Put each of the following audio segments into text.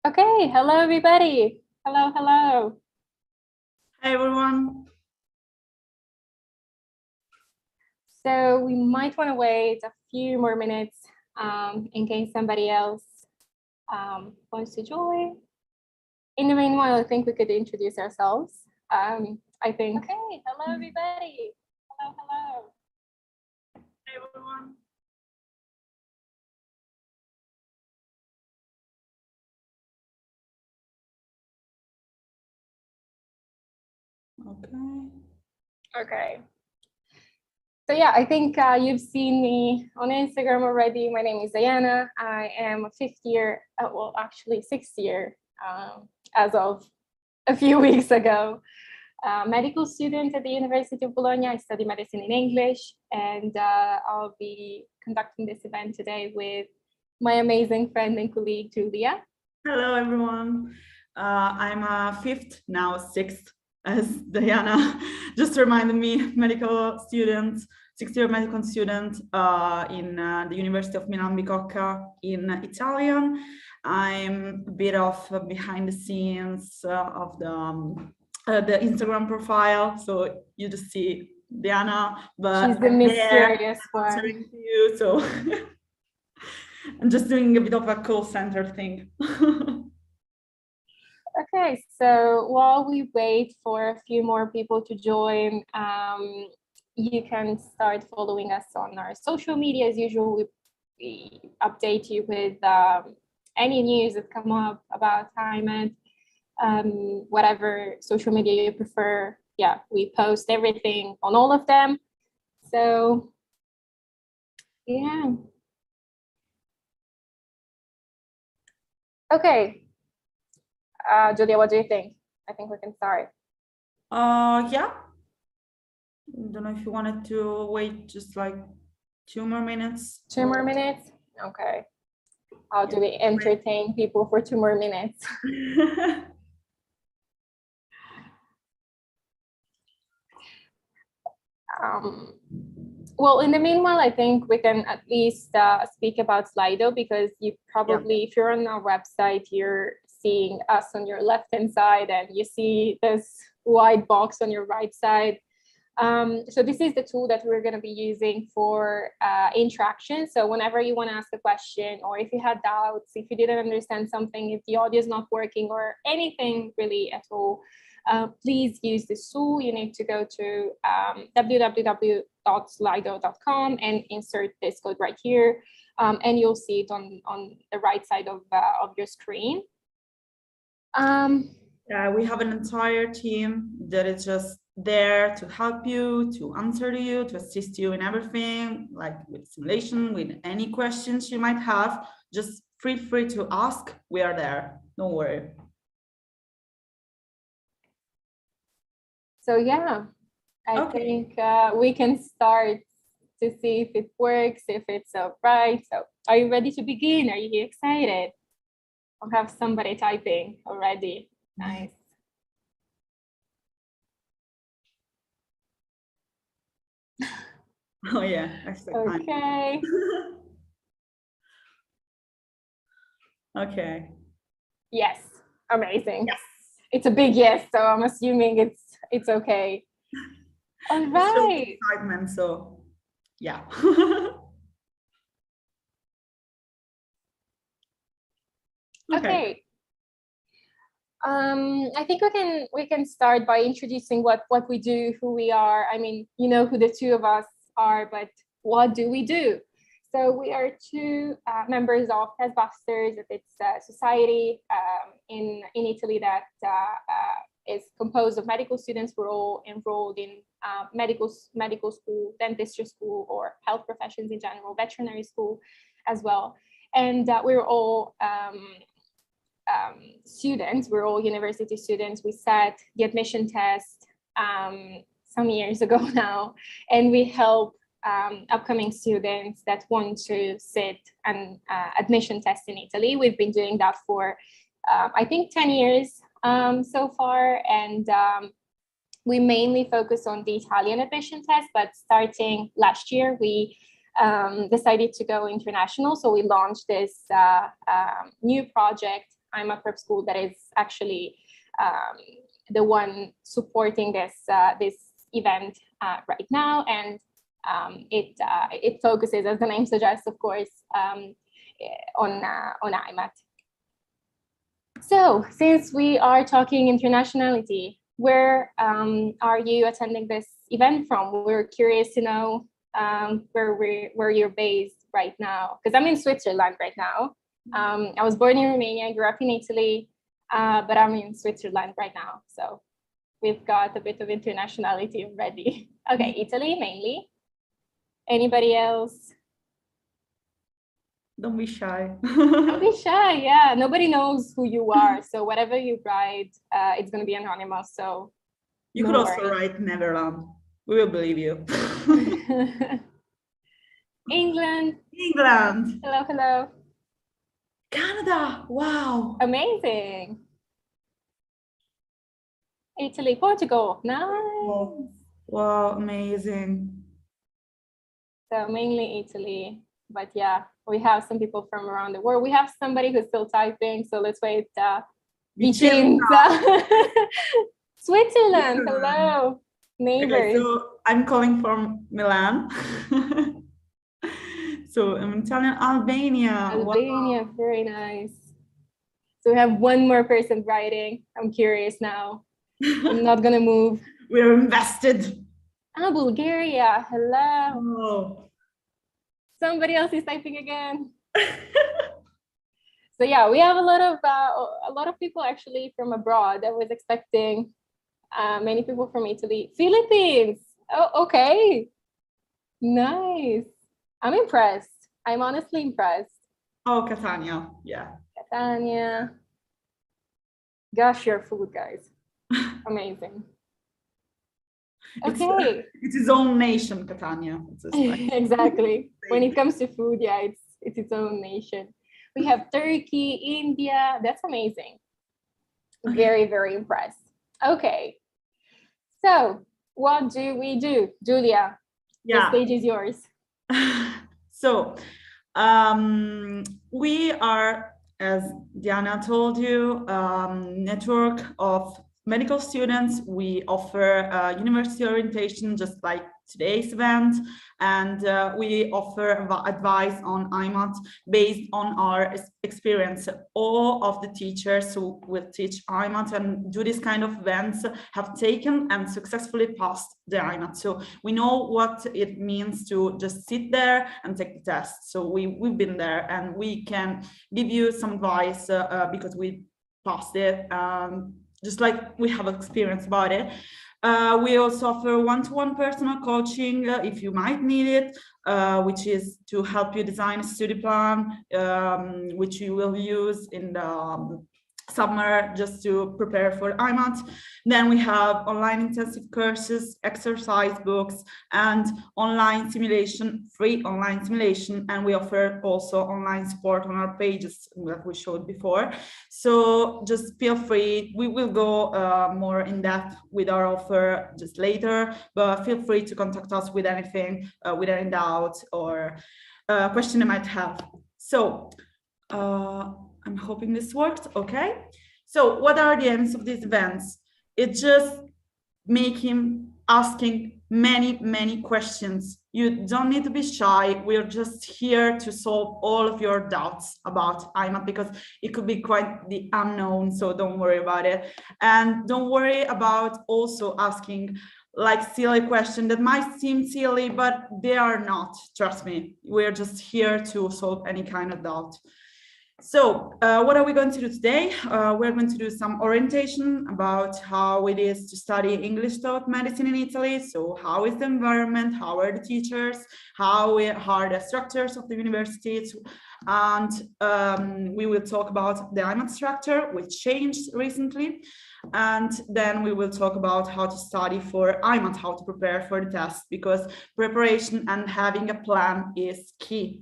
Okay, hello everybody. Hello, hello. Hi everyone. So we might want to wait a few more minutes in case somebody else wants to join. In the meanwhile, I think we could introduce ourselves. I think. Okay, hello everybody. Hello, hello. Hi everyone. Okay. So yeah, I think you've seen me on Instagram already. My name is Diana. I am a fifth year, well, actually sixth year as of a few weeks ago. Medical student at the University of Bologna. I study medicine in English, and I'll be conducting this event today with my amazing friend and colleague, Julia. Hello everyone. I'm a fifth, now sixth, as Diana just reminded me, medical student, sixth-year medical student in the University of Milan Bicocca in Italian. I'm a bit of behind the scenes of the Instagram profile, so you just see Diana, but she's the mysterious one. Answering to you, so I'm just doing a bit of a call center thing. Okay, so while we wait for a few more people to join, you can start following us on our social media. As usual, we update you with any news that come up about IMAT, whatever social media you prefer. Yeah, we post everything on all of them. So, yeah. Okay. Julia, what do you think? I think we can start. Yeah. I don't know if you wanted to wait just like 2 more minutes. 2 more minutes? Okay. How do we entertain people for 2 more minutes? Well, in the meanwhile, I think we can at least speak about Slido, because you probably, if you're on our website, you're seeing us on your left-hand side and you see this white box on your right side. So this is the tool that we're going to be using for interaction. So whenever you want to ask a question, or if you had doubts, if you didn't understand something, if the audio is not working, or anything really at all, please use this tool. You need to go to www.slido.com and insert this code right here, and you'll see it on the right side of your screen. Yeah, we have an entire team that is just there to help you, to answer you, to assist you in everything, like with simulation, with any questions you might have. Just feel free to ask. We are there. Don't worry. So yeah, I think we can start to see if it works, if it's all right. So are you ready to begin? Are you excited? I'll have somebody typing already. Nice. Oh yeah, okay. Okay. Yes, amazing. Yes. It's a big yes, so I'm assuming it's okay. All right. Excitement, so yeah. Okay. I think we can start by introducing what we do, who we are. I mean, you know who the two of us are, but what do we do? So we are two members of Testbusters. It's a society in Italy that is composed of medical students. We're all enrolled in medical school, dentistry school, or health professions in general, veterinary school as well. And we're all students, we're all university students. We sat the admission test some years ago now, and we help upcoming students that want to sit an admission test in Italy. We've been doing that for I think 10 years so far, and we mainly focus on the Italian admission test, but starting last year, we decided to go international. So we launched this new project IMAT prep school that is actually the one supporting this event right now, and it focuses, as the name suggests, of course, on IMAT. So, since we are talking internationality, where are you attending this event from? We're curious to know where you're based right now, because I'm in Switzerland right now. I was born in Romania, grew up in Italy, but I'm in Switzerland right now. So we've got a bit of internationality already. Okay, Italy mainly. Anybody else? Don't be shy. Don't be shy, yeah. Nobody knows who you are. So whatever you write, it's going to be anonymous. So you could also write Netherlands. We will believe you. England. England. Hello, hello. Canada. Wow. Amazing. Italy, Portugal. Nice. Oh, wow, amazing. So mainly Italy, but yeah, we have some people from around the world. We have somebody who's still typing, so let's wait. Vicenza. Switzerland, hello, neighbors. Okay, so I'm calling from Milan. So I'm Italian, Albania. Albania, wow. Very nice. So we have one more person writing. I'm curious now. I'm not gonna move. We're invested. Bulgaria, hello. Oh. Somebody else is typing again. So yeah, we have a lot of people actually from abroad. I was expecting many people from Italy. Philippines. Oh, okay. Nice. I'm impressed. I'm honestly impressed. Oh, Catania. Yeah. Catania. Gosh, your food, guys. Amazing. Okay. It's its own nation, Catania. Exactly. When it comes to food, yeah, it's its own nation. We have Turkey, India. That's amazing. Very, very impressed. Okay. So what do we do? Julia, the stage is yours. So we are, as Diana told you, network of medical students. We offer university orientation, just like today's event, and we offer advice on IMAT based on our experience. All of the teachers who will teach IMAT and do this kind of events have taken and successfully passed the IMAT. So we know what it means to just sit there and take the test. So we've been there, and we can give you some advice because we passed it. Just like we have experience about it. We also offer one-to-one personal coaching if you might need it, which is to help you design a study plan, which you will use in the summer just to prepare for IMAT. Then we have online intensive courses, exercise books, and online simulation, free online simulation. And we offer also online support on our pages that we showed before. So just feel free. We will go more in depth with our offer just later, but feel free to contact us with anything, with any doubt or question you might have. So I'm hoping this worked. Okay. So what are the aims of these events? It's just asking many questions. You don't need to be shy. We're just here to solve all of your doubts about IMAT because it could be quite the unknown. So don't worry about it. And don't worry about also asking like silly questions that might seem silly, but they are not. Trust me. We're just here to solve any kind of doubt. So what are we going to do today? We're going to do some orientation about how it is to study English taught medicine in Italy. So how is the environment? How are the teachers? How are the structures of the universities? And we will talk about the IMAT structure, which changed recently. And then we will talk about how to study for IMAT, how to prepare for the test, because preparation and having a plan is key.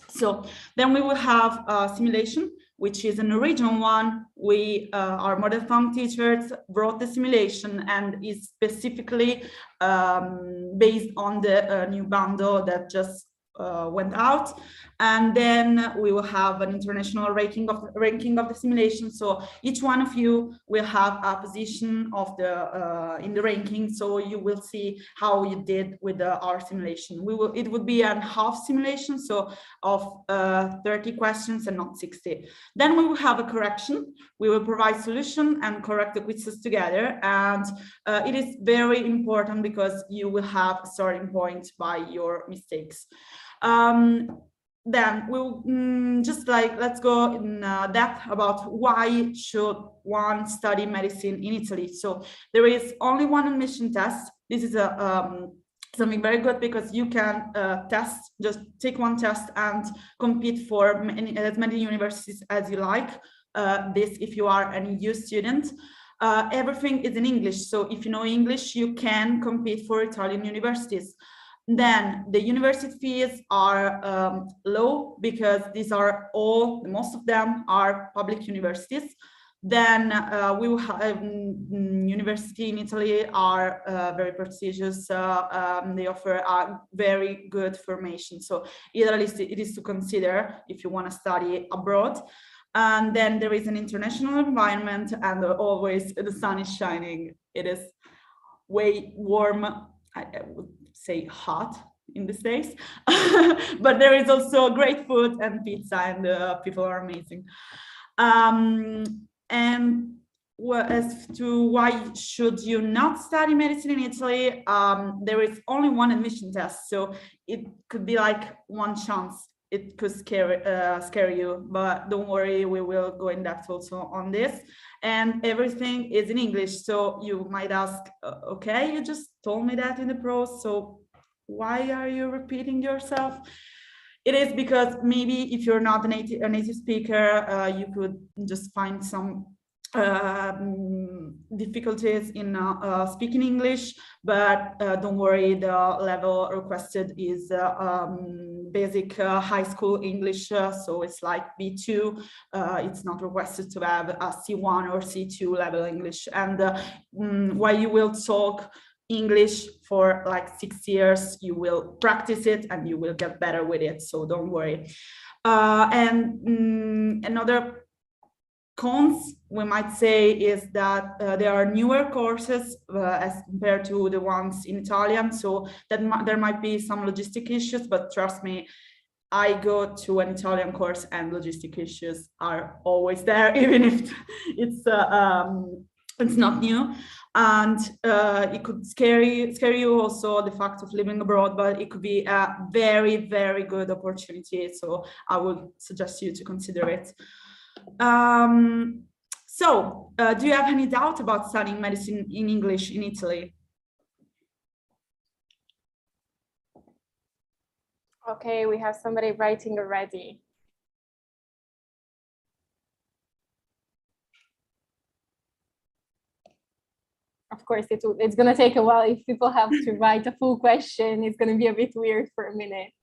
So then we will have a simulation, which is an original one. We, our mother tongue teachers wrote the simulation and is specifically based on the new bundle that just went out, and then we will have an international ranking of the simulation. So each one of you will have a position of the in the ranking, so you will see how you did with our simulation. It would be a half simulation, so of 30 questions and not 60. Then we will have a correction. We will provide solution and correct the quizzes together, and it is very important because you will have a starting point by your mistakes. Then we'll let's go in depth about why should one study medicine in Italy. So there is only one admission test. This is something very good because you can just take one test and compete for as many universities as you like. This if you are an EU student. Everything is in English, so if you know English, you can compete for Italian universities. Then the university fees are low because these are most of them are public universities. Then we will have university in Italy are very prestigious. They offer a very good formation. So it is to consider if you want to study abroad. And then there is an international environment, and always the sun is shining. It is way warm. I would say hot in these days, but there is also great food and pizza, and people are amazing. And as to why should you not study medicine in Italy, there is only one admission test, so it could be like one chance. It could scare you, but don't worry, we will go in depth also on this. And everything is in English, so you might ask, okay, you just told me that in the pros, so why are you repeating yourself? It is because maybe if you're not a native speaker, you could just find some difficulties in speaking English, but don't worry, the level requested is basic high school English, so it's like B2. It's not requested to have a C1 or C2 level English. And while you will talk English for like 6 years, you will practice it and you will get better with it, so don't worry. Another cons we might say is that there are newer courses as compared to the ones in Italian, so that there might be some logistic issues, but trust me, I go to an Italian course and logistic issues are always there, even if it's not new. And it could scare you also, the fact of living abroad, but it could be a very, very good opportunity, so I would suggest you to consider it. Do you have any doubt about studying medicine in English in Italy? Okay, we have somebody writing already. Of course, it's going to take a while. If people have to write a full question, it's going to be a bit weird for a minute.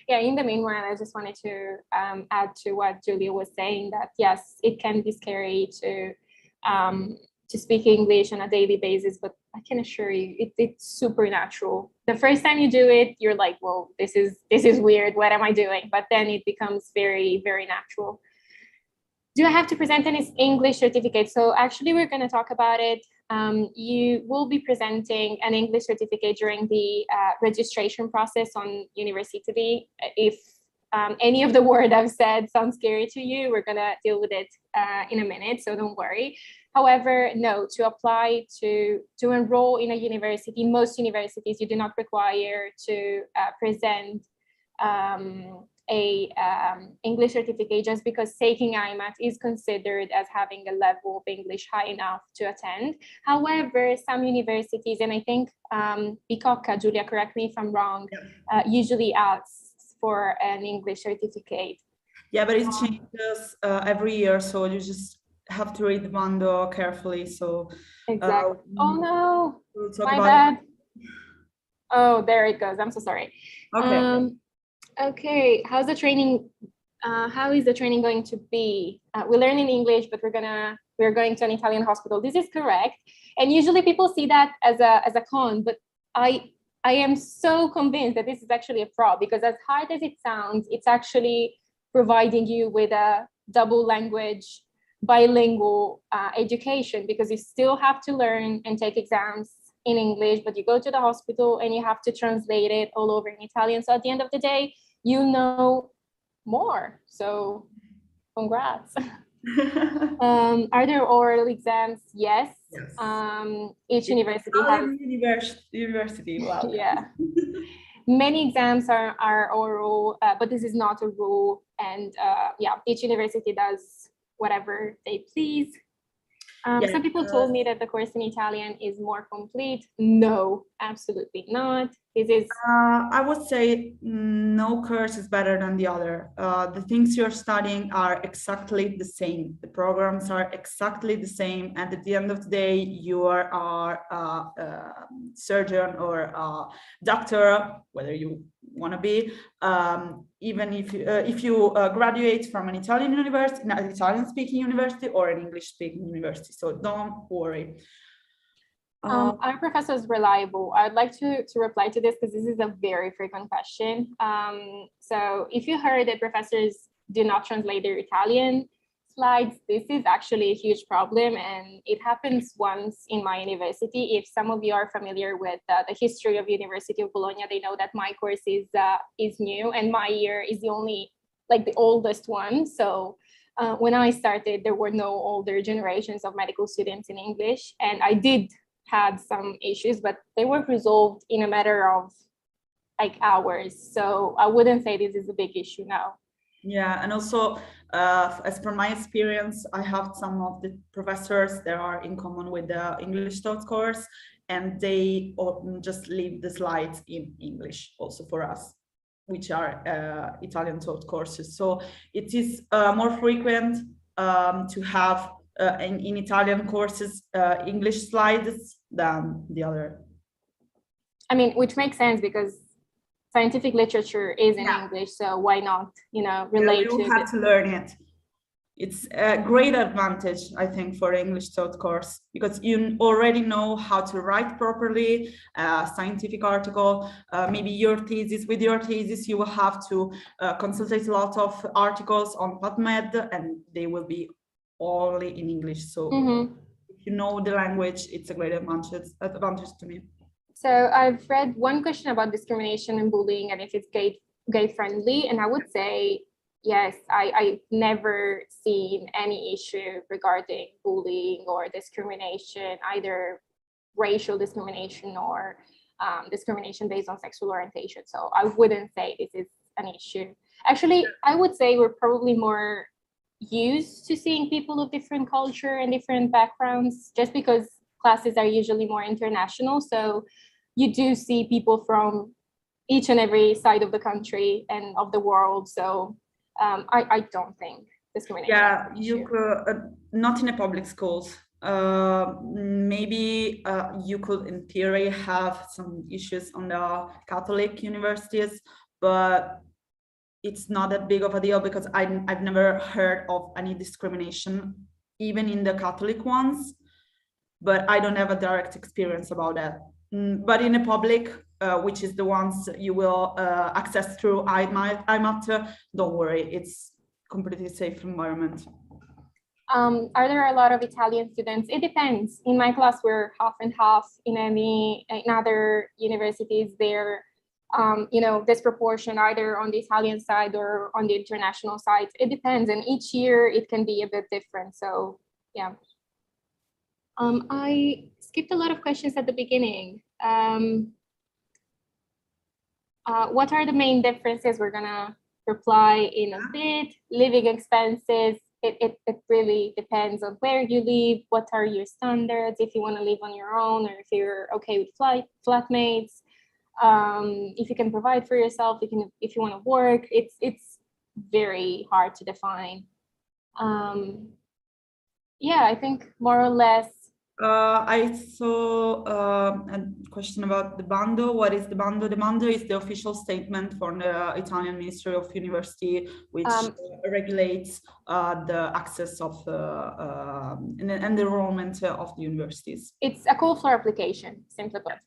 Yeah, in the meanwhile, I just wanted to add to what Julia was saying, that yes, it can be scary to speak English on a daily basis, but I can assure you it's super natural. The first time you do it, you're like, well, this is weird, what am I doing? But then it becomes very, very natural. Do I have to present any English certificate? So actually, we're going to talk about it. You will be presenting an English certificate during the registration process on University. If any of the word I've said sounds scary to you, we're going to deal with it in a minute, so don't worry. However, no, to apply to enroll in a university, most universities, you do not require to present English certificate, just because taking IMAT is considered as having a level of English high enough to attend. However, some universities, and I think Bicocca, Julia, correct me if I'm wrong, usually asks for an English certificate. Yeah, but it changes every year, so you just have to read the bundle carefully. So exactly. Oh no, my bad. Oh, there it goes. I'm so sorry. Okay. Okay, how's the training How is the training going to be? We learn in English, but we're going to an Italian hospital. This is correct. And usually people see that as a con, but I am so convinced that this is actually a pro, because as hard as it sounds, it's actually providing you with a double language, bilingual education, because you still have to learn and take exams in English, but you go to the hospital and you have to translate it all over in Italian. So at the end of the day, you know more. So congrats. Are there oral exams? Yes. Each university has university. Wow. Yeah. Many exams are oral, but this is not a rule. And yeah, each university does whatever they please. Some people told me that the course in Italian is more complete. No, absolutely not. This is. I would say no course is better than the other. The things you're studying are exactly the same. The programs are exactly the same. And at the end of the day, you are a surgeon or a doctor, whether you want to be, even if you graduate from an Italian university, an Italian-speaking university, or an English-speaking university. So don't worry. Are professors reliable? I'd like to reply to this because this is a very frequent question. So if you heard that professors do not translate their Italian slides, this is actually a huge problem, and it happens once in my university. If some of you are familiar with the history of University of Bologna, they know that my course is new, and my year is the only, like, the oldest one. So when I started, there were no older generations of medical students in English, and I did had some issues, but they were resolved in a matter of like hours. So I wouldn't say this is a big issue now. Yeah, and also, as per my experience, I have some of the professors that are in common with the English taught course, and they just leave the slides in English also for us, which are Italian taught courses. So it is more frequent to have in Italian courses English slides than the other. I mean, which makes sense because scientific literature is in English, so why not, relate to it? You have to learn it. It's a great advantage, I think, for English taught course, because you already know how to write properly a scientific article. Maybe your thesis, with your thesis, you will have to consultate a lot of articles on PubMed, and they will be only in English. So if you know the language, it's a great advantage to me. So I've read one question about discrimination and bullying and if it's gay friendly, and I would say yes. I've never seen any issue regarding bullying or discrimination, either racial discrimination or discrimination based on sexual orientation. So I wouldn't say this is an issue. Actually, I would say we're probably more used to seeing people of different culture and different backgrounds, just because classes are usually more international. So you do see people from each and every side of the country and of the world. So I don't think discrimination. Yeah, you could, not in a public schools. Maybe you could, in theory, have some issues on the Catholic universities, but it's not that big of a deal because I've never heard of any discrimination, even in the Catholic ones, but I don't have a direct experience about that. But in the public, which is the ones you will access through IMAT, don't worry, it's completely safe environment. Are there a lot of Italian students? It depends. In my class, we're half and half. In other universities, they're disproportion either on the Italian side or on the international side. It depends, and each year it can be a bit different. So yeah. I skipped a lot of questions at the beginning. What are the main differences? We're gonna reply in a bit. Living expenses, it really depends on where you live, what are your standards, if you want to live on your own or if you're okay with flatmates, if you can provide for yourself, if you want to work. It's very hard to define. Yeah, I think more or less I saw a question about the bando. What is the bando? The bando is the official statement from the Italian Ministry of University, which regulates the access of and the enrollment of the universities. It's a call for application, simply put.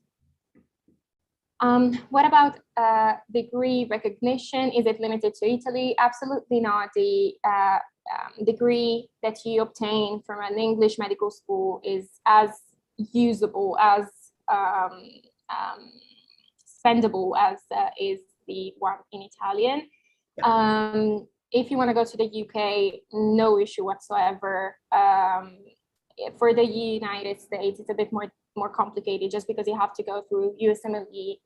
What about degree recognition? Is it limited to Italy? Absolutely not. The degree that you obtain from an English medical school is as usable, as spendable as is the one in Italian. Yeah. If you want to go to the UK, no issue whatsoever. For the United States, it's a bit more complicated just because you have to go through USMLE.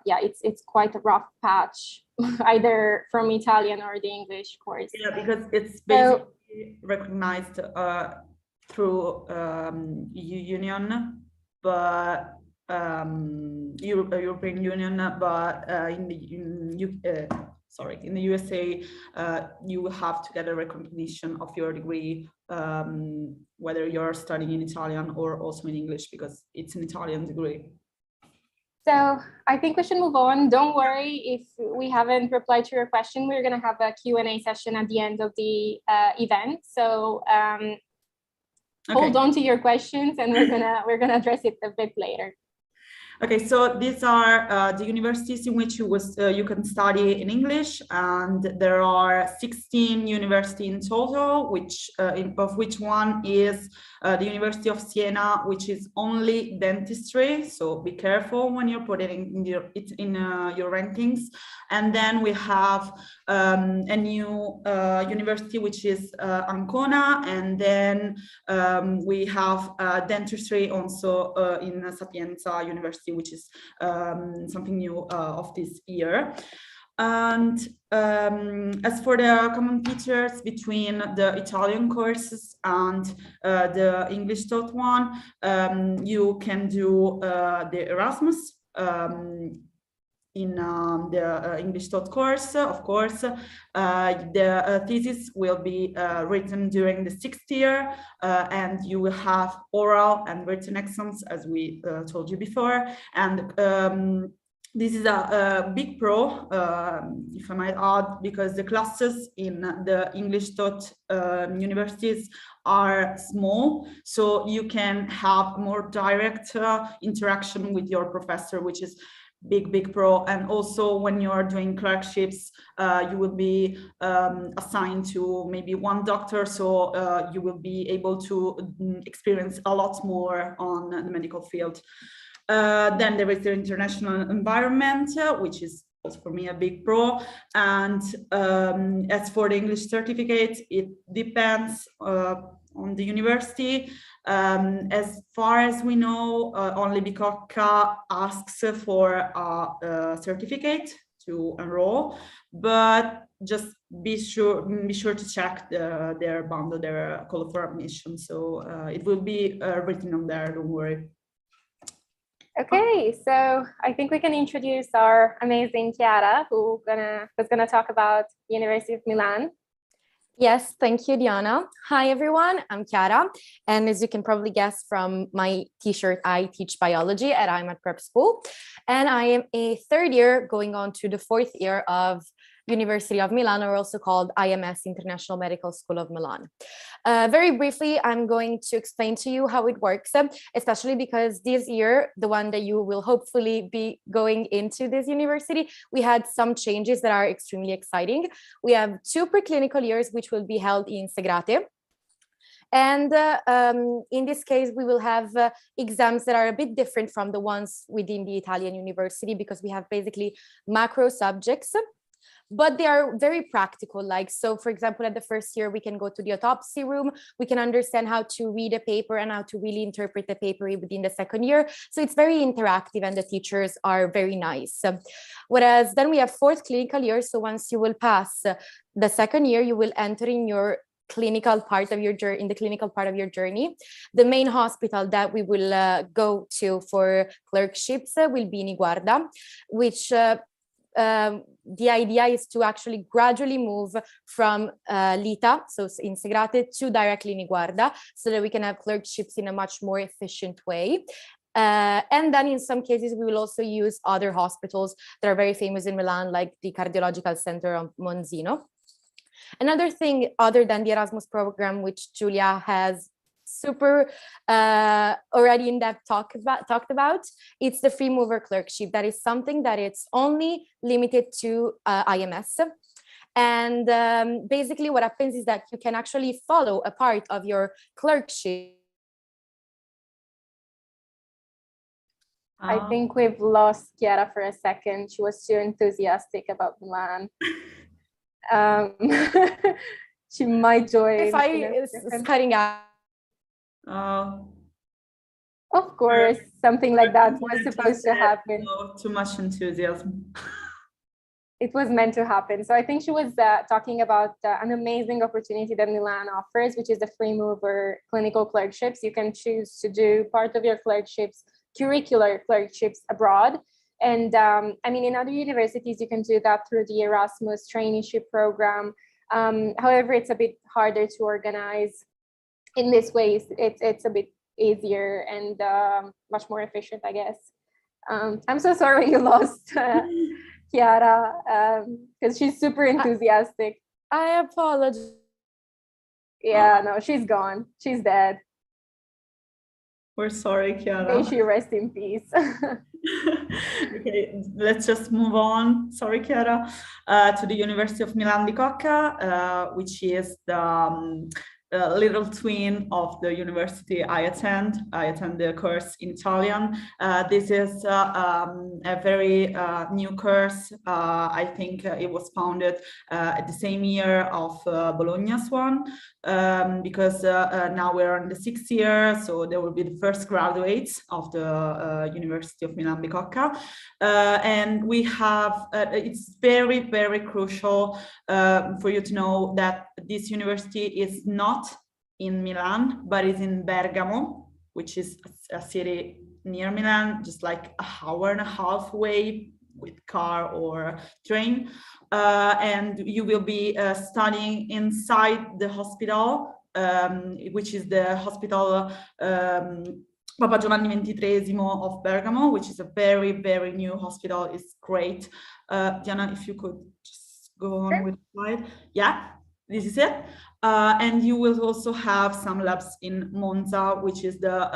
Yeah, it's quite a rough patch, either from Italian or the English course. Yeah, because it's basically recognized through EU Union, but European Union, but in the USA, you have to get a recognition of your degree, whether you're studying in Italian or also in English, because it's an Italian degree. So I think we should move on. Don't worry if we haven't replied to your question. We're going to have a Q&A session at the end of the event. So hold on to your questions, and we're gonna address it a bit later. Okay, so these are the universities in which you can study in English, and there are 16 universities in total, of which one is the University of Siena, which is only dentistry. So be careful when you're putting it in your rankings. And then we have a new university, which is Ancona, and then we have dentistry also in Sapienza University, which is something new of this year. And as for the common features between the Italian courses and the English taught one, you can do the Erasmus in the English taught course. Of course, the thesis will be written during the 6th year, and you will have oral and written exams, as we told you before. And this is a big pro, if I might add, because the classes in the English taught universities are small, so you can have more direct interaction with your professor, which is big pro. And also when you're doing clerkships, you will be assigned to maybe one doctor, so you will be able to experience a lot more on the medical field. Then there is the international environment, which is also for me a big pro. And as for the English certificate, it depends on the university. As far as we know, only Bicocca asks for a certificate to enroll, but just be sure to check their bundle, their call for admission. So it will be written on there, don't worry. Okay, so I think we can introduce our amazing Chiara, who's gonna talk about University of Milan. Yes, thank you, Diana. Hi, everyone. I'm Chiara. And as you can probably guess from my t-shirt, I teach biology at IMAT Prep School. And I am a 3rd year going on to the 4th year of University of Milan, or also called IMS, International Medical School of Milan. Very briefly, I'm going to explain to you how it works, especially because this year, the one that you will hopefully be going into this university, we had some changes that are extremely exciting. We have 2 preclinical years, which will be held in Segrate. And in this case, we will have exams that are a bit different from the ones within the Italian university, because we have basically macro subjects, but they are very practical. Like, so for example, at the 1st year, we can go to the autopsy room, we can understand how to read a paper and how to really interpret the paper within the 2nd year. So it's very interactive and the teachers are very nice. Whereas then we have 4th clinical year. So once you will pass the 2nd year, you will enter in your clinical part of your journey, in the clinical part of your journey. The main hospital that we will go to for clerkships will be in Iguarda, which the idea is to actually gradually move from Lita, so Integrate, to directly Niguarda, so that we can have clerkships in a much more efficient way. And then in some cases, we will also use other hospitals that are very famous in Milan, like the Cardiological Center of Monzino. Another thing, other than the Erasmus program, which Giulia has super already in depth talked about, it's the free mover clerkship. That is something that it's only limited to IMS. And basically what happens is that you can actually follow a part of your clerkship. I think we've lost Chiara for a second. She was too enthusiastic about Milan. She might join. If it's cutting out. Of course, something like that was supposed to happen. Too much enthusiasm. It was meant to happen. So I think she was talking about an amazing opportunity that Milan offers, which is the free mover clinical clerkships. You can choose to do part of your clerkships, curricular clerkships abroad. And I mean, in other universities, you can do that through the Erasmus traineeship program. However, it's a bit harder to organize. In this way, it's a bit easier and much more efficient, I guess. I'm so sorry you lost Chiara, because she's super enthusiastic. I apologize. Yeah, no, she's gone. She's dead. We're sorry, Chiara. May she rest in peace. Okay, let's just move on. Sorry, Chiara. To the University of Milan Bicocca, which is the little twin of the university I attend. I attend the course in Italian. This is a very new course. I think it was founded at the same year of Bologna's one, because now we're in the 6th year, so there will be the first graduates of the University of Milan Bicocca. And we have, it's very, very crucial for you to know that this university is not in Milan, but is in Bergamo, which is a city near Milan, just like an hour and a half away with car or train. And you will be studying inside the hospital, which is the hospital Papa Giovanni XXIII of Bergamo, which is a very, very new hospital. It's great. Diana, if you could just go on with the slide. Yeah, this is it. And you will also have some labs in Monza, which is the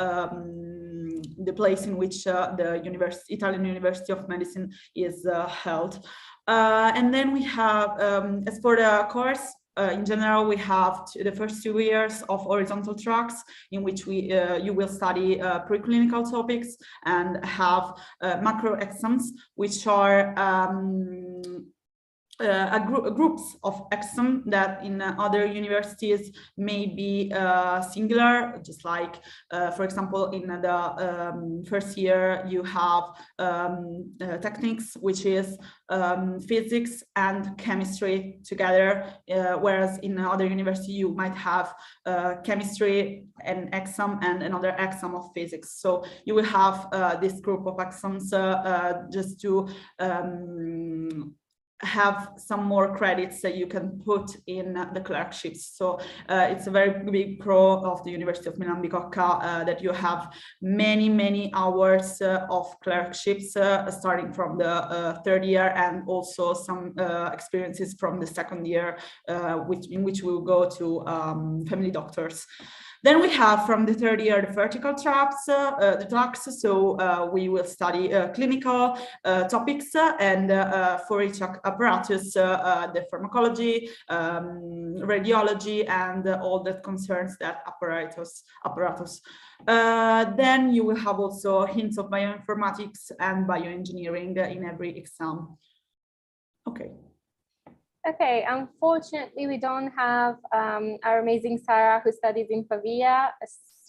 place in which the Italian University of Medicine is held. And then we have, as for the course, in general, we have the first 2 years of horizontal tracks in which you will study preclinical topics and have macro exams, which are groups of exams that in other universities may be singular, just like, for example, in the first year you have techniques, which is physics and chemistry together, whereas in other university you might have chemistry and exam and another exam of physics. So you will have this group of exams just to have some more credits that you can put in the clerkships. So it's a very big pro of the University of Milan Bicocca that you have many, many hours of clerkships starting from the 3rd year, and also some experiences from the 2nd year, in which we'll go to family doctors. Then we have from the 3rd year the vertical tracks, so we will study clinical topics, and for each apparatus, the pharmacology, radiology, and all that concerns that apparatus. Then you will have also hints of bioinformatics and bioengineering in every exam. Okay. Okay, unfortunately, we don't have our amazing Sarah, who studies in Pavia.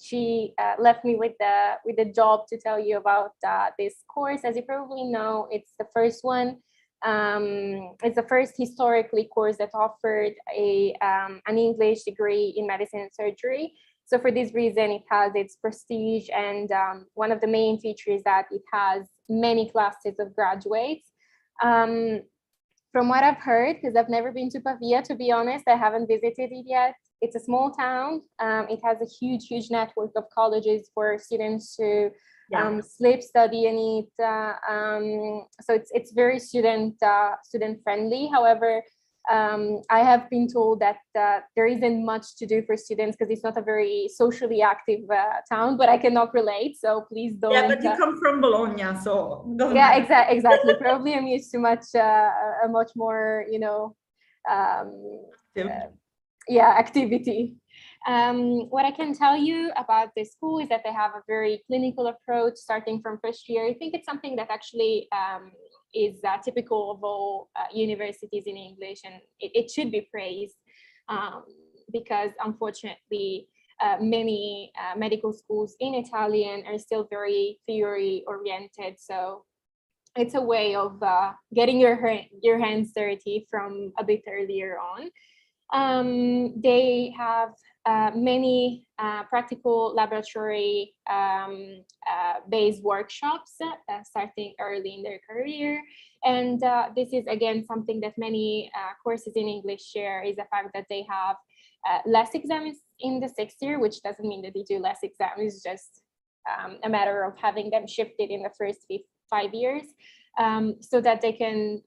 She left me with the job to tell you about this course. As you probably know, it's the first one. It's the first historically course that offered an English degree in medicine and surgery. So for this reason, it has its prestige, and one of the main features is that it has many classes of graduates. From what I've heard, because I've never been to Pavia, to be honest, I haven't visited it yet. It's a small town. It has a huge network of colleges for students to sleep, study, and eat. So it's very student friendly. However, I have been told that there isn't much to do for students because it's not a very socially active town, but I cannot relate. So please don't. Yeah, but you come from Bologna, so it doesn't yeah, matter. exactly. Probably I'm used to a much more, activity. What I can tell you about this school is that they have a very clinical approach starting from first year. I think it's something that actually is typical of all universities in English, and it should be praised because unfortunately many medical schools in Italian are still very theory oriented. So it's a way of getting your hands dirty from a bit earlier on. They have many practical laboratory based workshops starting early in their career. And this is again something that many courses in English share, is the fact that they have less exams in the 6th year, which doesn't mean that they do less exams, it's just a matter of having them shifted in the first 5 years. So that they can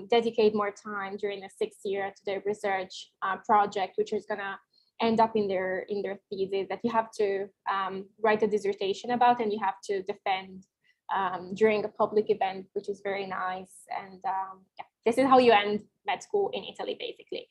dedicate more time during the 6th year to their research project, which is gonna end up in their thesis that you have to write a dissertation about and you have to defend during a public event, which is very nice. And this is how you end med school in Italy, basically.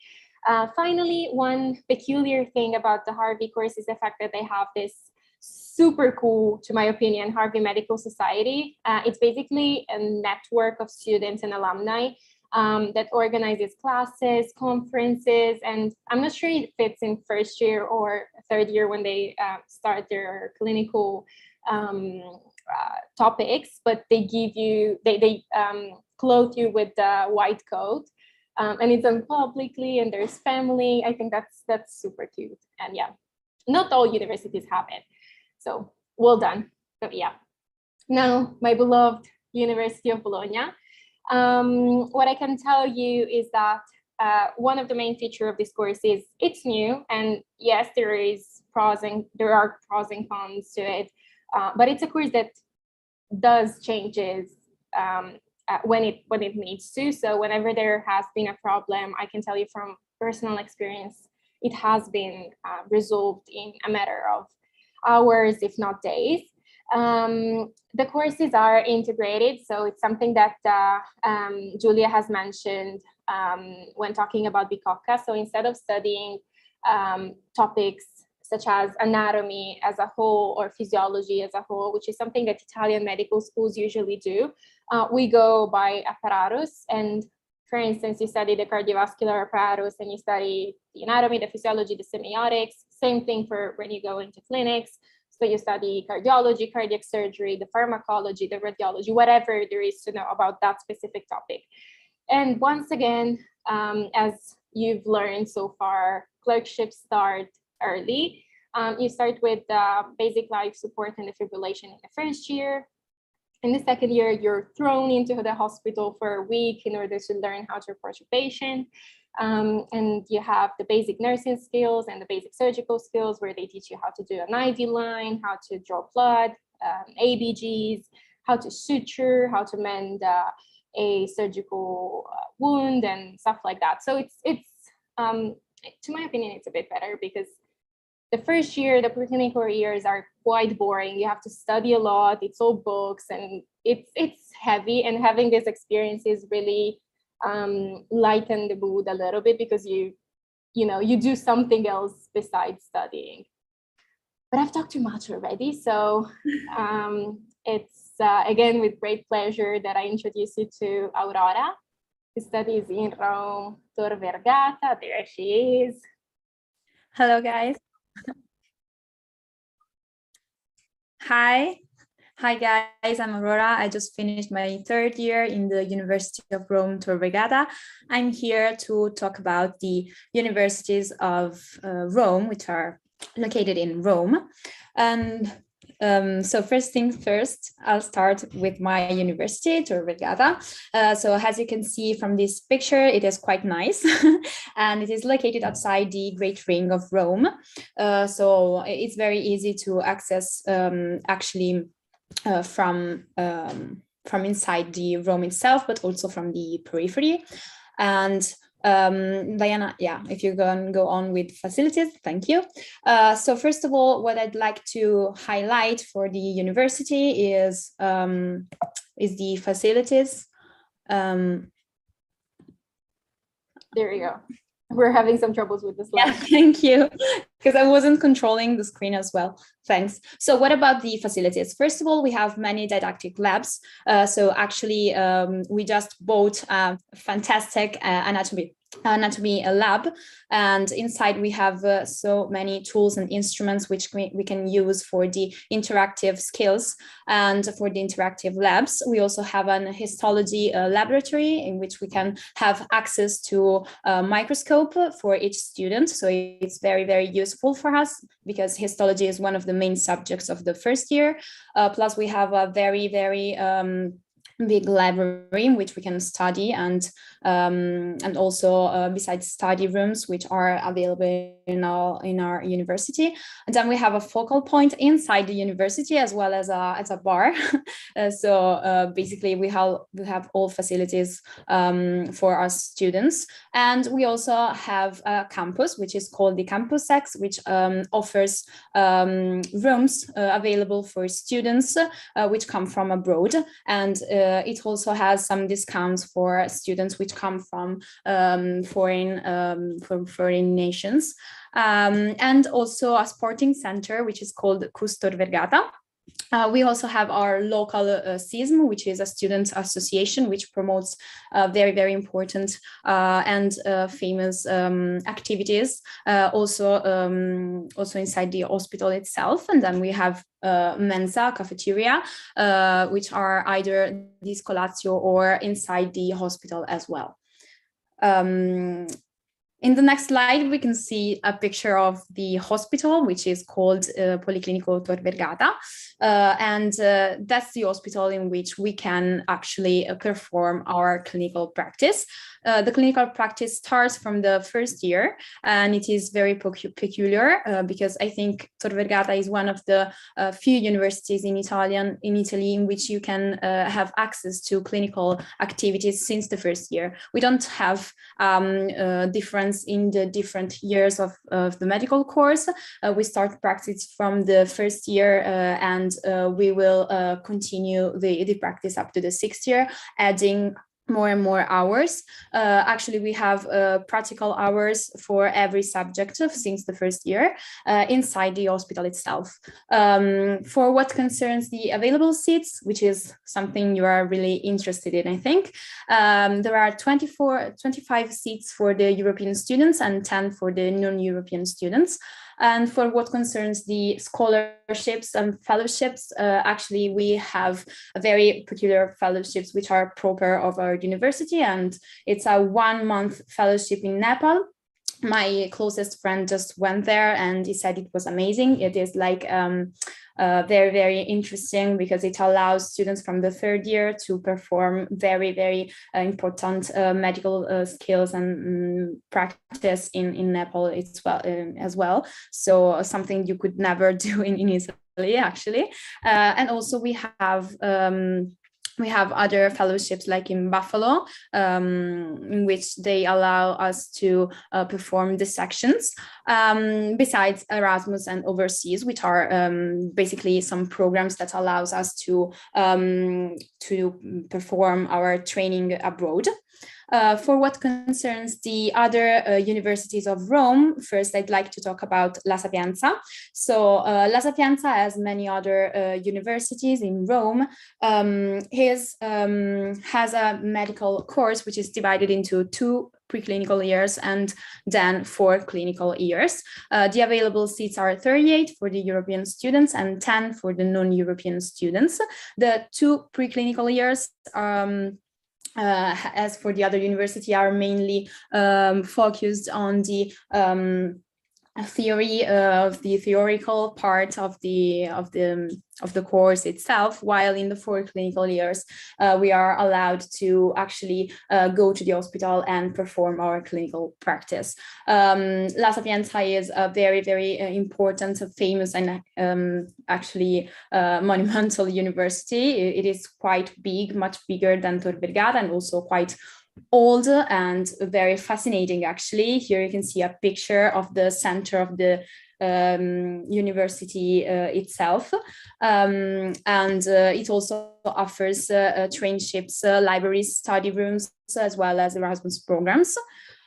Finally, one peculiar thing about the Harvey course is the fact that they have this super cool, to my opinion, Harvey Medical Society. It's basically a network of students and alumni that organizes classes, conferences, and I'm not sure if it's in first year or third year when they start their clinical topics, but they give you, they clothe you with the white coat. And it's done publicly, and there's family. I think that's super cute. And yeah, not all universities have it. So well done. But yeah, now my beloved University of Bologna. What I can tell you is that one of the main features of this course is it's new, and yes, there are pros and cons to it, but it's a course that does changes when it needs to. So whenever there has been a problem, I can tell you from personal experience, it has been resolved in a matter of hours, if not days. The courses are integrated, so it's something that Julia has mentioned when talking about Bicocca. So instead of studying topics such as anatomy as a whole or physiology as a whole, which is something that Italian medical schools usually do, we go by apparatus. And for instance, you study the cardiovascular apparatus and you study the anatomy, the physiology, the semiotics. Same thing for when you go into clinics. So you study cardiology, cardiac surgery, the pharmacology, the radiology, whatever there is to know about that specific topic. And once again, as you've learned so far, clerkships start early. You start with basic life support and defibrillation in the first year. In the second year, you're thrown into the hospital for a week in order to learn how to approach a patient. And you have the basic nursing skills and the basic surgical skills, where they teach you how to do an IV line, how to draw blood, ABGs, how to suture, how to mend a surgical wound and stuff like that. So it's to my opinion, it's a bit better because the first year, the preclinical years are quite boring. You have to study a lot. It's all books and it's heavy. And having this experience is really lighten the mood a little bit because you do something else besides studying. But I've talked too much already, so it's again with great pleasure that I introduce you to Aurora, who studies in Rome, Tor Vergata. There she is. Hello, guys. Hi, guys, I'm Aurora. I just finished my third year in the University of Rome, Tor Vergata. I'm here to talk about the universities of Rome, which are located in Rome. And So first thing first, I'll start with my university, Tor Vergata. So as you can see from this picture, it is quite nice and it is located outside the Great Ring of Rome. So it's very easy to access actually from inside the Rome itself, but also from the periphery. And Diana, yeah, if you go on with facilities, thank you. So first of all, what I'd like to highlight for the university is the facilities. There you go. We're having some troubles with the slide. Yeah, thank you, because I wasn't controlling the screen as well. Thanks. So what about the facilities? First of all, we have many didactic labs. So actually, we just bought a fantastic anatomy lab, and inside we have so many tools and instruments which we can use for the interactive skills and for the interactive labs. We also have an histology laboratory in which we can have access to a microscope for each student. So it's very, very useful for us because histology is one of the main subjects of the first year. Plus we have a very, very big library in which we can study, and also besides study rooms which are available in our university. And then we have a focal point inside the university as well as a bar. So basically we have all facilities for our students, and we also have a campus which is called the Campus X, which offers rooms available for students which come from abroad, and it also has some discounts for students which come from foreign nations, and also a sporting center which is called Tor Vergata. We also have our local SISM, which is a student association which promotes very, very important and famous activities, also inside the hospital itself. And then we have Mensa, cafeteria, which are either the Scolazio or inside the hospital as well. In the next slide, we can see a picture of the hospital, which is called Policlinico Tor Vergata. And that's the hospital in which we can actually perform our clinical practice. The clinical practice starts from the first year, and it is very peculiar because I think Tor Vergata is one of the few universities in Italy in which you can have access to clinical activities since the first year. We don't have difference in the different years of the medical course. We start practice from the first year, and we will continue the practice up to the 6th year, adding more and more hours. Actually, we have practical hours for every subject since the first year inside the hospital itself. For what concerns the available seats, which is something you are really interested in, I think, there are 25 seats for the European students and 10 for the non-European students. And for what concerns the scholarships and fellowships, actually, we have a very peculiar fellowships which are proper of our university, and it's a 1-month fellowship in Nepal. My closest friend just went there and he said it was amazing. It is like very, very interesting because it allows students from the 3rd year to perform very, very important medical skills and practice in Nepal as well. So something you could never do in Italy, actually. And also we have other fellowships like in Buffalo, in which they allow us to perform dissections, besides Erasmus and Overseas, which are basically some programs that allows us to perform our training abroad. For what concerns the other universities of Rome, first I'd like to talk about La Sapienza. So La Sapienza, as many other universities in Rome, has a medical course which is divided into 2 preclinical years and then 4 clinical years. The available seats are 38 for the European students and 10 for the non-European students. The 2 preclinical years as for the other university are mainly focused on the theory of the theoretical part of the course itself, while in the 4 clinical years we are allowed to actually go to the hospital and perform our clinical practice. La Sapienza is a very, very important, famous, and actually monumental university. It is quite big, much bigger than Tor Vergata, and also quite old and very fascinating. Actually, here you can see a picture of the center of the university itself, and it also offers traineeships, libraries, study rooms, as well as Erasmus programs.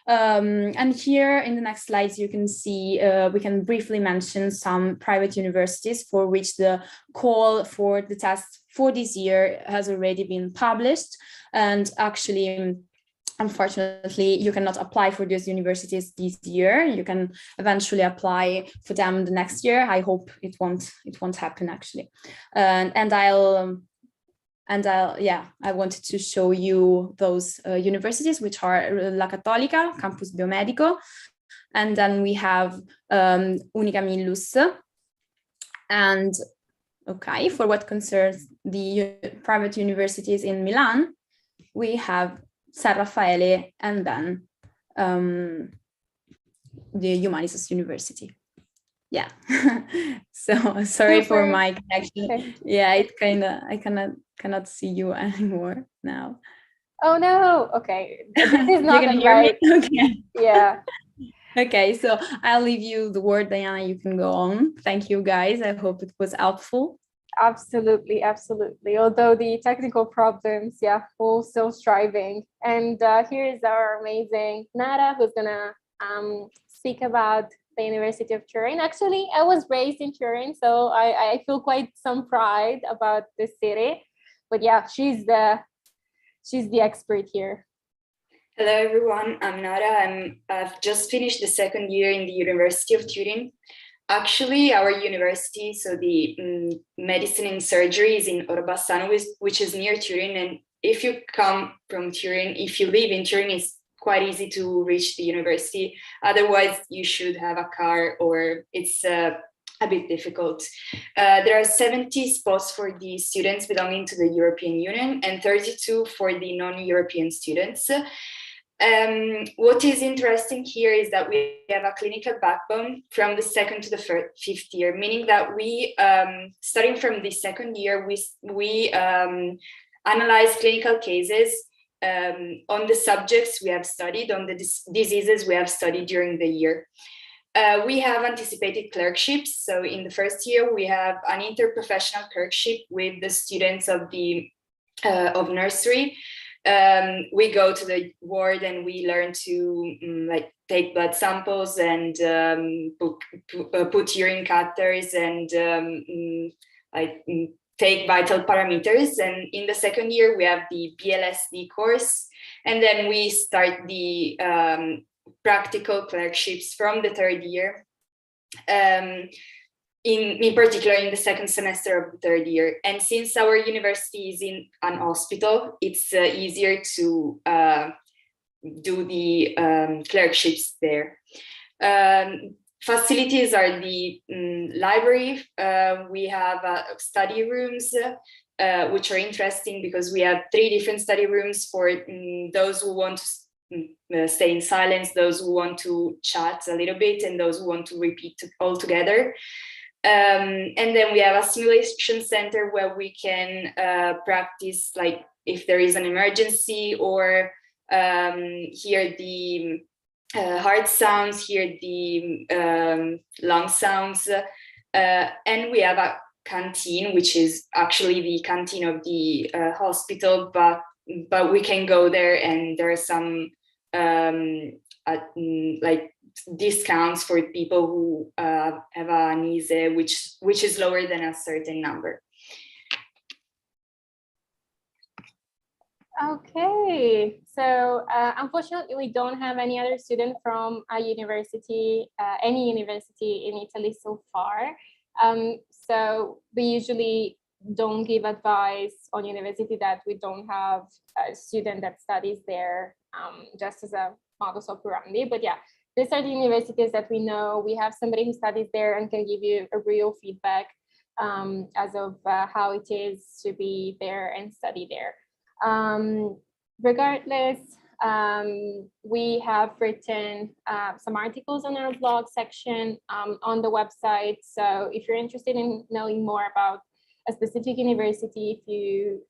And here in the next slides, you can see, we can briefly mention some private universities for which the call for the test for this year has already been published. And actually, unfortunately, you cannot apply for those universities this year. You can eventually apply for them the next year. I hope it won't happen, actually. I wanted to show you those universities, which are La Cattolica, Campus Biomedico, and then we have Unica Millus. And okay, for what concerns the private universities in Milan, we have San Raffaele, and then the Humanitas University. Yeah. So sorry for my connection. Yeah, I cannot see you anymore now. Oh no. Okay. This is not you can hear right. me? Okay. Yeah. Okay, so I'll leave you the word, Diana. You can go on. Thank you, guys. I hope it was helpful. Absolutely, absolutely. Although the technical problems, yeah, we're still striving. And here is our amazing Nara, who's gonna speak about the University of Turin. Actually, I was raised in Turin, so I feel quite some pride about this city. But yeah, she's the expert here. Hello, everyone. I'm Nara. I've just finished the 2nd year in the University of Turin. Actually, our university, so the medicine and surgery, is in Orbassano, which is near Turin. And if you come from Turin, if you live in Turin, it's quite easy to reach the university. Otherwise, you should have a car, or it's a bit difficult. There are 70 spots for the students belonging to the European Union and 32 for the non-European students. What is interesting here is that we have a clinical backbone from the 2nd to the 5th year, meaning that we, starting from the 2nd year, we analyze clinical cases on the subjects we have studied, on the diseases we have studied during the year. We have anticipated clerkships. So in the 1st year, we have an interprofessional clerkship with the students of the of nursery. We go to the ward and we learn to take blood samples and put urine catheters and take vital parameters. And in the 2nd year, we have the BLSD course, and then we start the practical clerkships from the 3rd year. In particular, in the 2nd semester of the 3rd year. And since our university is in an hospital, it's easier to do the clerkships there. Facilities are the library. We have study rooms, which are interesting because we have 3 different study rooms for those who want to stay in silence, those who want to chat a little bit, and those who want to repeat all together. And then we have a simulation center where we can practice, like if there is an emergency, or hear the heart sounds, hear the lung sounds. And we have a canteen, which is actually the canteen of the hospital, but we can go there, and there are some like discounts for people who have an ISE, which is lower than a certain number. Okay, so unfortunately, we don't have any other student from a university, any university in Italy so far. So we usually don't give advice on university that we don't have a student that studies there, just as a modus operandi. But yeah, these are the universities that we know. We have somebody who studies there and can give you a real feedback as of how it is to be there and study there. Regardless, we have written some articles on our blog section on the website. So if you're interested in knowing more about a specific university, if you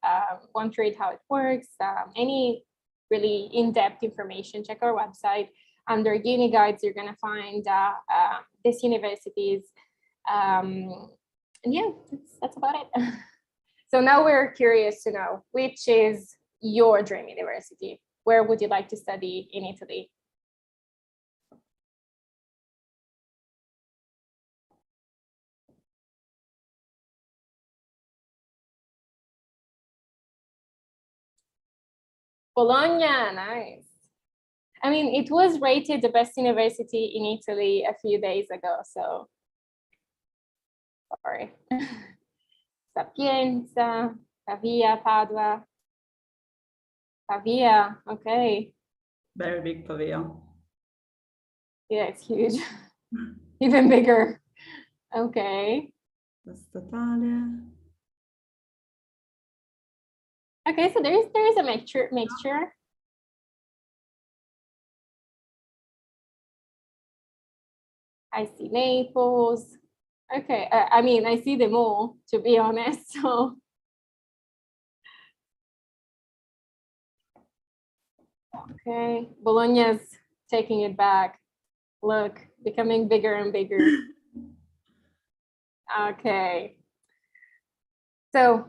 want to read how it works, any really in-depth information, check our website. Under uni guides, you're going to find these universities. And yeah, that's about it. So now we're curious to know, which is your dream university? Where would you like to study in Italy? Bologna, nice. I mean, it was rated the best university in Italy a few days ago, so sorry. Sapienza, Pavia, Padua. Pavia, okay. Very big Pavia. Yeah, it's huge. Even bigger. Okay. Statale. Okay, so there is a mixture. I see Naples. Okay, I mean, I see them all, to be honest. So, okay, Bologna's taking it back. Look, becoming bigger and bigger. Okay. So,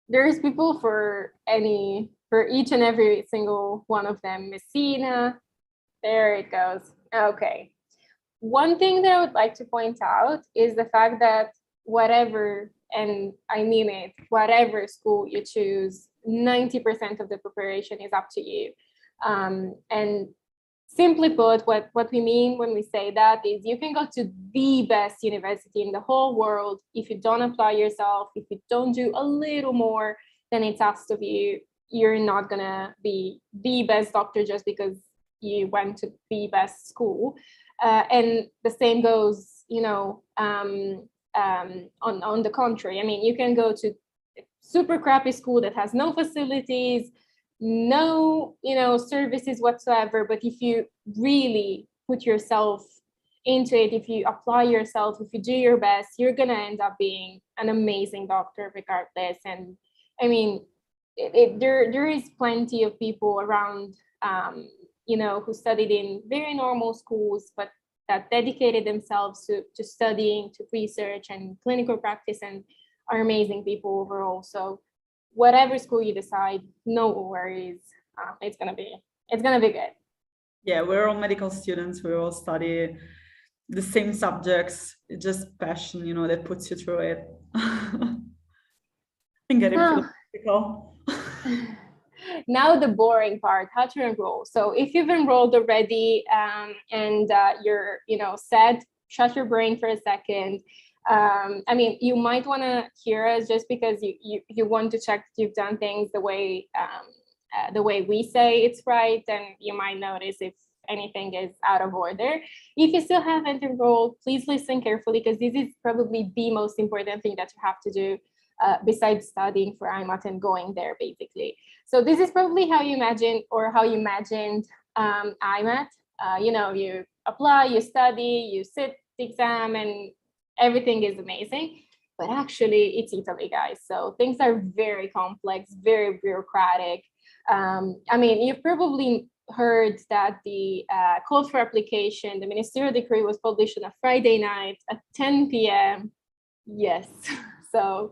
there's people for each and every single one of them. Messina, there it goes. Okay. One thing that I would like to point out is the fact that whatever, and I mean it, whatever school you choose, 90% of the preparation is up to you. And simply put, what we mean when we say that is you can go to the best university in the whole world. If you don't apply yourself, if you don't do a little more than it's asked of you, you're not gonna be the best doctor just because you went to the best school. And the same goes, you know, on the contrary. I mean, you can go to a super crappy school that has no facilities, no, you know, services whatsoever. But if you really put yourself into it, if you apply yourself, if you do your best, you're gonna end up being an amazing doctor regardless. And I mean, there is plenty of people around, you know, who studied in very normal schools, but that dedicated themselves to studying, to research and clinical practice, and are amazing people overall. So whatever school you decide, no worries, it's gonna be good. Yeah, we're all medical students. We all study the same subjects. It's just passion, you know, that puts you through it. And getting philosophical. Now the boring part, how to enroll. So if you've enrolled already and you're, you know, set, shut your brain for a second. I mean, you might want to hear us just because you want to check if you've done things the way we say it's right, and you might notice if anything is out of order. If you still haven't enrolled, please listen carefully, because this is probably the most important thing that you have to do besides studying for IMAT and going there, basically. So this is probably how you imagined IMAT. You know, you apply, you study, you sit the exam, and everything is amazing. But actually, it's Italy, guys. So things are very complex, very bureaucratic. I mean, you've probably heard that the call for application, the ministerial decree, was published on a Friday night at 10 p.m. Yes. So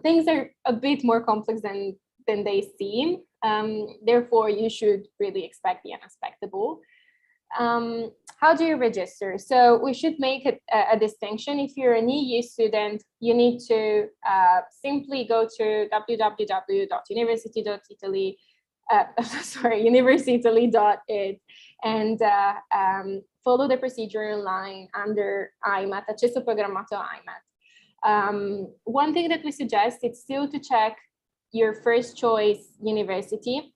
things are a bit more complex than they seem. Therefore, you should really expect the unexpected. How do you register? So we should make a distinction. If you're an EU student, you need to simply go to www.university.italy, universityitaly.it, and follow the procedure online under IMAT, accesso programmato IMAT. One thing that we suggest is still to check your first choice university.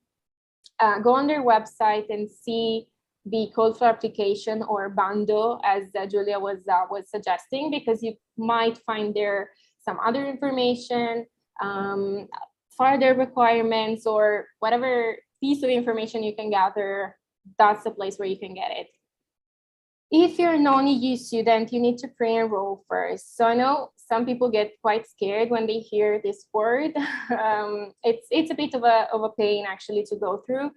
go on their website and see the call for application, or bando, as Julia was suggesting, because you might find there some other information, further requirements, or whatever piece of information you can gather. That's the place where you can get it. If you're a non-EU student, you need to pre-enroll first. So I know some people get quite scared when they hear this word. It's a bit of a pain actually to go through.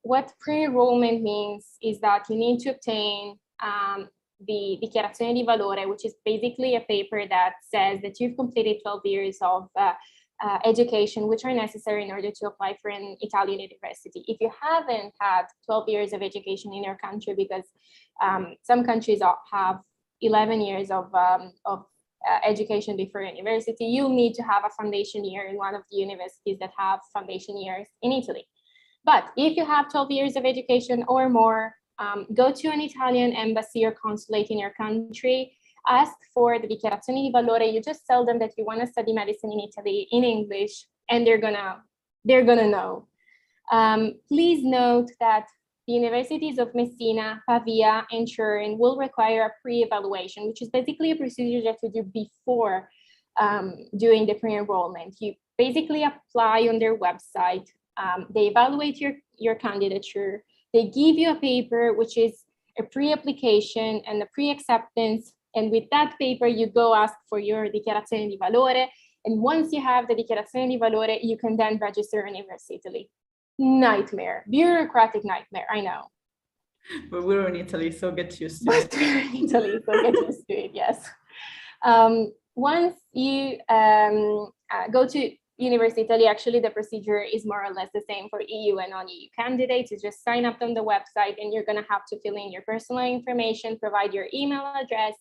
What pre-enrollment means is that you need to obtain the Dichiarazione di Valore, which is basically a paper that says that you've completed 12 years of education, which are necessary in order to apply for an Italian university. If you haven't had 12 years of education in your country, because some countries have 11 years of education before university, you'll need to have a foundation year in one of the universities that have foundation years in Italy. But if you have 12 years of education or more, go to an Italian embassy or consulate in your country, ask for the Dichiarazione di Valore. You just tell them that you want to study medicine in Italy in English, and they're gonna know. Please note that the universities of Messina, Pavia, and Turin will require a pre-evaluation, which is basically a procedure that you do before doing the pre-enrollment. You basically apply on their website. They evaluate your candidature. They give you a paper, which is a pre-application and a pre-acceptance. And with that paper, you go ask for your Dichiarazione di Valore. And once you have the Dichiarazione di Valore, you can then register in Imr Italy. Nightmare, bureaucratic nightmare, I know. But we're in Italy, so get used to it. But we're in Italy, so get used to it, yes. Once you go to University Italy, actually the procedure is more or less the same for EU and non-EU candidates. You just sign up on the website, and you're going to have to fill in your personal information, provide your email address.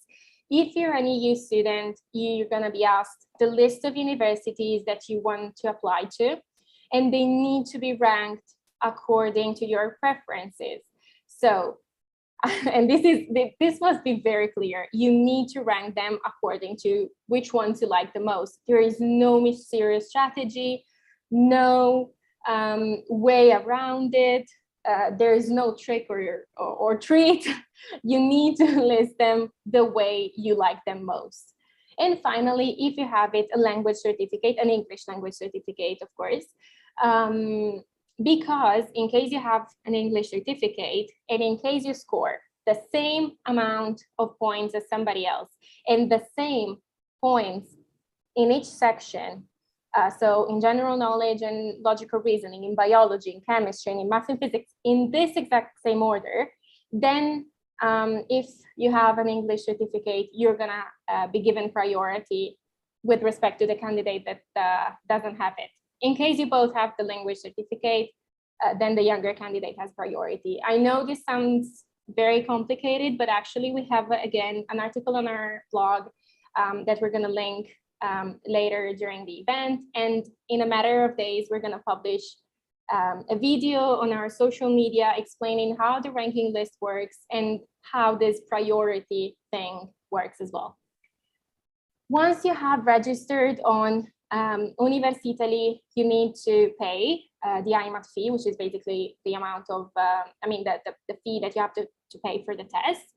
If you're an EU student, you're going to be asked the list of universities that you want to apply to, and they need to be ranked according to your preferences. So, and this must be very clear. You need to rank them according to which ones you like the most. There is no mysterious strategy, no way around it. There is no trick or treat. You need to list them the way you like them most. And finally, if you have it, a language certificate, an English language certificate, of course. Because in case you have an English certificate, and in case you score the same amount of points as somebody else, and the same points in each section, so in general knowledge and logical reasoning, in biology, in chemistry, and in math and physics, in this exact same order, then if you have an English certificate, you're gonna be given priority with respect to the candidate that doesn't have it. In case you both have the language certificate, then the younger candidate has priority. I know this sounds very complicated, but actually we have, again, an article on our blog that we're going to link later during the event. And in a matter of days, we're going to publish a video on our social media explaining how the ranking list works and how this priority thing works as well. Once you have registered on University Italy, you need to pay the IMAT fee, which is basically the amount of, the fee that you have to pay for the test.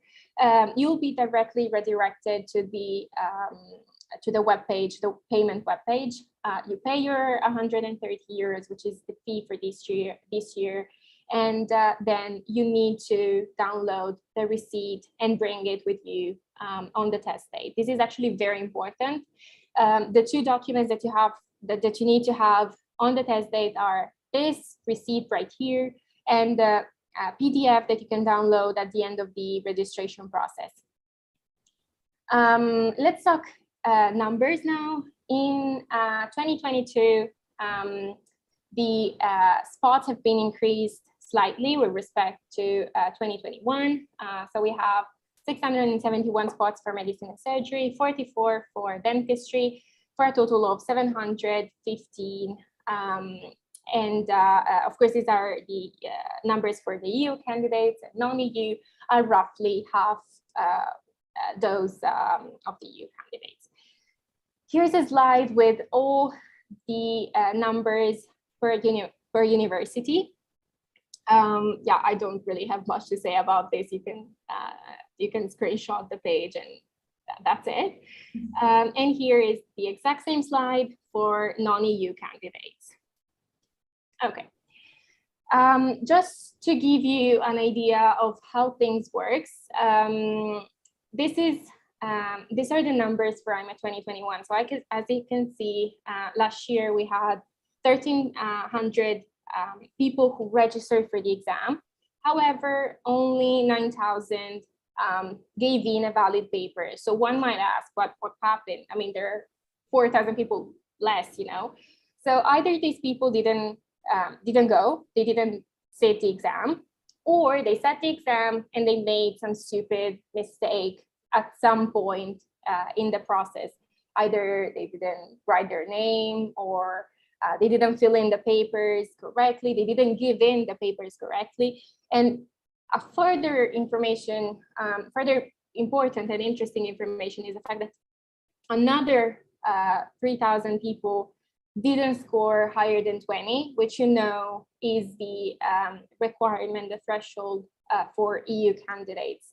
You'll be directly redirected to the webpage, the payment webpage. You pay your 130 euros, which is the fee for this year, and then you need to download the receipt and bring it with you on the test day. This is actually very important. The two documents that you need to have on the test date are this receipt right here and the PDF that you can download at the end of the registration process. Let's talk numbers now. In 2022, the spots have been increased slightly with respect to 2021. So we have 671 spots for medicine and surgery, 44 for dentistry, for a total of 715. Of course, these are the numbers for the EU candidates, and non-EU are roughly half those of the EU candidates. Here's a slide with all the numbers per per university. Yeah, I don't really have much to say about this. You can screenshot the page and that's it. And here is the exact same slide for non-EU candidates. Okay. Just to give you an idea of how things works, these are the numbers for IMAT 2021. So as you can see, last year we had 1,300 people who registered for the exam. However, only 9,000 gave in a valid paper. So one might ask, what happened? I mean, there are 4,000 people less, you know. So either these people didn't go, they didn't sit the exam, or they sat the exam and they made some stupid mistake at some point in the process. Either they didn't write their name, or they didn't fill in the papers correctly, they didn't give in the papers correctly. And a further information, further important and interesting information is the fact that another 3,000 people didn't score higher than 20, which you know is the requirement, the threshold for EU candidates.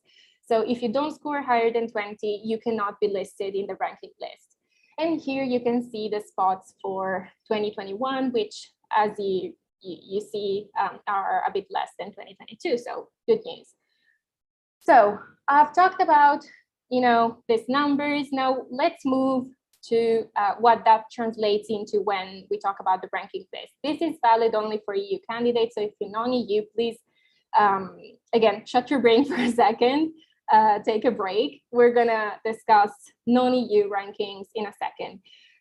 So if you don't score higher than 20, you cannot be listed in the ranking list. And here you can see the spots for 2021, which as you see are a bit less than 2022, so good news. So I've talked about, you know, these numbers. Now let's move to what that translates into when we talk about the ranking list. This is valid only for EU candidates. So if you're non-EU, please, again, shut your brain for a second, take a break. We're gonna discuss non-EU rankings in a second.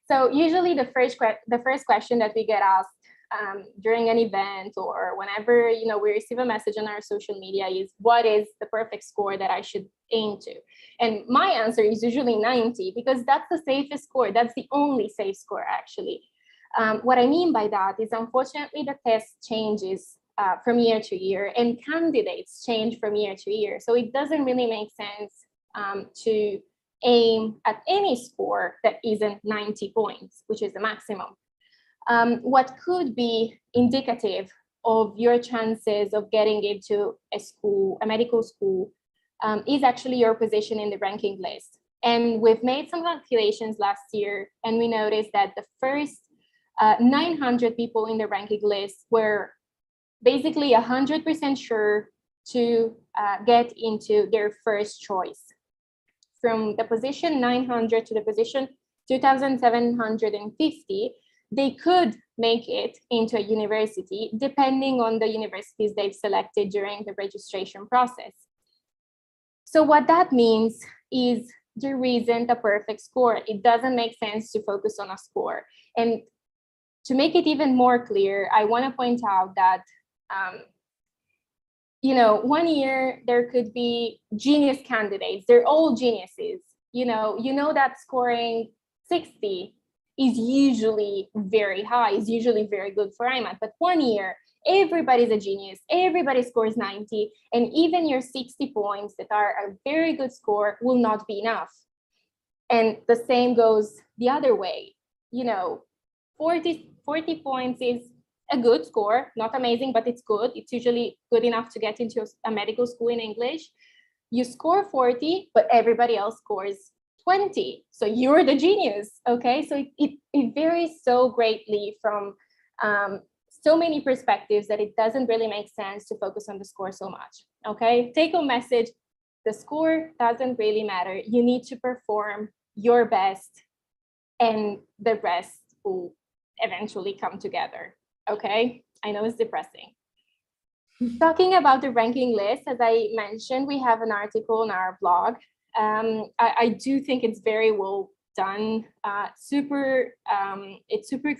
So usually the first question that we get asked during an event or whenever, you know, we receive a message on our social media is, what is the perfect score that I should aim to? And my answer is usually 90, because that's the safest score. That's the only safe score, actually. What I mean by that is, unfortunately, the test changes from year to year, and candidates change from year to year. So it doesn't really make sense to aim at any score that isn't 90 points, which is the maximum. What could be indicative of your chances of getting into a school, a medical school, is actually your position in the ranking list. And we've made some calculations last year, and we noticed that the first 900 people in the ranking list were basically 100% sure to get into their first choice. From the position 900 to the position 2,750, they could make it into a university, depending on the universities they've selected during the registration process. So what that means is there isn't a perfect score. It doesn't make sense to focus on a score. And to make it even more clear, I want to point out that, you know, one year there could be genius candidates. They're all geniuses. You know that scoring 60 is usually very high, is usually very good for IMAT. But one year, everybody's a genius, everybody scores 90, and even your 60 points that are a very good score will not be enough. And the same goes the other way. You know, 40 points is a good score, not amazing, but it's good. It's usually good enough to get into a medical school in English. You score 40, but everybody else scores 20. So you're the genius, okay? So it varies so greatly from so many perspectives that it doesn't really make sense to focus on the score so much, okay? Take home message, the score doesn't really matter. You need to perform your best and the rest will eventually come together, okay? I know it's depressing. Talking about the ranking list, as I mentioned, we have an article on our blog. I do think it's very well done. It's super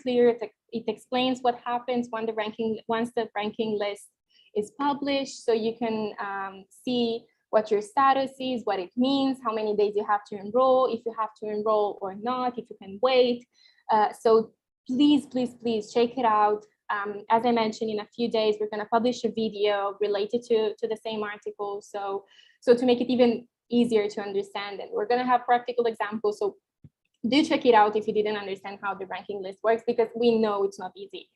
clear. It explains what happens once the ranking list is published, so you can see what your status is, what it means, how many days you have to enroll, if you have to enroll or not, if you can wait. So please check it out. As I mentioned, in a few days, we're going to publish a video related to the same article. So to make it even easier to understand, and we're going to have practical examples. So do check it out if you didn't understand how the ranking list works, because we know it's not easy.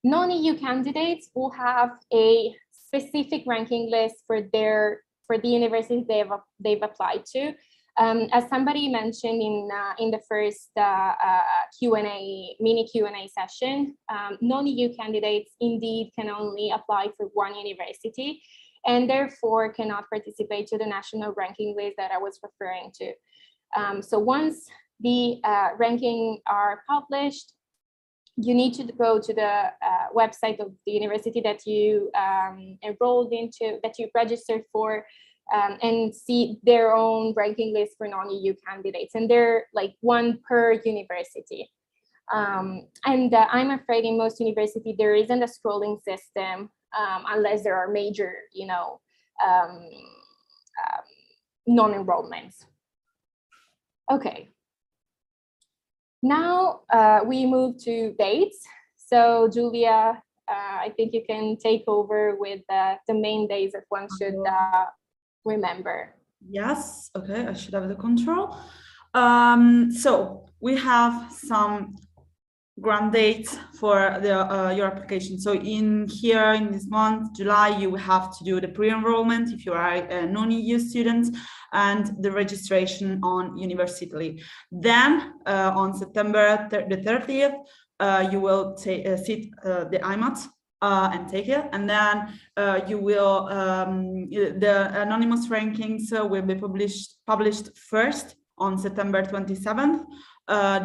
Non-EU candidates will have a specific ranking list for the universities they've applied to. As somebody mentioned in the first mini Q&A session, non-EU candidates indeed can only apply for one university and therefore cannot participate to the national ranking list that I was referring to. So once the ranking are published, you need to go to the website of the university that you enrolled into, that you registered for, and see their own ranking list for non-EU candidates. And they're like one per university. And I'm afraid in most universities, there isn't a scrolling system unless there are major, non-enrollments. Okay. Now we move to dates. So Julia, I think you can take over with the main days that one should remember. Yes, okay, I should have the control. So we have some grant dates for your application. So in this month, July, you will have to do the pre-enrollment if you are a non-EU student, and the registration on University. Then on September the 30th, you will sit the IMAT and take it, and then you will the anonymous rankings will be published first on September 27th.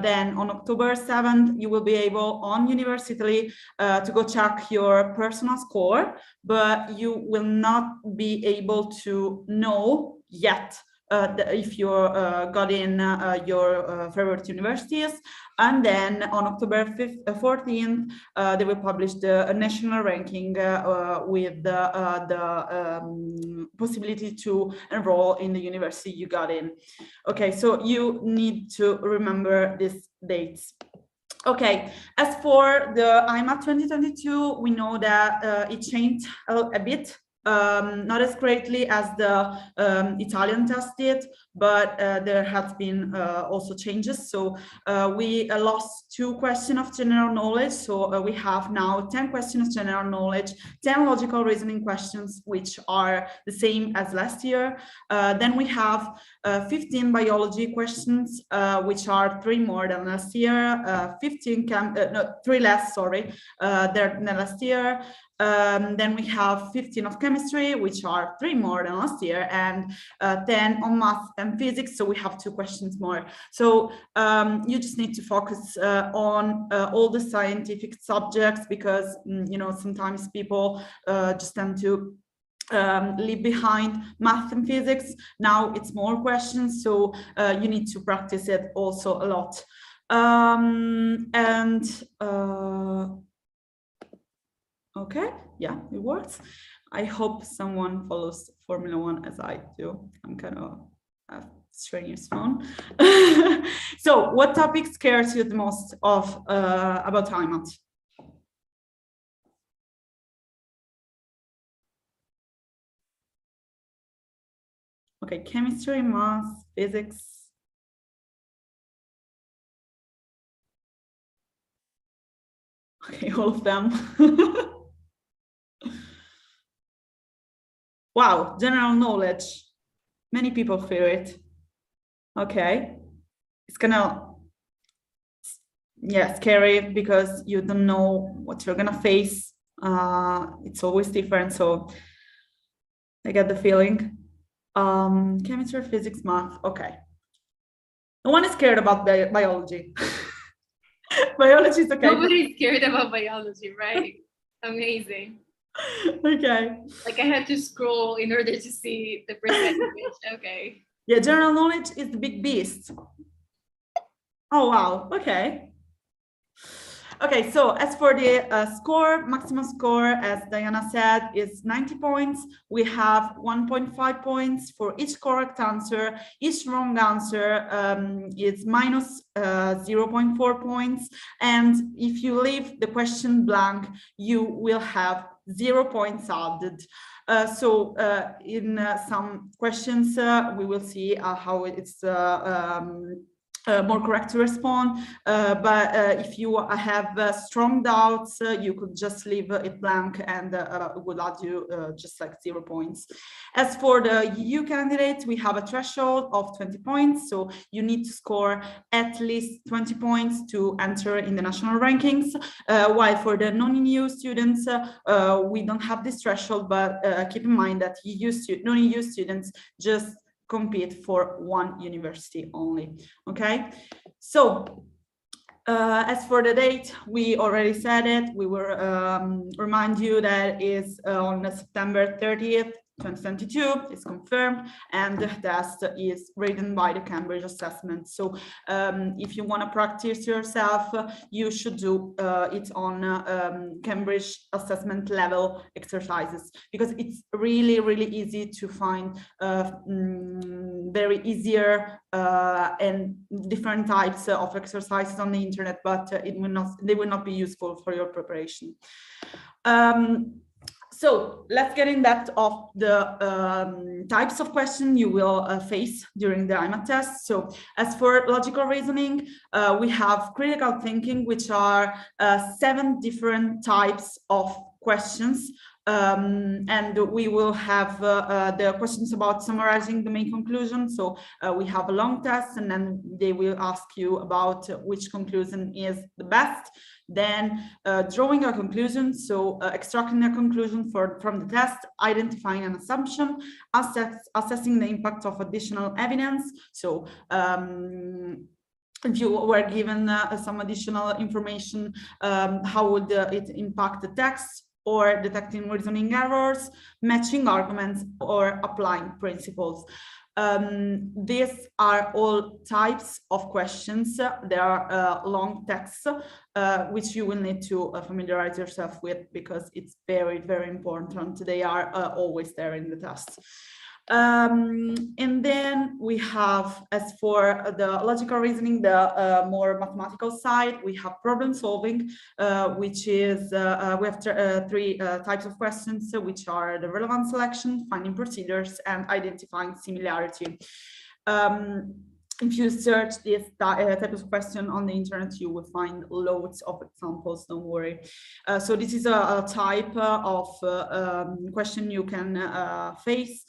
Then on October 7th, you will be able on University to go check your personal score, but you will not be able to know yet if you got in your favorite universities. And then on October 14th, they will publish the national ranking with the possibility to enroll in the university you got in. Okay, so you need to remember these dates. Okay, as for the IMAT 2022, we know that it changed a bit. Not as greatly as the Italian test did, but there have been also changes. So we lost 2 questions of general knowledge. So we have now 10 questions of general knowledge, 10 logical reasoning questions, which are the same as last year. Then we have 15 biology questions, which are 3 more than last year, 3 less, sorry, than last year. Then we have 15 of chemistry, which are 3 more than last year, and 10 on math and physics. So we have 2 questions more. So you just need to focus on all the scientific subjects, because sometimes people just tend to leave behind math and physics. Now it's more questions, so you need to practice it also a lot. Okay, yeah, it works. I hope someone follows Formula 1 as I do. I'm kind of a strenuous phone. So what topic scares you the most about IMAT? Okay, chemistry, math, physics. Okay, all of them. Wow, general knowledge. Many people fear it. Okay. It's kind of, yeah, scary because you don't know what you're gonna face. It's always different, so I get the feeling. Chemistry, physics, math, okay. No one is scared about biology. Biology is okay. Nobody's scared about biology, right? Amazing. Okay. Like I had to scroll in order to see the percentage. Okay. Yeah, general knowledge is the big beast. Oh, wow. Okay. Okay, so as for the score, maximum score, as Diana said, is 90 points. We have 1.5 points for each correct answer. Each wrong answer is minus 0.4 points. And if you leave the question blank, you will have 0 points added. So in some questions, we will see how it's more correct to respond, but if you have strong doubts, you could just leave it blank, and it will add you just like 0 points. As for the EU candidates, we have a threshold of 20 points, so you need to score at least 20 points to enter in the national rankings, while for the non-EU students, we don't have this threshold, but keep in mind that non-EU students just compete for one university only. Okay, so as for the date, we already said it. We will remind you that is on September 30th, 2022, it's confirmed, and the test is written by the Cambridge assessment. So if you want to practice yourself, you should do it on Cambridge assessment level exercises, because it's really, really easy to find very easier and different types of exercises on the internet, but they will not be useful for your preparation. So let's get in depth of the types of questions you will face during the IMAT test. So as for logical reasoning, we have critical thinking, which are 7 different types of questions. And we will have the questions about summarizing the main conclusion. So we have a long test, and then they will ask you about which conclusion is the best. Then drawing a conclusion, so extracting a conclusion from the test, identifying an assumption, assessing the impact of additional evidence. So if you were given some additional information, how would it impact the text, or detecting reasoning errors, matching arguments, or applying principles. These are all types of questions. They are long texts, which you will need to familiarize yourself with, because it's very, very important. They are always there in the test. And then we have, as for the logical reasoning, the more mathematical side, we have problem solving, which is, we have 3 types of questions, which are the relevant selection, finding procedures, and identifying similarity. If you search this type of question on the internet, you will find loads of examples, don't worry. So this is a type of question you can face,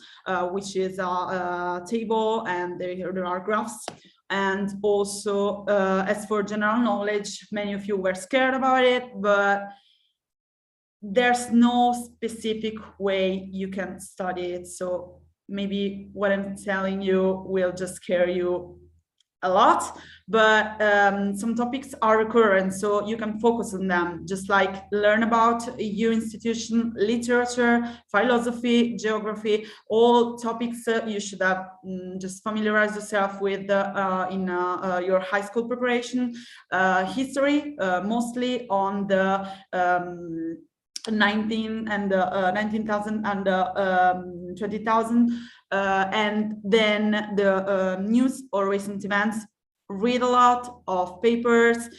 which is a table, and there are graphs. And also, as for general knowledge, many of you were scared about it, but there's no specific way you can study it. So maybe what I'm telling you will just scare you a lot, but some topics are recurrent, so you can focus on them, just like learn about EU institution, literature, philosophy, geography, all topics you should have just familiarize yourself with in your high school preparation. History, mostly on the 19,000 and 20,000, and then the news or recent events. Read a lot of papers,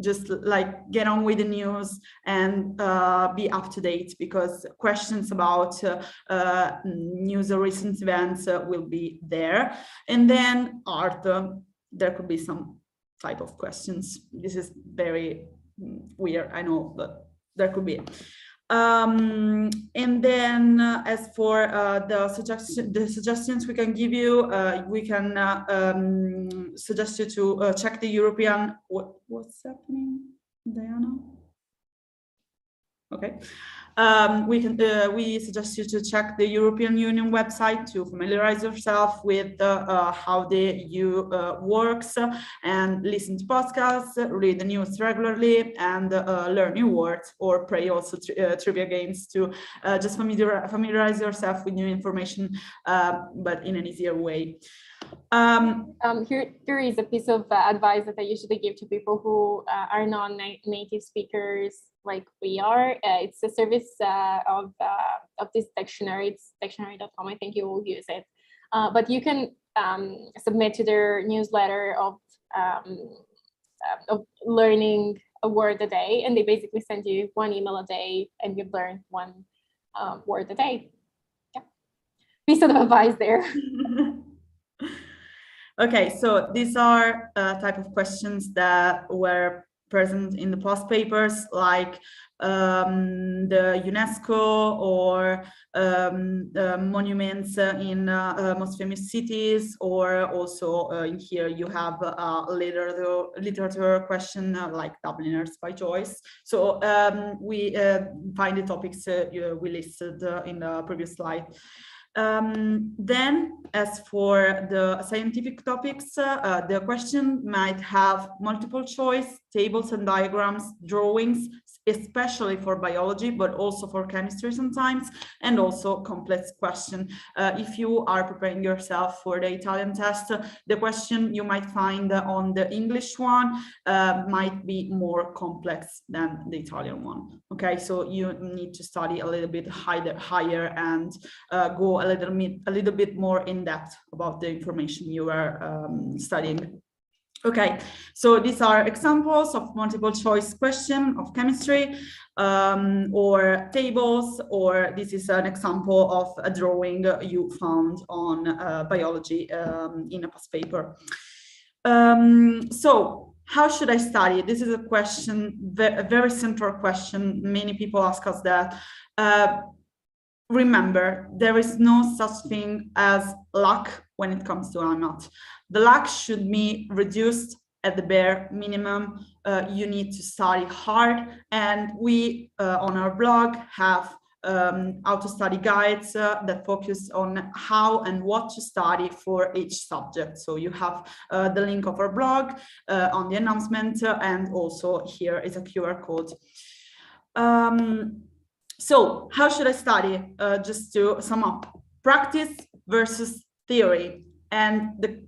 just like get on with the news and be up to date, because questions about news or recent events will be there. And then art, there could be some type of questions. This is very weird, I know, but there could be. And then as for the suggestions we can give you, we can suggest you to check the European, what's happening, Diana? Okay. We suggest you to check the European Union website to familiarize yourself with how the EU works, and listen to podcasts, read the news regularly, and learn new words, or play also trivia games to just familiarize yourself with new information, but in an easier way. Here is a piece of advice that I usually give to people who are non-native speakers like we are. It's a service of this dictionary. It's dictionary.com. I think you will use it. But you can submit to their newsletter of learning a word a day, and they basically send you 1 email a day, and you learn 1 word a day. Yeah, piece of advice there. Okay, so these are type of questions that were present in the past papers, like the UNESCO or monuments in most famous cities, or also in here you have a literature question like Dubliners by choice. So we find the topics we listed in the previous slide. Then, as for the scientific topics, the question might have multiple choice, tables and diagrams, drawings, especially for biology, but also for chemistry sometimes, and also complex question. If you are preparing yourself for the Italian test, the question you might find on the English one might be more complex than the Italian one. Okay, so you need to study a little bit higher and go a little bit more in depth about the information you are studying. Okay, so these are examples of multiple choice question of chemistry or tables, or this is an example of a drawing you found on biology in a past paper. So how should I study? This is a question, a very central question. Many people ask us that. Remember, there is no such thing as luck when it comes to IMAT. The luck should be reduced at the bare minimum. You need to study hard, and we on our blog have how to study guides that focus on how and what to study for each subject. So you have the link of our blog on the announcement, and also here is a QR code. So how should I study? Just to sum up, practice versus theory. And the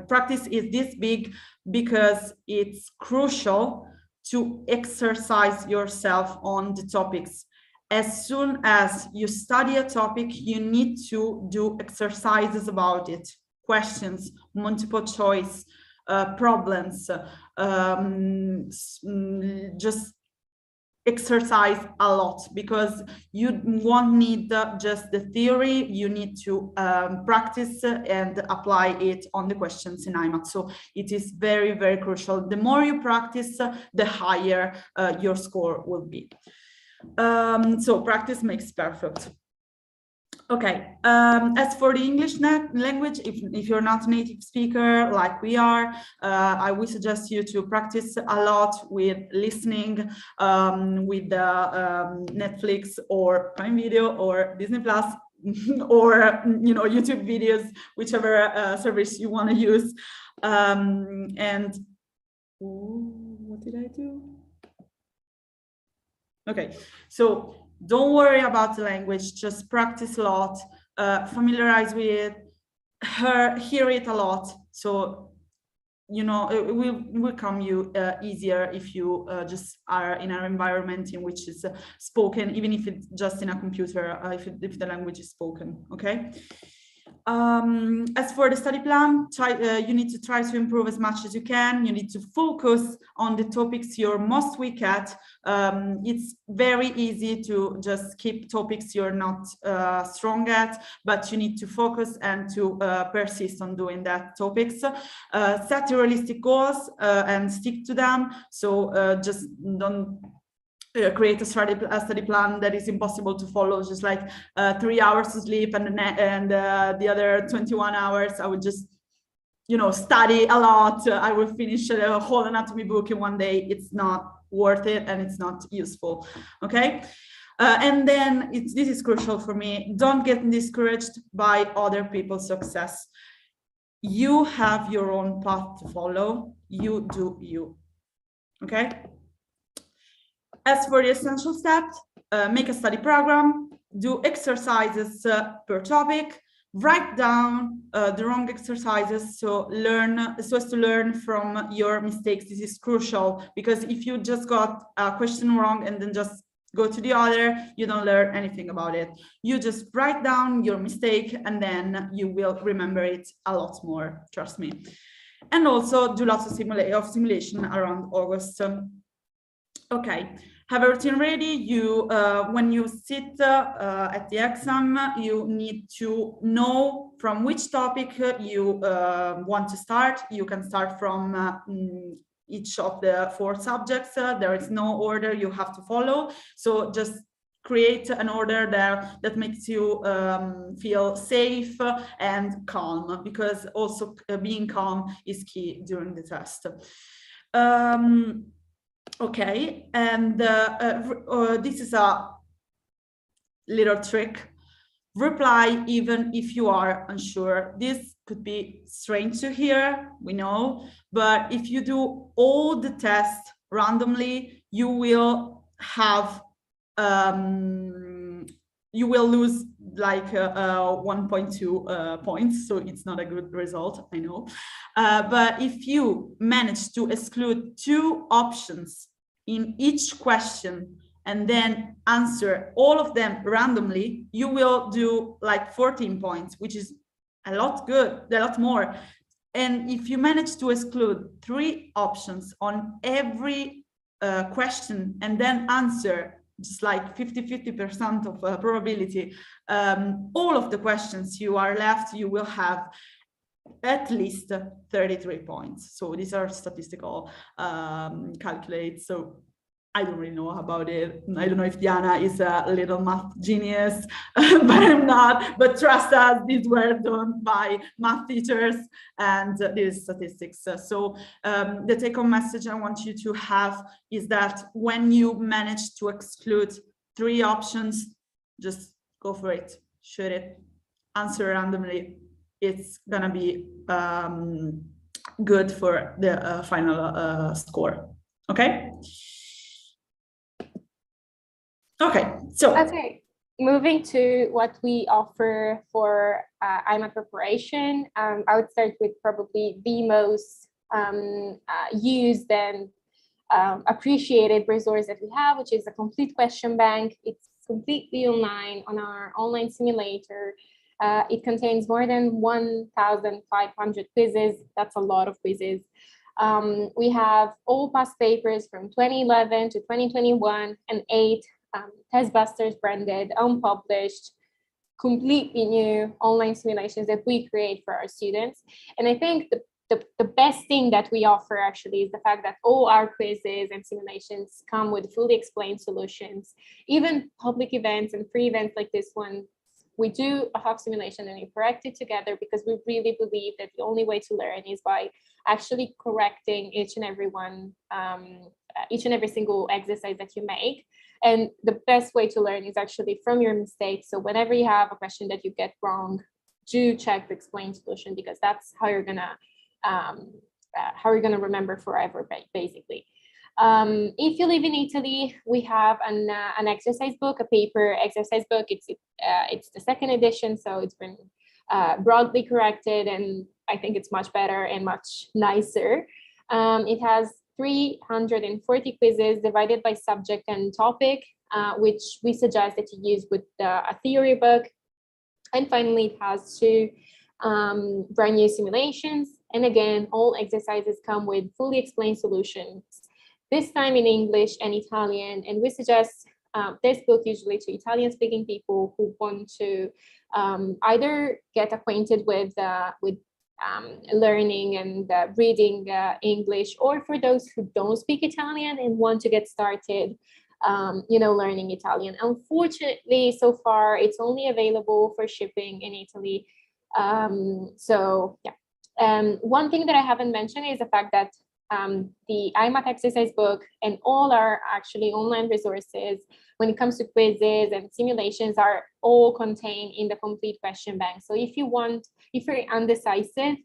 practice is this big because it's crucial to exercise yourself on the topics. As soon as you study a topic, you need to do exercises about it, questions, multiple choice, problems, just exercise a lot, because you won't need just the theory, you need to practice and apply it on the questions in IMAT. So it is very, very crucial. The more you practice, the higher your score will be. So practice makes perfect. Okay, as for the English language, if you're not a native speaker like we are, I would suggest you to practice a lot with listening, with Netflix or Prime Video or Disney Plus, or YouTube videos, whichever service you want to use. And what did I do? Okay, so don't worry about the language, just practice a lot, familiarize with it, hear it a lot. So, it will come you easier if you just are in an environment in which it's spoken, even if it's just in a computer, if the language is spoken, okay? As for the study plan, you need to try to improve as much as you can. You need to focus on the topics you're most weak at. It's very easy to just keep topics you're not strong at, but you need to focus and to persist on doing that topics. Set realistic goals and stick to them. So just don't create a study plan that is impossible to follow, just like 3 hours to sleep and the other 21 hours I would just study a lot. I will finish a whole anatomy book in one day. It's not worth it and it's not useful. Okay, and then this is crucial for me. Don't get discouraged by other people's success. You have your own path to follow. You do you. Okay. As for the essential steps, make a study program, do exercises per topic, write down the wrong exercises so as to learn from your mistakes. This is crucial, because if you just got a question wrong and then just go to the other, you don't learn anything about it. You just write down your mistake and then you will remember it a lot more, trust me. And also do lots of simulation around August. Okay, have everything ready. You, when you sit at the exam, you need to know from which topic you want to start. You can start from each of the 4 subjects. There is no order you have to follow. So just create an order there that makes you feel safe and calm, because also being calm is key during the test. Okay, and this is a little trick. Reply even if you are unsure. This could be strange to hear, we know, but if you do all the tests randomly, you will have you will lose like 1.2 points, so it's not a good result, I know. But if you manage to exclude 2 options in each question and then answer all of them randomly, you will do like 14 points, which is a lot more. And if you manage to exclude 3 options on every question and then answer just like 50% of probability, all of the questions you are left, you will have at least 33 points. So these are statistical calculates. So I don't really know about it. I don't know if Diana is a little math genius, but I'm not. But trust us, these were done by math teachers, and these statistics. So the take-home message I want you to have is that when you manage to exclude 3 options, just go for it, shoot it, answer randomly. It's gonna be good for the final score. Okay. Okay, so. Okay, moving to what we offer for IMAT preparation, I would start with probably the most used and appreciated resource that we have, which is a complete question bank. It's completely online on our online simulator. It contains more than 1,500 quizzes. That's a lot of quizzes. We have all past papers from 2011 to 2021 and 8 test busters branded, unpublished, completely new online simulations that we create for our students. And I think the best thing that we offer actually is the fact that all our quizzes and simulations come with fully explained solutions. Even public events and free events like this one, we do a half simulation and we correct it together, because we really believe that the only way to learn is by actually correcting each and every single exercise that you make. And the best way to learn is actually from your mistakes. So whenever you have a question that you get wrong, do check the explained solution, because that's how you're gonna remember forever, basically. If you live in Italy, we have an exercise book, a paper exercise book. It's the 2nd edition, so it's been broadly corrected, and I think it's much better and much nicer. It has 340 quizzes divided by subject and topic, which we suggest that you use with a theory book. And finally, it has 2 brand new simulations. And again, all exercises come with fully explained solutions, this time in English and Italian. And we suggest this book usually to Italian-speaking people who want to either get acquainted with learning and reading English, or for those who don't speak Italian and want to get started, learning Italian. Unfortunately, so far, it's only available for shipping in Italy. So yeah. One thing that I haven't mentioned is the fact that the IMAT exercise book and all our actually online resources when it comes to quizzes and simulations are all contained in the complete question bank. So if you're undecisive,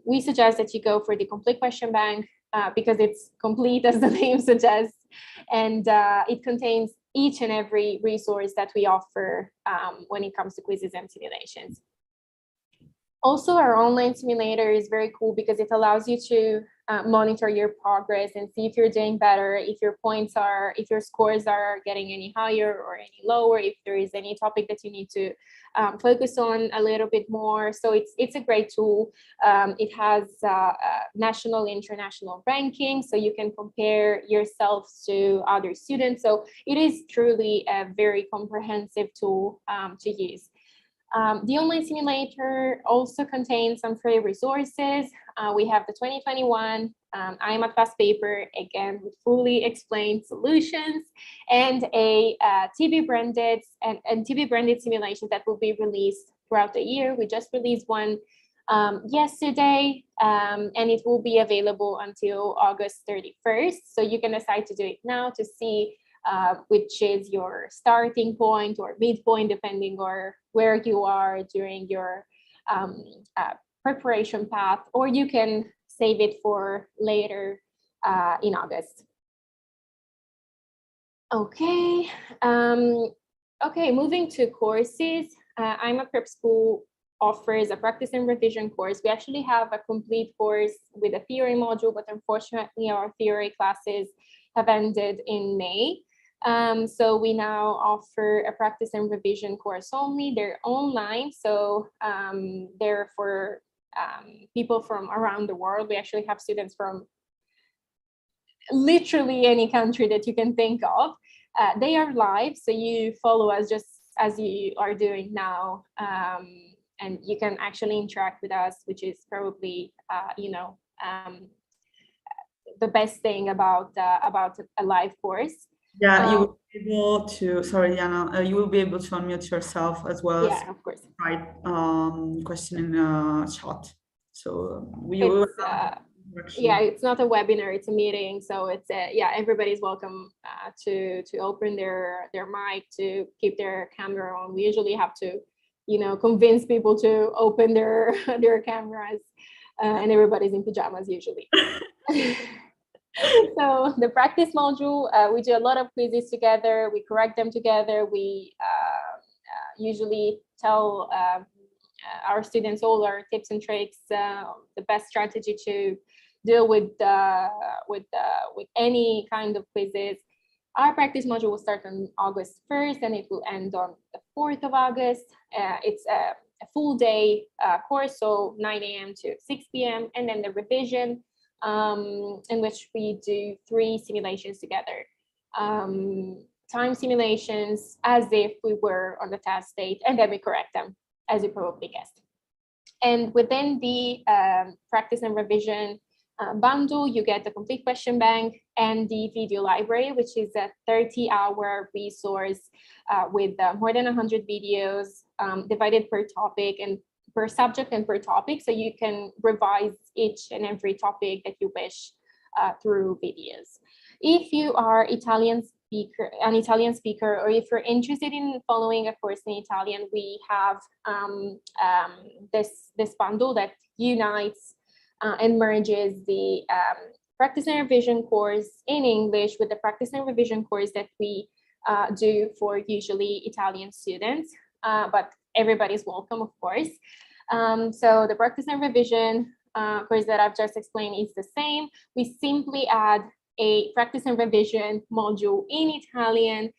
we suggest that you go for the complete question bank because it's complete, as the name suggests, and it contains each and every resource that we offer when it comes to quizzes and simulations. Also, our online simulator is very cool because it allows you to monitor your progress and see if you're doing better, if your scores are getting any higher or any lower, if there is any topic that you need to focus on a little bit more. So it's a great tool. It has national, international ranking, so you can compare yourself to other students. So it is truly a very comprehensive tool to use. The online simulator also contains some free resources. We have the 2021 IMAT past paper, again, with fully explained solutions, and a TV branded simulations that will be released throughout the year. We just released one yesterday, and it will be available until August 31st. So you can decide to do it now to see which is your starting point or midpoint, depending on where you are during your preparation path, or you can save it for later in August. Okay, moving to courses. IMAT Prep School offers a practice and revision course. We actually have a complete course with a theory module, but unfortunately our theory classes have ended in May. So we now offer a practice and revision course only. They're online, so they're for people from around the world. We actually have students from literally any country that you can think of. They are live, so you follow us just as you are doing now, and you can actually interact with us, which is probably the best thing about a live course. Yeah, you will be able to, sorry, Diana, you will be able to unmute yourself as well as of course. write question in chat. So we will. Yeah, it's not a webinar, it's a meeting. So it's everybody's welcome to open their mic, to keep their camera on. We usually have to, convince people to open their cameras, and everybody's in pajamas usually. So the practice module, we do a lot of quizzes together. We correct them together. We usually tell our students all our tips and tricks, the best strategy to deal with any kind of quizzes. Our practice module will start on August 1st and it will end on the 4th of August. It's a full day course, so 9 a.m. to 6 p.m. And then the revision, in which we do 3 simulations together. Time simulations as if we were on the test date, and then we correct them, as you probably guessed. And within the practice and revision bundle, you get the complete question bank and the video library, which is a 30-hour resource with more than 100 videos divided per topic and per subject and per topic. So you can revise each and every topic that you wish through videos. If you are an Italian speaker, or if you're interested in following a course in Italian, we have this bundle that unites and merges the practice and revision course in English with the practice and revision course that we do for usually Italian students, but everybody's welcome, of course. So the practice and revision course that I've just explained is the same. We simply add a practice and revision module in Italian,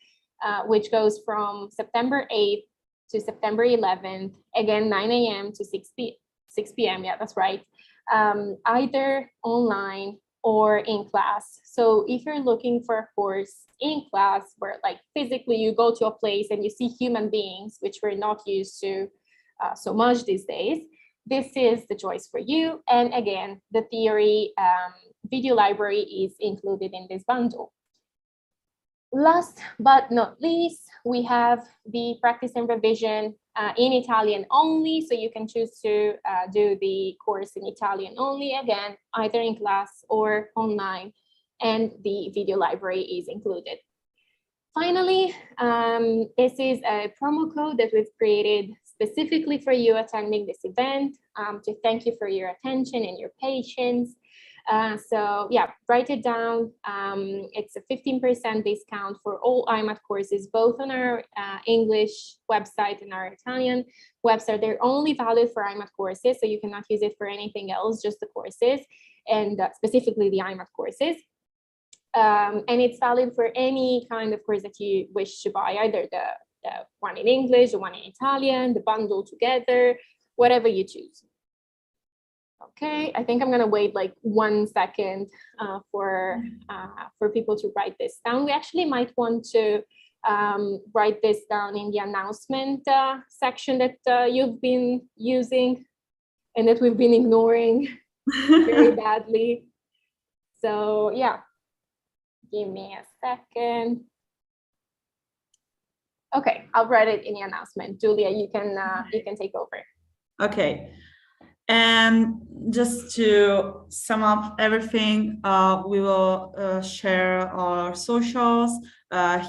which goes from September 8th to September 11th, again, 9 a.m. to 6 p.m. Yeah, that's right. Either online or in class. So if you're looking for a course in class where like physically you go to a place and you see human beings, which we're not used to so much these days, this is the choice for you. And again, the theory video library is included in this bundle. Last but not least, we have the practice and revision in Italian only. So you can choose to do the course in Italian only, again, either in class or online, and the video library is included. Finally, this is a promo code that we've created specifically for you attending this event, to thank you for your attention and your patience. So yeah, write it down. It's a 15% discount for all IMAT courses, both on our English website and our Italian website. They're only valid for IMAT courses, so you cannot use it for anything else, just the courses, and specifically the IMAT courses. And it's valid for any kind of course that you wish to buy, either the one in English, the one in Italian, the bundle together, whatever you choose. Okay, I think I'm gonna wait like 1 second for people to write this down. We actually might want to write this down in the announcement section that you've been using and that we've been ignoring very badly. So yeah, give me a second. Okay, I'll write it in the announcement. Julia, you can take over. Okay. And just to sum up everything, we will share our socials.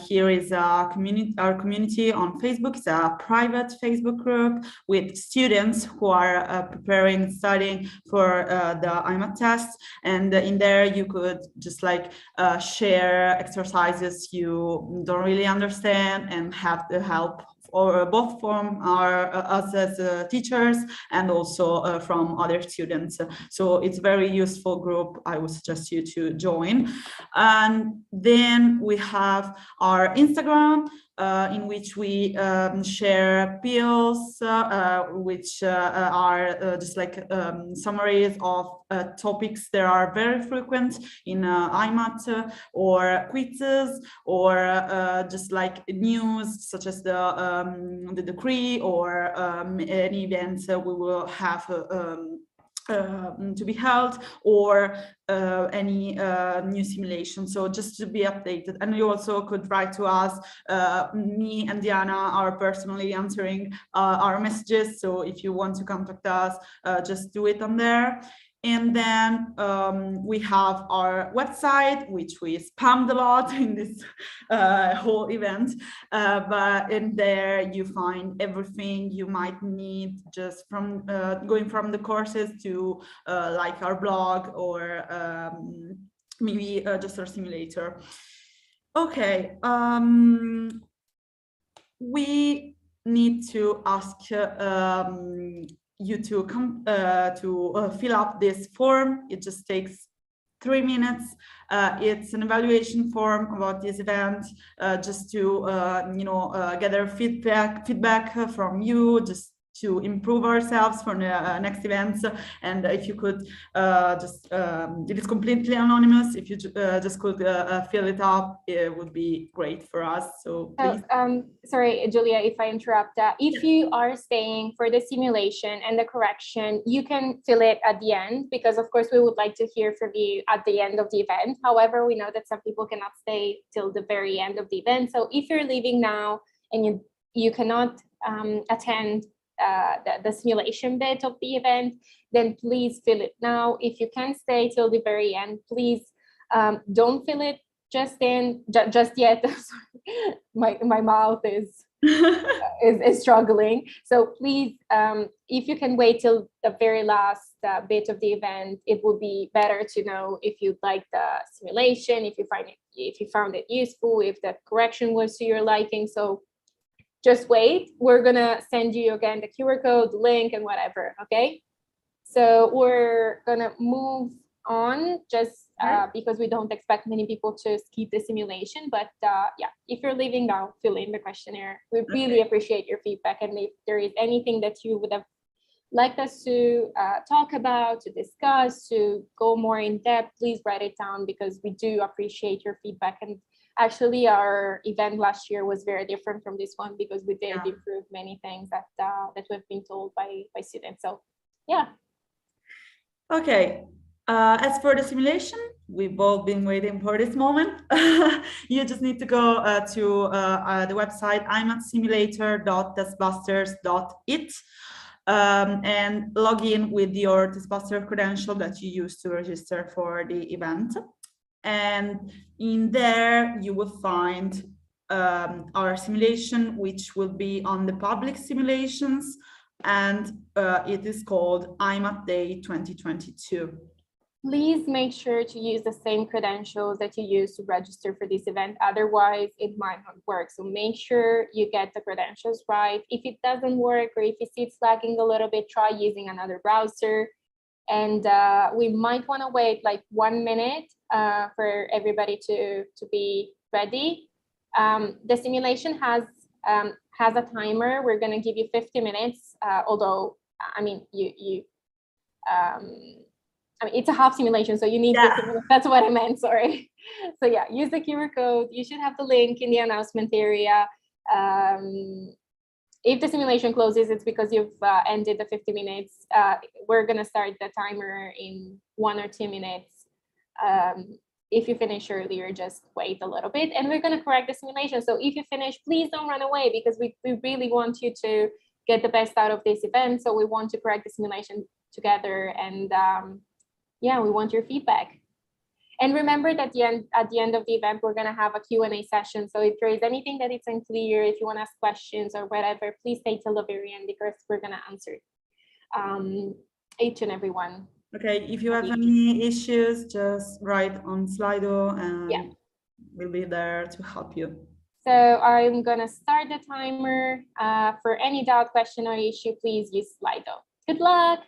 Here is our community on Facebook. It's a private Facebook group with students who are preparing, studying for the IMAT test. And in there, you could just like share exercises you don't really understand and have the help, or both from us as teachers and also from other students. So it's a very useful group. I would suggest you to join. And then we have our Instagram, in which we share pills, which are just like summaries of topics that are very frequent in IMAT, or quizzes, or just like news such as the decree, or any events we will have to be held, or any new simulation. So just to be updated. And you also could write to us. Me and Diana are personally answering our messages. So if you want to contact us, just do it on there. And then we have our website, which we spammed a lot in this whole event. But in there you find everything you might need, just from going from the courses to like our blog, or maybe just our simulator. Okay, we need to ask you to come to fill up this form. It just takes 3 minutes. It's an evaluation form about this event, just to gather feedback from you, just to improve ourselves for the next events. And if you could it is completely anonymous. If you just could fill it up, it would be great for us. So please. Sorry, Julia, if I interrupt. If you are staying for the simulation and the correction, you can fill it at the end, because of course we would like to hear from you at the end of the event. However, we know that some people cannot stay till the very end of the event. So if you're leaving now and you cannot attend the simulation bit of the event, then please fill it now. If you can stay till the very end, please don't fill it just yet. my mouth is struggling. So please, if you can wait till the very last bit of the event, it would be better to know if you'd like the simulation, if you found it useful, if the correction was to your liking. So just wait. We're gonna send you again the QR code, the link, and whatever. Okay. So we're gonna move on, just because we don't expect many people to skip the simulation. But yeah, if you're leaving now, fill in the questionnaire. We really appreciate your feedback. And if there is anything that you would have liked us to talk about, to discuss, to go more in depth, please write it down, because we do appreciate your feedback. And actually, our event last year was very different from this one, because we did improve many things that we've been told by students. So yeah. Okay. As for the simulation, we've all been waiting for this moment. You just need to go to the website imatsimulator.testbusters.it and log in with your TestBuster credential that you used to register for the event. And in there, you will find our simulation, which will be on the public simulations, and it is called IMAT Day 2022. please make sure to use the same credentials that you use to register for this event. Otherwise, it might not work. So make sure you get the credentials right. If it doesn't work, or if you see it's lagging a little bit, try using another browser. And we might want to wait like 1 minute for everybody to be ready. The simulation has a timer. We're going to give you 50 minutes, although, I mean, it's a half simulation, so you need 50 minutes. That's what I meant, sorry. So yeah, use the QR code. You should have the link in the announcement area. If the simulation closes, it's because you've ended the 50 minutes. We're gonna start the timer in 1 or 2 minutes. If you finish earlier, just wait a little bit, and we're gonna correct the simulation. So if you finish, please don't run away, because we really want you to get the best out of this event. So we want to correct the simulation together, and yeah, we want your feedback. And remember that at the end of the event, we're going to have a Q&A session. So if there is anything that is unclear, if you want to ask questions or whatever, please stay till the very end, because we're going to answer each and every one. Okay, if you have any issues, just write on Slido and we'll be there to help you. So I'm going to start the timer. For any doubt, question, or issue, please use Slido. Good luck.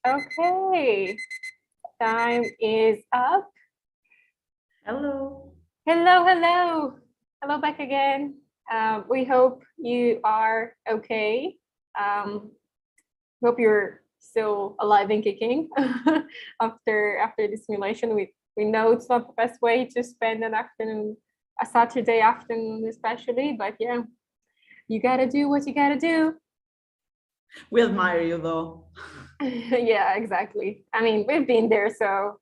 Okay, time is up. Hello. Hello, hello. Hello back again. We hope you are okay. Hope you're still alive and kicking after the simulation. We know it's not the best way to spend an afternoon, a Saturday afternoon especially, but yeah, you gotta do what you gotta do. We admire you though. Yeah, exactly. I mean, we've been there, so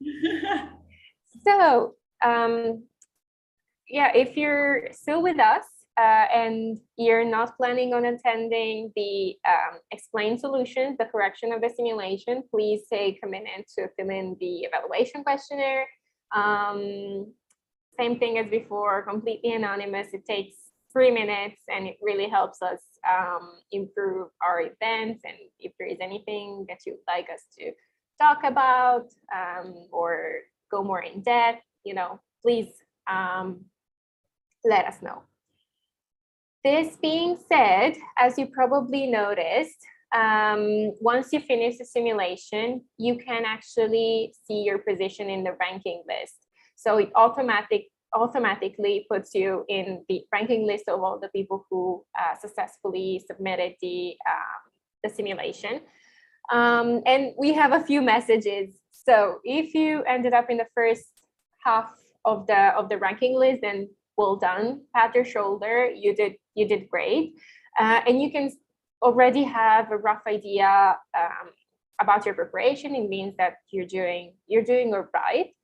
yeah, if you're still with us and you're not planning on attending the explain solutions, the correction of the simulation, please take a minute to fill in the evaluation questionnaire. Same thing as before, completely anonymous. It takes 3 minutes and it really helps us improve our events. And if there is anything that you'd like us to talk about or go more in depth, please let us know. This being said, as you probably noticed, once you finish the simulation, you can actually see your position in the ranking list. So it automatically puts you in the ranking list of all the people who successfully submitted the simulation. And we have a few messages. So if you ended up in the first half of the ranking list, then well done, pat your shoulder, you did great. And you can already have a rough idea about your preparation. It means that you're doing all right.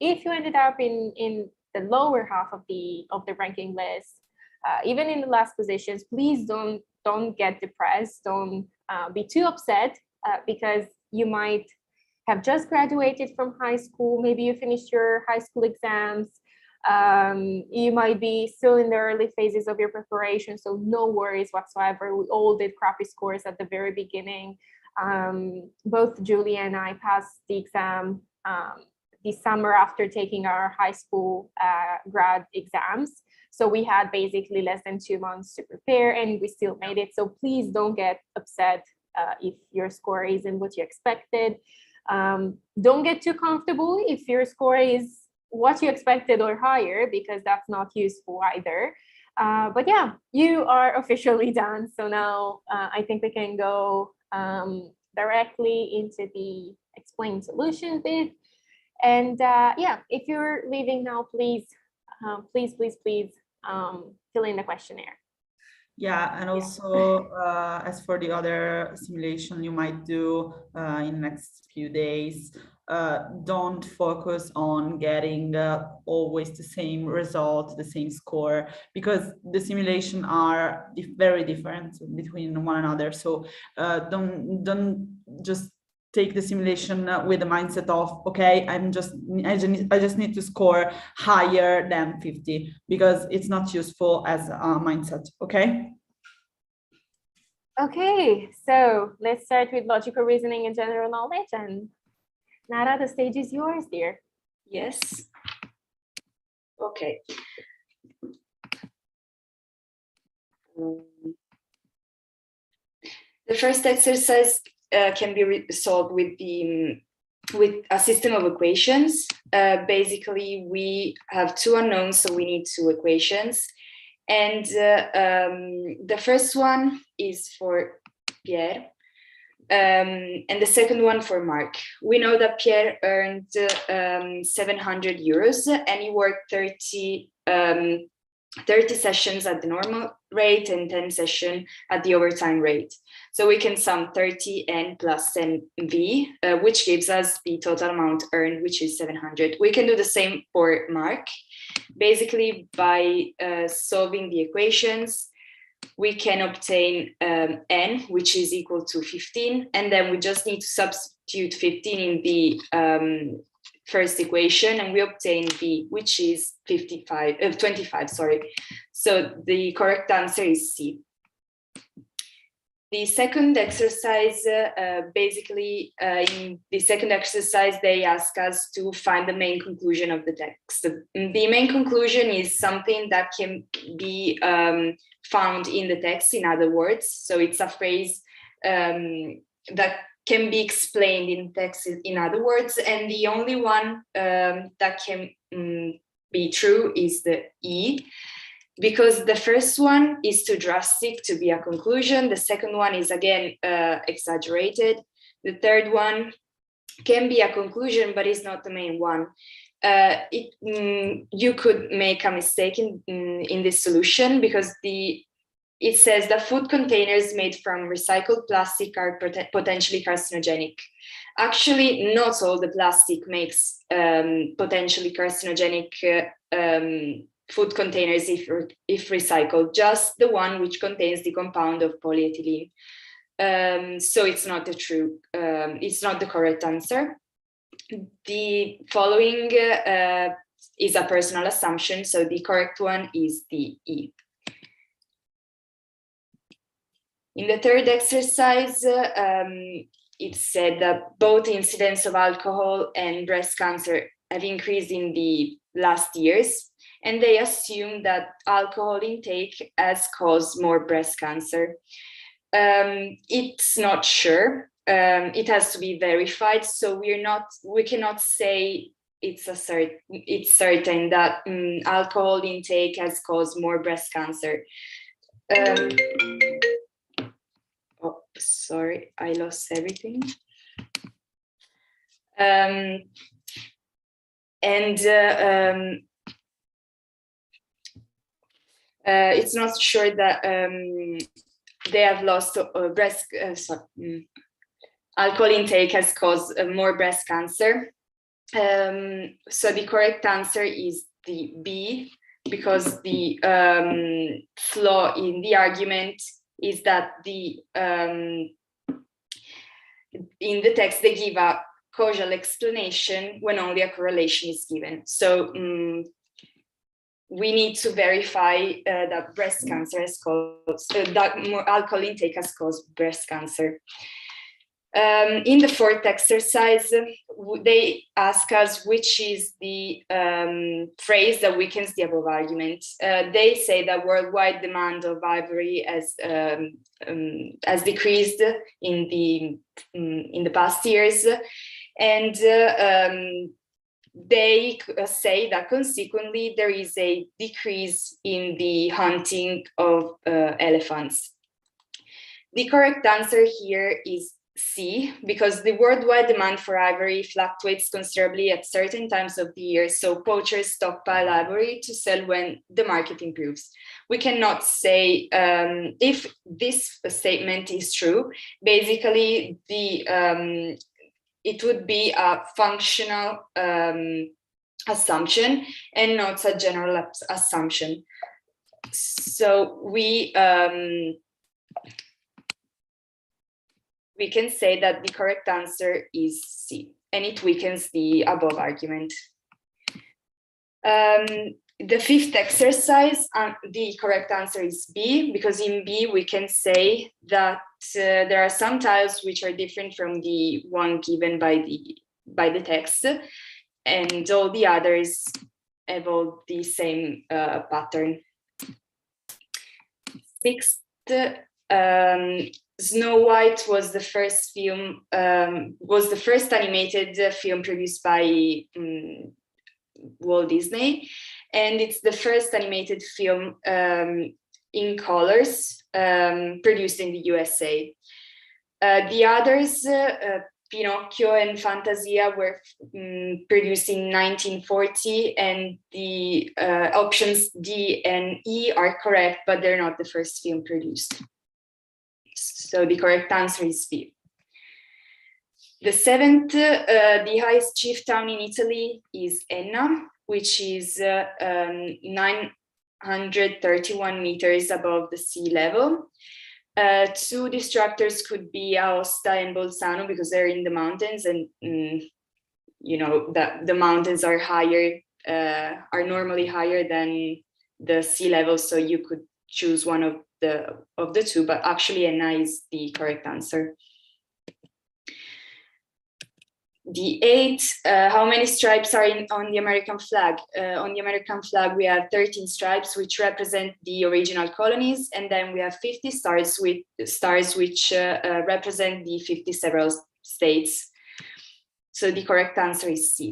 If you ended up in the lower half of the ranking list, even in the last positions, please don't get depressed. Don't be too upset because you might have just graduated from high school. Maybe you finished your high school exams. You might be still in the early phases of your preparation, so no worries whatsoever. We all did crappy scores at the very beginning. Both Julia and I passed the exam the summer after taking our high school grad exams. So we had basically less than 2 months to prepare and we still made it. So please don't get upset if your score isn't what you expected. Don't get too comfortable if your score is what you expected or higher, because that's not useful either. But yeah, you are officially done. So now I think we can go directly into the explain solutions bit. And yeah, if you're leaving now, please fill in the questionnaire. Yeah, and also as for the other simulation you might do in the next few days, don't focus on getting always the same result, the same score, because the simulation are very different between one another. So don't just take the simulation with the mindset of, okay, I just need to score higher than 50, because it's not useful as a mindset, okay? Okay, so let's start with logical reasoning and general knowledge. And Nara, the stage is yours, dear. Yes. Okay. The first exercise can be solved with a system of equations. Basically, we have two unknowns, so we need two equations. And the first one is for Pierre, and the second one for Mark. We know that Pierre earned 700 euros and he worked 30 sessions at the normal rate and 10 sessions at the overtime rate. So we can sum 30N plus NV, which gives us the total amount earned, which is 700. We can do the same for Mark. Basically, by solving the equations, we can obtain N, which is equal to 15, and then we just need to substitute 15 in the first equation, and we obtain B, which is 25, sorry. So the correct answer is C. The second exercise, basically, in the second exercise, they ask us to find the main conclusion of the text. The main conclusion is something that can be found in the text, in other words. So it's a phrase that can be explained in text in other words, and the only one that can be true is the E, because the first one is too drastic to be a conclusion. The second one is again exaggerated. The third one can be a conclusion, but is not the main one. You could make a mistake in this solution, because it says that food containers made from recycled plastic are potentially carcinogenic. Actually, not all the plastic makes potentially carcinogenic food containers if recycled, just the one which contains the compound of polyethylene. So it's not it's not the correct answer. The following is a personal assumption, so the correct one is the E. In the third exercise, it said that both incidence of alcohol and breast cancer have increased in the last years, and they assume that alcohol intake has caused more breast cancer. It's not sure. It has to be verified, so we cannot say it's certain that alcohol intake has caused more breast cancer. Oh, sorry, I lost everything. It's not sure that they have lost alcohol intake has caused more breast cancer. So the correct answer is the B, because the flaw in the argument is that in the text they give a causal explanation when only a correlation is given. So we need to verify that breast cancer has caused, that more alcohol intake has caused breast cancer. In the fourth exercise, they ask us which is the phrase that weakens the above argument. They say that worldwide demand of ivory has decreased in the past years, and they say that consequently there is a decrease in the hunting of elephants. The correct answer here is C, because the worldwide demand for ivory fluctuates considerably at certain times of the year, so poachers stockpile ivory to sell when the market improves. We cannot say if this statement is true. Basically, it would be a functional assumption and not a general assumption. So we can say that the correct answer is C, and it weakens the above argument. The fifth exercise, the correct answer is B, because in B we can say that there are some tiles which are different from the one given by the text, and all the others have all the same pattern. Sixth, Snow White was the first film, was the first animated film produced by Walt Disney, and it's the first animated film in colors produced in the USA. The others, Pinocchio and Fantasia, were produced in 1940, and the options D and E are correct, but they're not the first film produced. So the correct answer is B. The seventh, the highest chief town in Italy is Enna, which is 931 meters above the sea level. Two distractors could be Aosta and Bolzano, because they're in the mountains, and you know that the mountains are higher, are normally higher than the sea level, so you could choose one of the two, but actually Enna is the correct answer. The eighth, how many stripes are on the American flag? On the American flag, we have 13 stripes, which represent the original colonies, and then we have 50 stars which represent the 50 states. So the correct answer is C.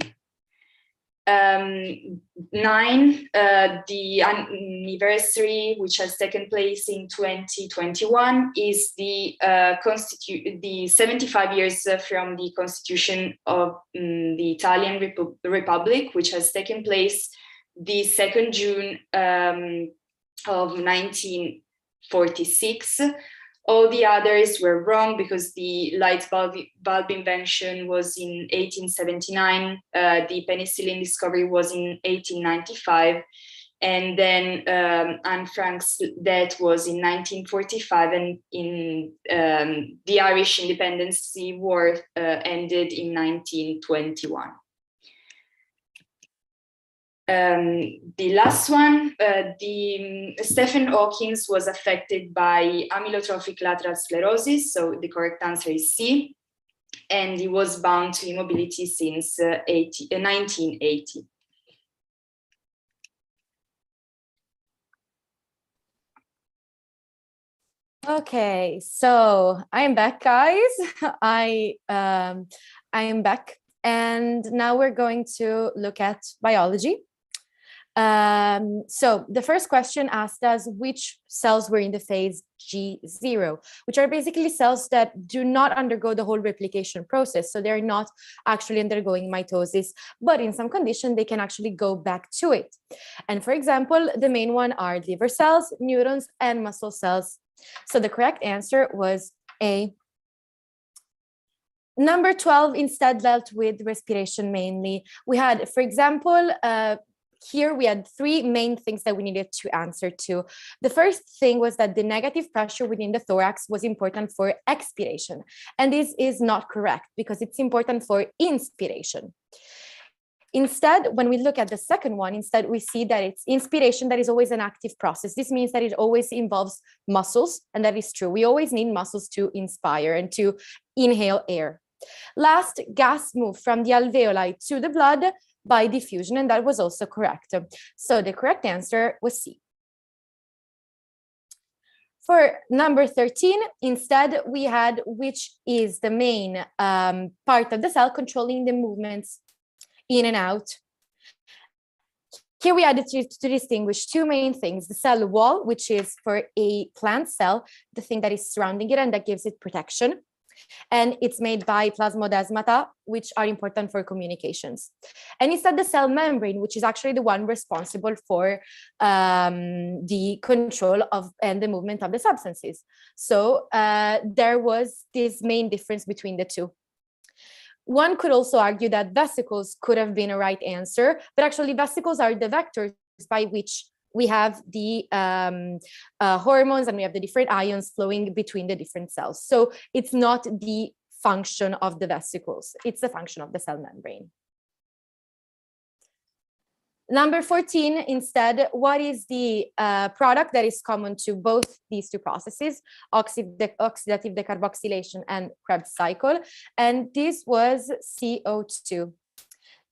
9, the anniversary, which has taken place in 2021, is the 75 years from the Constitution of the Italian Republic, which has taken place the 2nd June of 1946. All the others were wrong because the light bulb invention was in 1879, the penicillin discovery was in 1895, and then Anne Frank's death was in 1945, and in the Irish Independence War ended in 1921. The last one, Stephen Hawking was affected by amyotrophic lateral sclerosis, so the correct answer is C, and he was bound to immobility since 1980. Okay, so I am back, guys. I am back, and now we're going to look at biology. So the first question asked us which cells were in the phase G0, which are basically cells that do not undergo the whole replication process. So they're not actually undergoing mitosis, but in some condition, they can actually go back to it. And for example, the main one are liver cells, neurons, and muscle cells. So the correct answer was A. Number 12 instead dealt with respiration mainly. We had, for example, here we had 3 main things that we needed to answer to. The first thing was that the negative pressure within the thorax was important for expiration. And this is not correct because it's important for inspiration. Instead, when we look at the second one, instead we see that it's inspiration that is always an active process. This means that it always involves muscles, and that is true. We always need muscles to inspire and to inhale air. Last, gas moved from the alveoli to the blood by diffusion, and that was also correct. So the correct answer was C. For number 13, instead, we had which is the main part of the cell controlling the movements in and out. Here we had to distinguish 2 main things: the cell wall, which is for a plant cell, the thing that is surrounding it and that gives it protection. And it's made by plasmodesmata, which are important for communications. And instead the cell membrane, which is actually the one responsible for the control of and the movement of the substances. So there was this main difference between the 2. One could also argue that vesicles could have been a right answer, but actually vesicles are the vectors by which we have the hormones and we have the different ions flowing between the different cells. So it's not the function of the vesicles, it's the function of the cell membrane. Number 14, instead, what is the product that is common to both these 2 processes, oxidative decarboxylation and Krebs cycle? And this was CO2.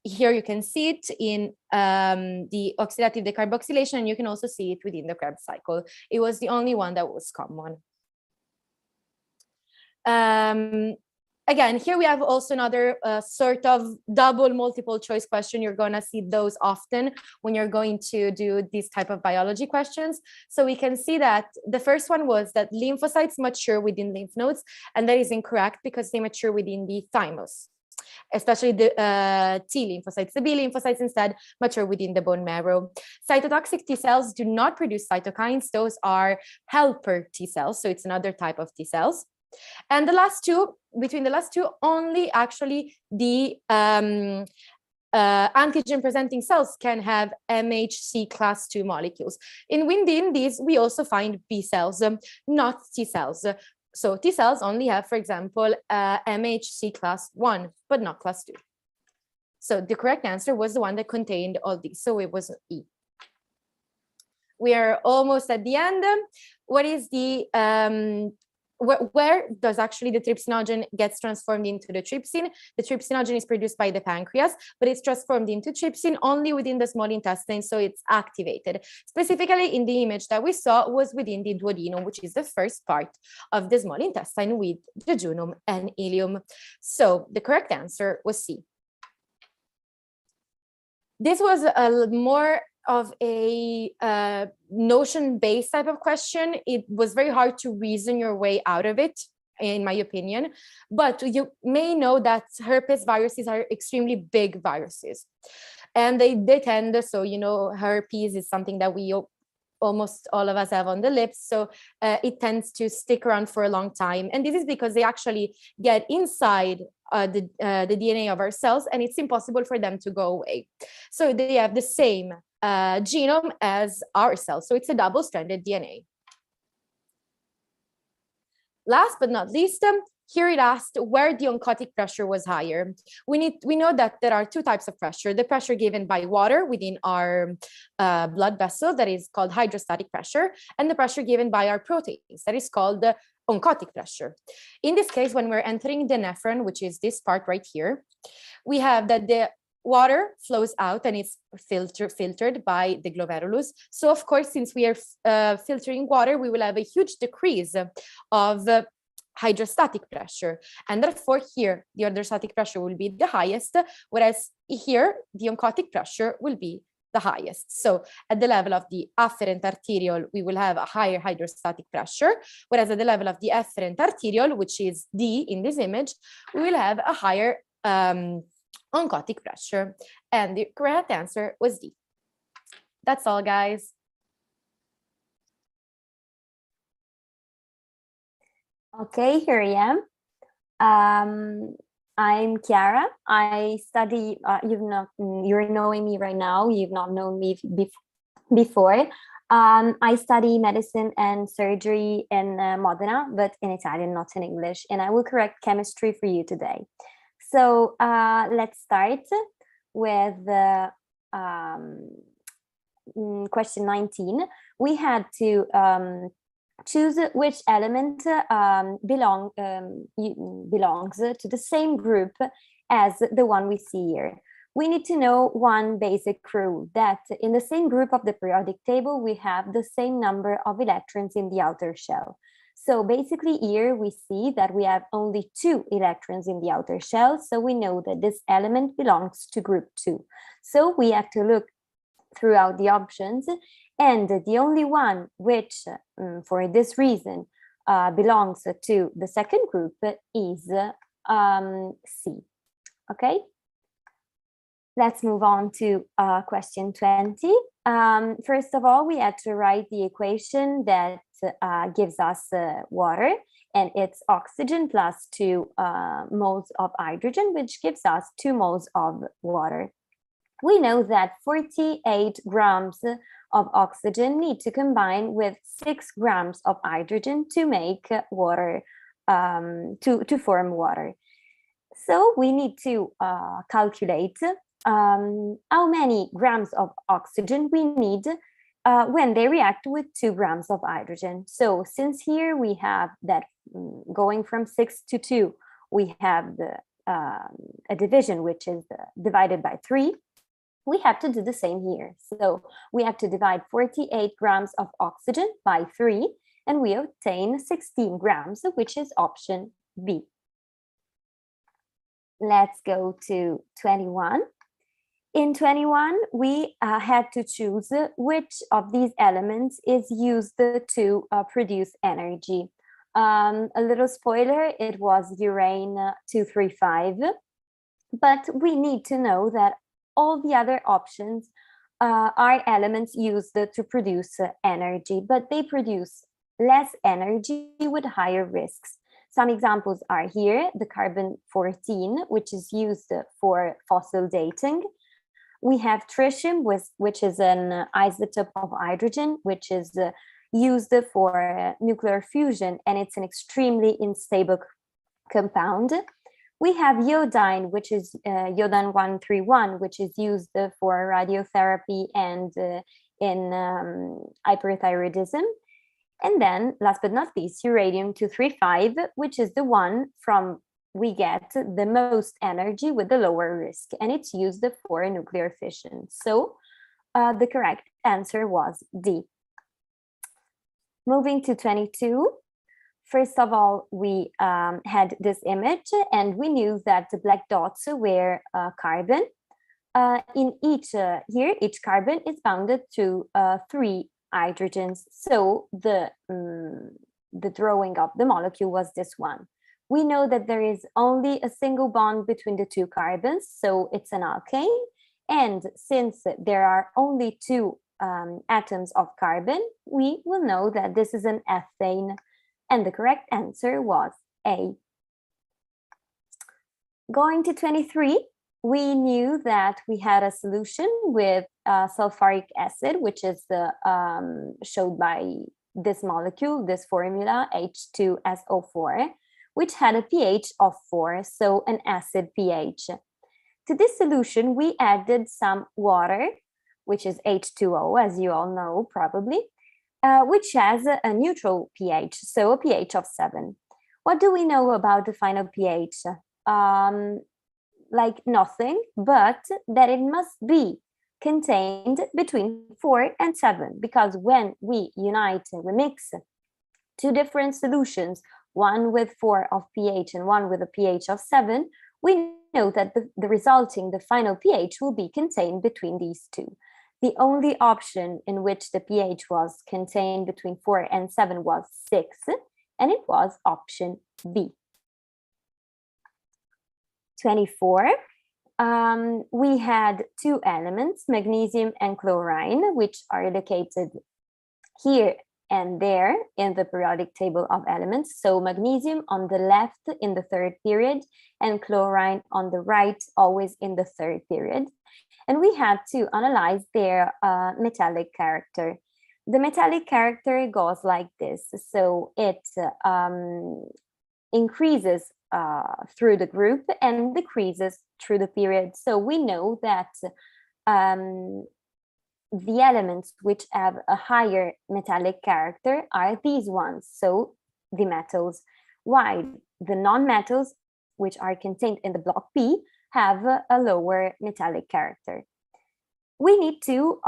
Here you can see it in the oxidative decarboxylation, and you can also see it within the Krebs cycle. It was the only one that was common. Again, here we have also another sort of double multiple choice question. You're going to see those often when you're going to do these type of biology questions. So we can see that the first one was that lymphocytes mature within lymph nodes, and that is incorrect because they mature within the thymus, especially the T lymphocytes. The B lymphocytes instead mature within the bone marrow. Cytotoxic T cells do not produce cytokines. Those are helper T cells, so it's another type of T cells. And the last 2, between the last 2, only actually the antigen presenting cells can have MHC class 2 molecules. Within these, we also find B cells, not T cells. So T cells only have, for example, MHC class 1, but not class 2. So the correct answer was the one that contained all these. So it was E. We are almost at the end. What is the where does actually the trypsinogen gets transformed into the trypsin? The trypsinogen is produced by the pancreas, but it's transformed into trypsin only within the small intestine, so it's activated. Specifically in the image that we saw was within the duodenum, which is the first part of the small intestine with jejunum and ileum. So the correct answer was C. This was a more of a notion-based type of question. It was very hard to reason your way out of it, in my opinion, but you may know that herpes viruses are extremely big viruses, and they tend, so you know, herpes is something that we almost all of us have on the lips, so it tends to stick around for a long time, and this is because they actually get inside the DNA of our cells, and it's impossible for them to go away. So they have the same genome as our cells, so it's a double-stranded DNA. Last but not least, here it asked where the oncotic pressure was higher. We know that there are two types of pressure: the pressure given by water within our blood vessel, that is called hydrostatic pressure, and the pressure given by our proteins, that is called the oncotic pressure. In this case, when we're entering the nephron, which is this part right here, we have that the water flows out and it's filtered by the glomerulus. So of course, since we are filtering water, we will have a huge decrease of hydrostatic pressure, and therefore here the hydrostatic pressure will be the highest, whereas here the oncotic pressure will be the highest. So at the level of the afferent arteriole, we will have a higher hydrostatic pressure, whereas at the level of the efferent arteriole, which is D in this image, we will have a higher oncotic pressure. And the correct answer was D. That's all, guys. Okay, here I am. I'm Chiara. I study, you're knowing me right now. You've not known me before. I study medicine and surgery in Modena, but in Italian, not in English. And I will correct chemistry for you today. So let's start with question 19. We had to choose which element belongs to the same group as the one we see here. We need to know one basic rule, that in the same group of the periodic table, we have the same number of electrons in the outer shell. So basically here we see that we have only 2 electrons in the outer shell, so we know that this element belongs to group 2. So we have to look throughout the options, and the only one which, for this reason, belongs to the second group is C. Okay? Let's move on to question 20. First of all, we had to write the equation that gives us water, and it's oxygen plus 2 moles of hydrogen, which gives us 2 moles of water. We know that 48 grams of oxygen need to combine with 6 grams of hydrogen to make water, to form water. So we need to calculate how many grams of oxygen we need when they react with 2 grams of hydrogen. So since here we have that going from 6 to 2, we have the, a division which is divided by 3. We have to do the same here. So we have to divide 48 grams of oxygen by 3, and we obtain 16 grams, which is option B. Let's go to 21. In 21, we had to choose which of these elements is used to produce energy. A little spoiler, it was urane 235, but we need to know that all the other options are elements used to produce energy, but they produce less energy with higher risks. Some examples are here: the carbon-14, which is used for fossil dating. We have tritium, which is an isotope of hydrogen, which is used for nuclear fusion, and it's an extremely unstable compound. We have iodine, which is iodine 131, which is used for radiotherapy and in hyperthyroidism. And then, last but not least, uranium-235, which is the one from we get the most energy with the lower risk, and it's used for nuclear fission. So the correct answer was D. Moving to 22. First of all, we had this image, and we knew that the black dots were carbon. In each carbon is bounded to 3 hydrogens. So the drawing of the molecule was this one. We know that there is only a single bond between the 2 carbons, so it's an alkane. And since there are only 2 atoms of carbon, we will know that this is an ethane. And the correct answer was A. Going to 23, we knew that we had a solution with sulfuric acid, which is showed by this molecule, this formula, H2SO4, which had a pH of 4, so an acid pH. To this solution, we added some water, which is H2O, as you all know probably, which has a neutral pH, so a pH of 7. What do we know about the final pH? Like nothing, but that it must be contained between 4 and 7, because when we mix 2 different solutions, one with 4 of pH and one with a pH of 7, we know that the final pH will be contained between these 2. The only option in which the pH was contained between 4 and 7 was 6, and it was option B. 24. We had 2 elements, magnesium and chlorine, which are located here and there in the periodic table of elements. So magnesium on the left in the 3rd period and chlorine on the right, always in the 3rd period. And we had to analyze their metallic character. The metallic character goes like this. So it increases through the group and decreases through the period. So we know that the elements which have a higher metallic character are these ones, so the metals, while the non-metals, which are contained in the block P, have a lower metallic character. We need to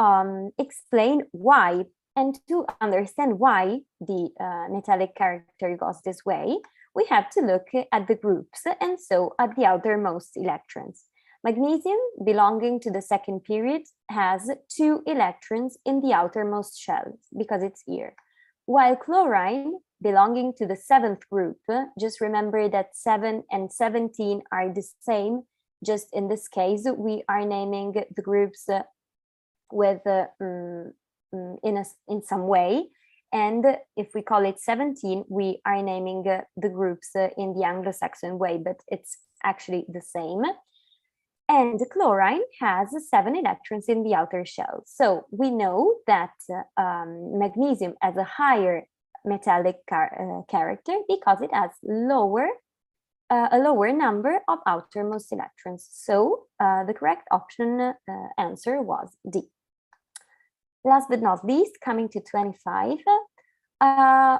explain why, and to understand why the metallic character goes this way, we have to look at the groups, and so at the outermost electrons. Magnesium, belonging to the 2nd period, has 2 electrons in the outermost shell, because it's here. While chlorine, belonging to the 7th group, just remember that 7 and 17 are the same. Just in this case, we are naming the groups with in some way. And if we call it 17, we are naming the groups in the Anglo-Saxon way, but it's actually the same. And chlorine has 7 electrons in the outer shell. So we know that magnesium has a higher metallic character because it has a lower number of outermost electrons. So the correct option answer was D. Last but not least, coming to 25,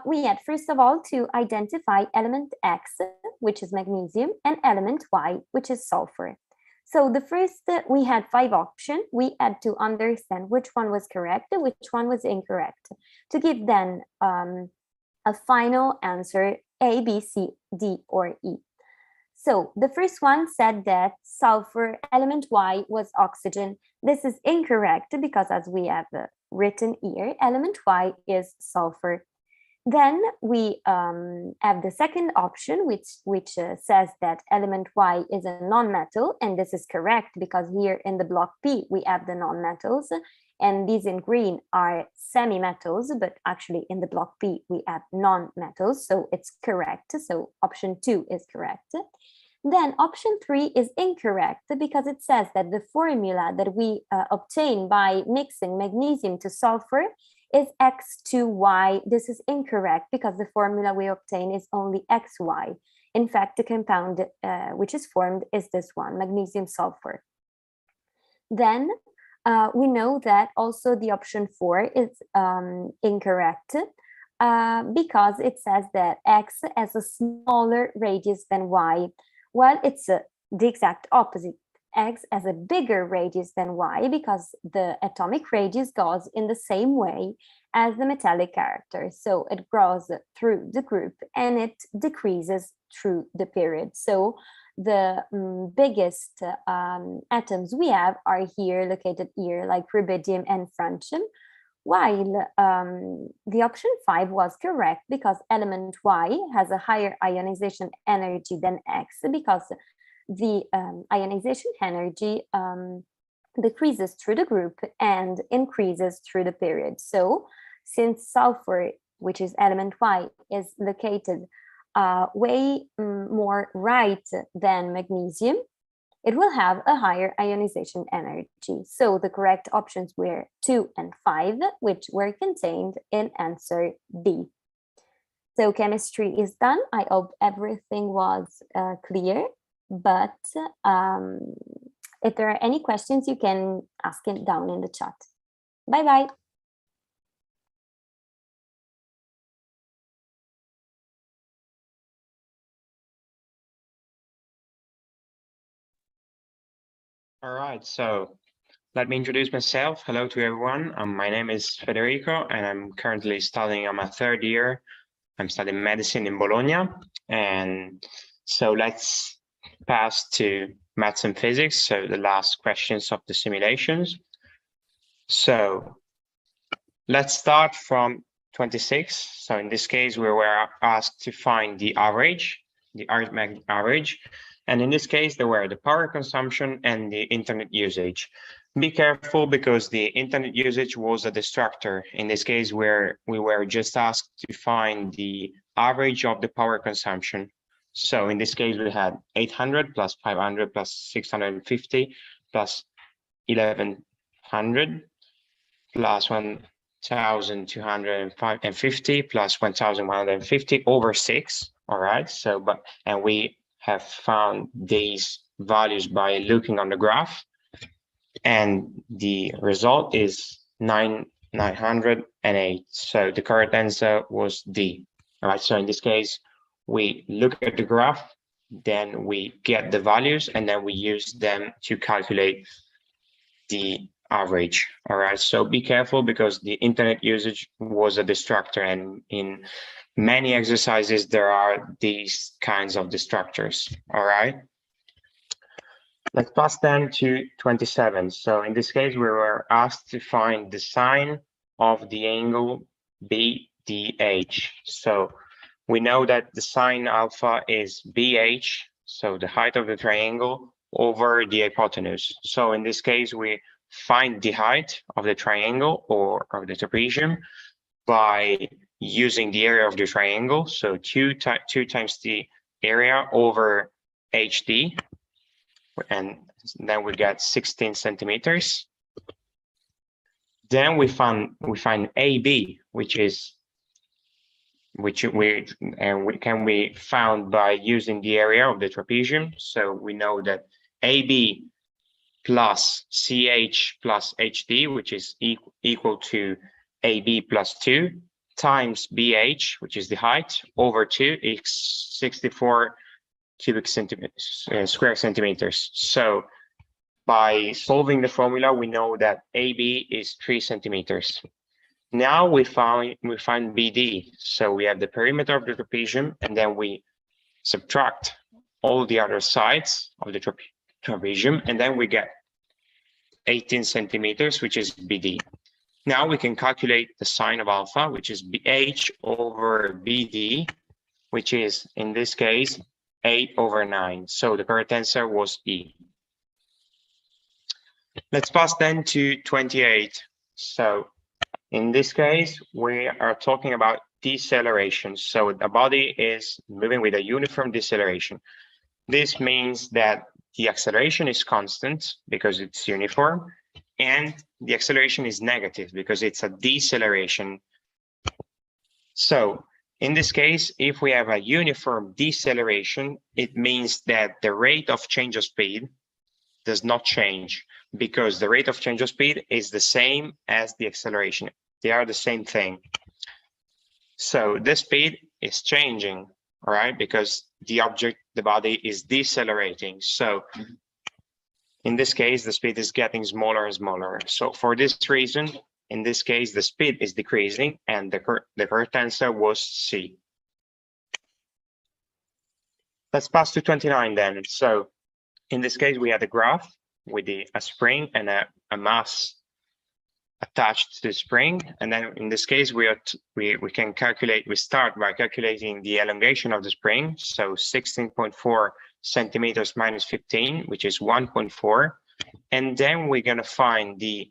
we had first of all to identify element X, which is magnesium, and element Y, which is sulfur. So the first, we had 5 options. We had to understand which one was correct, which one was incorrect, to give then a final answer A, B, C, D, or E. So the first one said that sulfur, element Y, was oxygen. This is incorrect because, as we have written here, element Y is sulfur. Then we have the second option, which says that element Y is a non-metal, and this is correct because here in the block P we have the non-metals, and these in green are semi-metals, but actually in the block P we have non-metals, so it's correct. So option 2 is correct. Then option 3 is incorrect because it says that the formula that we obtain by mixing magnesium to sulfur is X2Y. This is incorrect because the formula we obtain is only XY. In fact, the compound which is formed is this one, magnesium sulfur. Then we know that also the option 4 is incorrect because it says that X has a smaller radius than Y. Well, it's the exact opposite. X has a bigger radius than Y because the atomic radius goes in the same way as the metallic character. So it grows through the group and it decreases through the period. So the biggest atoms we have are here, located here, like rubidium and francium, while the option 5 was correct because element Y has a higher ionization energy than X because the ionization energy decreases through the group and increases through the period. So since sulfur, which is element Y, is located way more right than magnesium, it will have a higher ionization energy. So the correct options were 2 and 5, which were contained in answer B. So chemistry is done. I hope everything was clear, but if there are any questions, you can ask it down in the chat. Bye-bye. All right, so let me introduce myself. Hello to everyone. My name is Federico, and I'm currently studying on my third year. I'm studying medicine in Bologna. And so let's pass to maths and physics, so the last questions of the simulations. So let's start from 26. So in this case, we were asked to find the average, the arithmetic average. And in this case, there were the power consumption and the internet usage. Be careful because the internet usage was a distractor. In this case, where we were just asked to find the average of the power consumption. So in this case, we had 800 plus 500 plus 650 plus 1100 plus 1250 plus 1150 over 6. All right. So, and we have found these values by looking on the graph, and the result is 908. So the correct answer was D. All right, so in this case, we look at the graph, then we get the values, and then we use them to calculate the average. All right, so be careful because the internet usage was a distractor, and in many exercises, there are these kinds of distractors. All right. Let's pass then to 27. So in this case, we were asked to find the sine of the angle BDH. So we know that the sine alpha is BH, so the height of the triangle, over the hypotenuse. So in this case, we find the height of the triangle or of the trapezium by using the area of the triangle. So 2 times the area over HD. And then we get 16 centimeters. Then we find AB, which can be found by using the area of the trapezium. So we know that AB plus CH plus HD, which is equal to AB plus 2 times BH, which is the height, over 2 is 64 cubic centimeters, square centimeters. So by solving the formula, we know that AB is 3 centimeters. Now we find BD. So we have the perimeter of the trapezium, and then we subtract all the other sides of the trapezium, and then we get 18 centimeters, which is BD. Now we can calculate the sine of alpha, which is BH over BD, which is, in this case, 8/9. So the correct answer was E. Let's pass then to 28. So in this case, we are talking about deceleration. So the body is moving with a uniform deceleration. This means that the acceleration is constant because it's uniform, and the acceleration is negative because it's a deceleration. So in this case, if we have a uniform deceleration, it means that the rate of change of speed does not change because the rate of change of speed is the same as the acceleration. They are the same thing. So the speed is changing, all right, because the object, the body, is decelerating. So in this case, the speed is getting smaller and smaller. So for this reason, in this case, the speed is decreasing, and the correct answer was C. Let's pass to 29 then. So in this case, we had a graph with a spring and a mass attached to the spring. And then in this case, we can calculate, we start by calculating the elongation of the spring. So 16.4 centimeters minus 15, which is 1.4. And then we're going to find the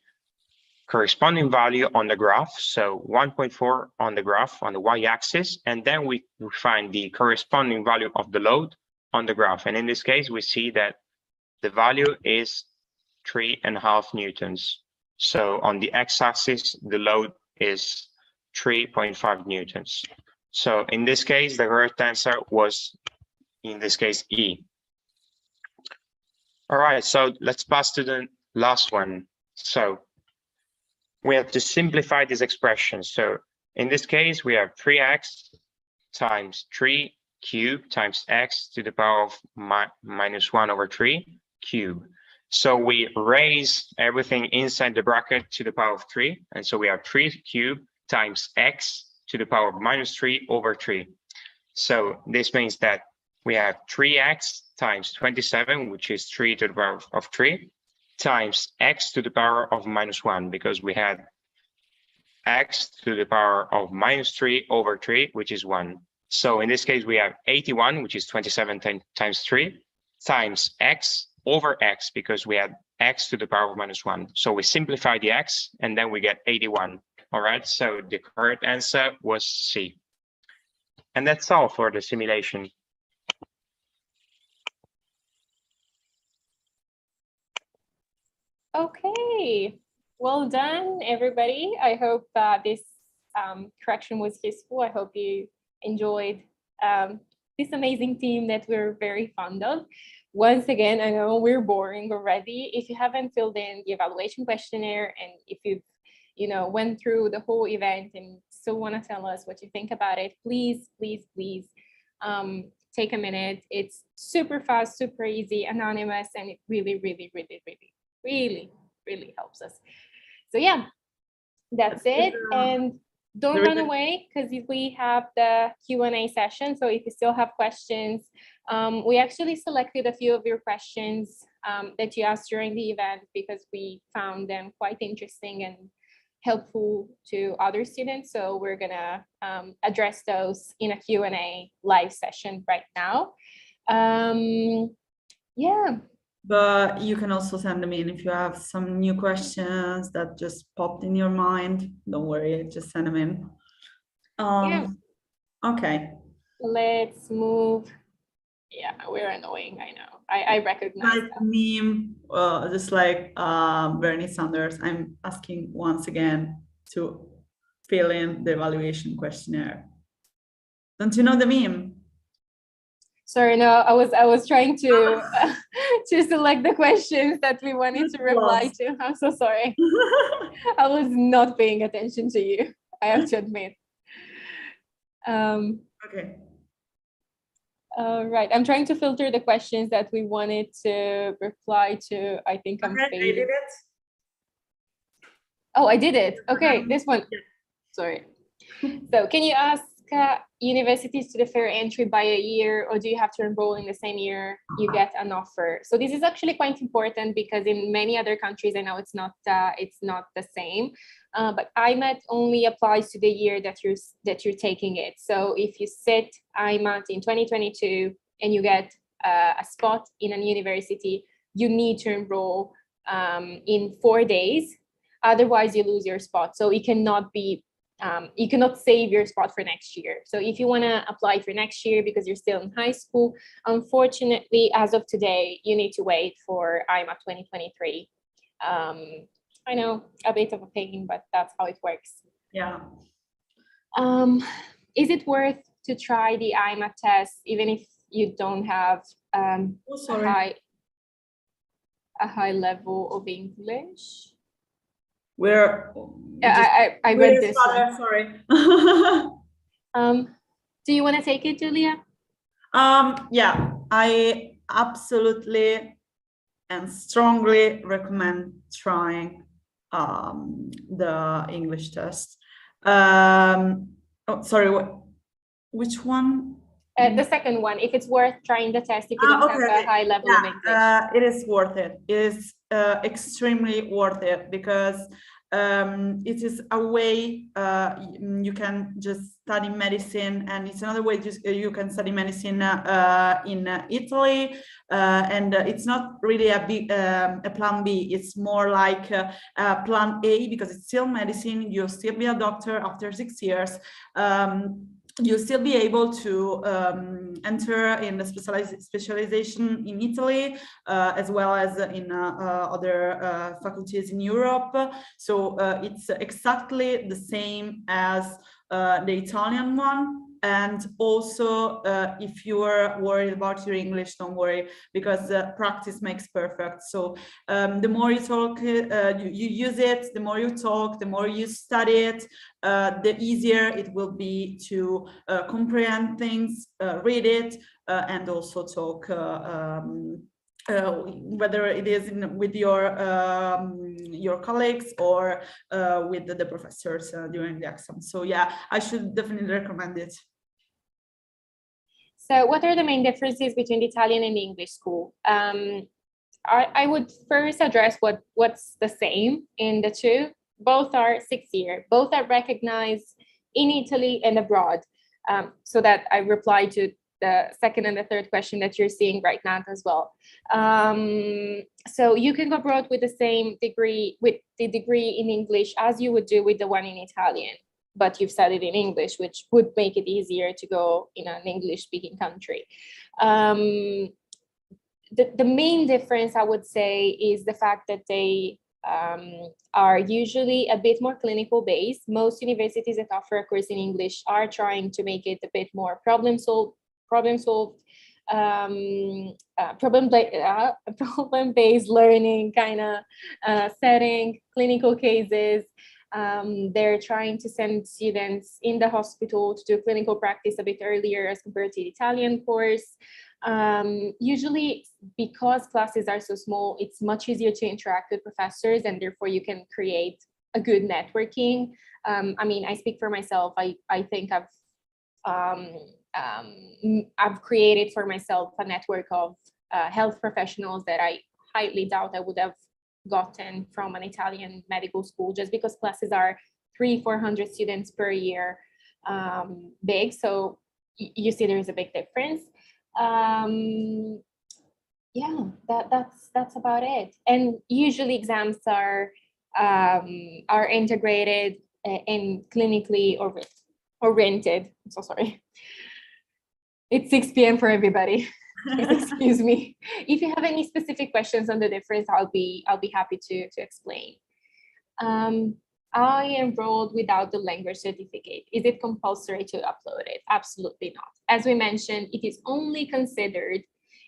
corresponding value on the graph. So 1.4 on the graph on the y-axis. And then we find the corresponding value of the load on the graph. And in this case, we see that the value is 3.5 newtons. So on the x-axis, the load is 3.5 newtons. So in this case, the correct answer was, in this case, E. All right, so let's pass to the last one. So we have to simplify this expression. So in this case, we have 3x times 3 cubed times x to the power of minus 1 over 3 cubed. So we raise everything inside the bracket to the power of 3. And so we have 3 cubed times x to the power of minus 3 over 3. So this means that we have 3x times 27, which is 3 to the power of 3, times x to the power of minus 1, because we had x to the power of minus 3 over 3, which is 1. So in this case, we have 81, which is 27 times 3, times x over x, because we had x to the power of minus 1. So we simplify the x, and then we get 81. All right, so the correct answer was C. And that's all for the simulation. Okay, well done, everybody. I hope this correction was useful. I hope you enjoyed this amazing team that we're very fond of. Once again, I know we're boring already. If you haven't filled in the evaluation questionnaire, and if you've went through the whole event and still want to tell us what you think about it, please take a minute. It's super fast, super easy, anonymous, and it really helps us. So yeah, that's it. And don't run away, because we have the Q&A session. So if you still have questions, we actually selected a few of your questions that you asked during the event, because we found them quite interesting and helpful to other students. So we're gonna address those in a Q&A live session right now. Yeah. But you can also send them in if you have some new questions that just popped in your mind. Don't worry, just send them in. Yeah. Okay. Let's move. Yeah, we're annoying, I know. I recognize like that. Meme, just like Bernie Sanders, I'm asking once again to fill in the evaluation questionnaire. Don't you know the meme? Sorry, no, I was trying to to select the questions that we wanted to reply to. I'm so sorry. I was not paying attention to you, I have to admit. Okay. Right, I'm trying to filter the questions that we wanted to reply to. I think I'm I did it. Oh, I did it. Okay, this one. Sorry. So can you ask universities to defer entry by a year, or do you have to enroll in the same year you get an offer? So this is actually quite important, because in many other countries, I know it's not the same, but IMAT only applies to the year that you're taking it. So if you sit IMAT in 2022 and you get a spot in a university, you need to enroll in 4 days. Otherwise, you lose your spot. So it cannot be you cannot save your spot for next year. So if you want to apply for next year because you're still in high school, unfortunately, as of today, you need to wait for IMAT 2023. I know, a bit of a pain, but that's how it works. Yeah. Is it worth to try the IMAT test even if you don't have a high level of English? Where I read this one. Sorry. Do you want to take it, Julia? Yeah, I absolutely and strongly recommend trying the English test. Oh, sorry, which one? The second one, if it's worth trying the test, if you don't have a high level of English. It is worth it. It is extremely worth it because it is a way you can just study medicine, and it's another way you can study medicine in Italy, and it's not really a plan B. It's more like plan A, because it's still medicine. You'll still be a doctor after 6 years. You'll still be able to enter in the specialization in Italy, as well as in other faculties in Europe. So it's exactly the same as the Italian one. And also, if you are worried about your English, don't worry, because practice makes perfect. So the more you talk, you use it, the more you talk, the more you study it, the easier it will be to comprehend things, read it, and also talk, whether it is with your colleagues or with the professors during the exam. So yeah, I should definitely recommend it. So what are the main differences between the Italian and the English school? I would first address what's the same in the two. Both are 6-year, both are recognized in Italy and abroad. So that I reply to the second and the third question that you're seeing right now as well. So you can go abroad with the same degree, with the degree in English as you would do with the one in Italian, but you've studied in English, which would make it easier to go in an English-speaking country. The main difference, I would say, is the fact that they are usually a bit more clinical based. Most universities that offer a course in English are trying to make it a bit more problem-based learning kind of setting, clinical cases. They're trying to send students in the hospital to do clinical practice a bit earlier as compared to the Italian course. Usually, because classes are so small, it's much easier to interact with professors, and therefore you can create a good networking. I mean, I speak for myself. I think I've created for myself a network of health professionals that I highly doubt I would have gotten from an Italian medical school, just because classes are 300-400 students per year big. So you see there is a big difference. Yeah, that's about it. And usually exams are integrated and clinically oriented. I'm so sorry. It's 6 p.m. for everybody. Excuse me. If you have any specific questions on the difference, I'll be happy to explain. I enrolled without the language certificate. Is it compulsory to upload it? Absolutely not. As we mentioned, it is only considered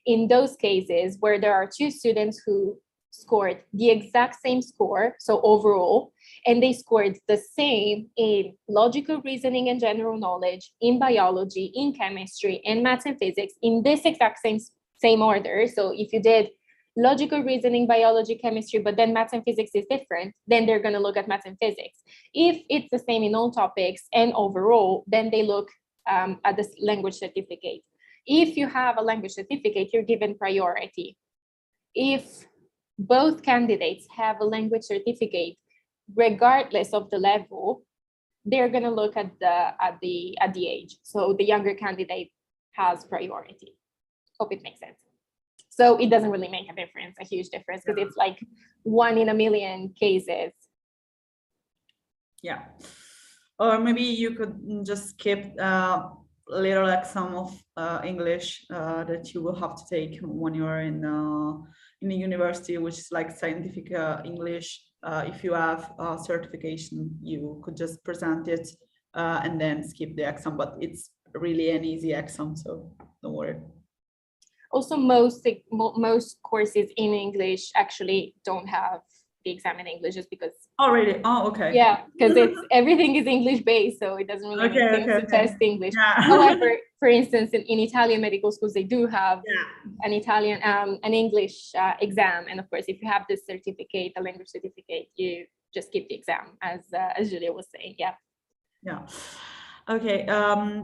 in those cases where there are 2 students who scored the exact same score, so overall, and they scored the same in logical reasoning and general knowledge, in biology, in chemistry, and maths and physics, in this exact same order. So if you did logical reasoning, biology, chemistry, but then maths and physics is different, then they're going to look at maths and physics. If it's the same in all topics and overall, then they look at the language certificate. If you have a language certificate, you're given priority. If both candidates have a language certificate, regardless of the level, they're going to look at the age. So the younger candidate has priority. Hope it makes sense. So it doesn't really make a huge difference, because it's like 1 in a million cases. Yeah. Or maybe you could just skip little exam of English that you will have to take when you're in the university, which is like scientific English. If you have a certification, you could just present it and then skip the exam, but it's really an easy exam, so don't worry. Also, most courses in English actually don't have the exam in English just because. Oh, really? Oh, okay. Yeah, because everything is English based, so it doesn't really make sense to test English. Yeah. However, for instance, in Italian medical schools, they do have an Italian, an English exam, and of course, if you have this certificate, a language certificate, you just keep the exam, as Julia was saying. Yeah. Yeah. Okay.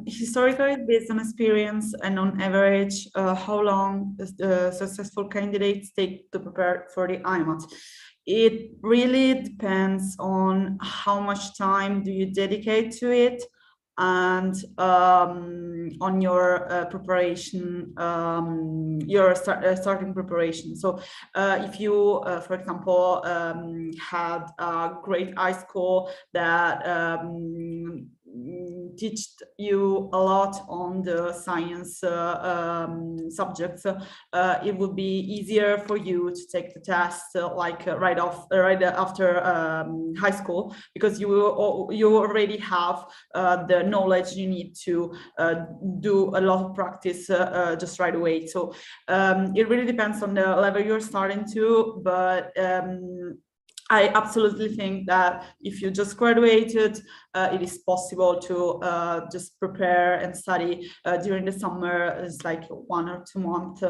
Historically, based on experience and on average, how long does the successful candidates take to prepare for the IMAT? It really depends on how much time do you dedicate to it, and on your preparation, your starting preparation. So if you, for example, had a great high school that teached you a lot on the science subjects, it would be easier for you to take the test right after high school, because you already have the knowledge you need to do a lot of practice just right away. So it really depends on the level you're starting to, but I absolutely think that if you just graduated, it is possible to just prepare and study during the summer. It's like 1 or 2 months.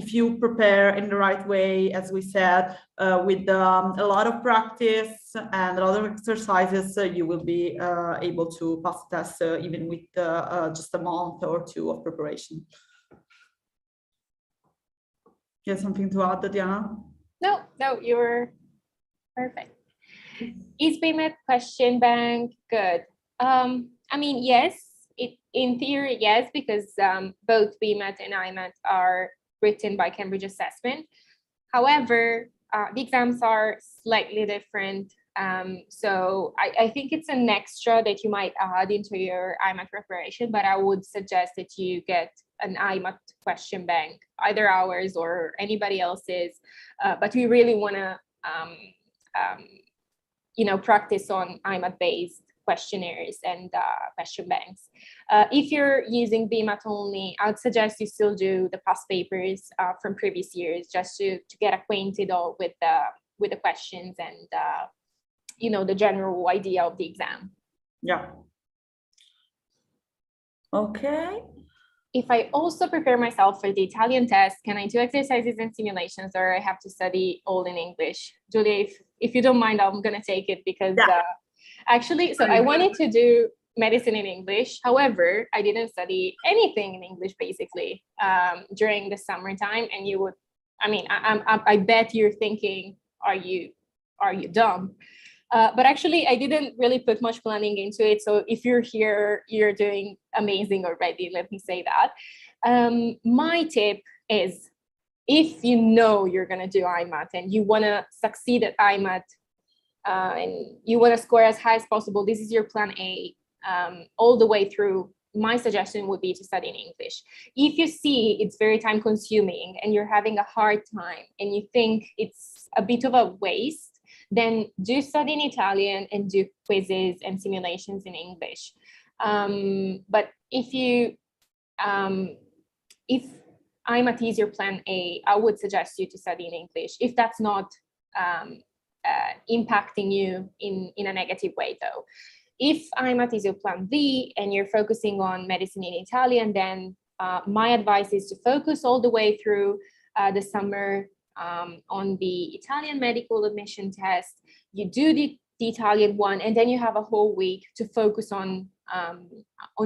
If you prepare in the right way, as we said, with a lot of practice and a lot of exercises, you will be able to pass the test even with just a month or 2 of preparation. You have something to add, Diana? No, you're perfect. Is PayMed question bank good? I mean, yes, in theory, yes, because both PayMed and IMAT are written by Cambridge Assessment. However, the exams are slightly different. So I think it's an extra that you might add into your IMAT preparation, but I would suggest that you get an IMAT question bank, either ours or anybody else's. But we really want to practice on IMAT-based questionnaires and question banks. If you're using BMAT only, I would suggest you still do the past papers from previous years, just to get acquainted with the questions and the general idea of the exam. Yeah. Okay. If I also prepare myself for the Italian test, can I do exercises and simulations, or I have to study all in English? Julia, if you don't mind, I'm going to take it because actually, so I wanted to do medicine in English. However, I didn't study anything in English basically during the summertime. And you would, I bet you're thinking, are you dumb? But actually, I didn't really put much planning into it. So if you're here, you're doing amazing already, let me say that. My tip is, if you know you're going to do IMAT and you want to succeed at IMAT and you want to score as high as possible, this is your plan A all the way through. My suggestion would be to study in English. If you see it's very time consuming and you're having a hard time and you think it's a bit of a waste, then do study in Italian and do quizzes and simulations in English. But if IMAT is your plan A, I would suggest you to study in English, if that's not impacting you in a negative way though. If IMAT is your plan B and you're focusing on medicine in Italian, then my advice is to focus all the way through the summer on the Italian medical admission test. You do the Italian one, and then you have a whole week to focus on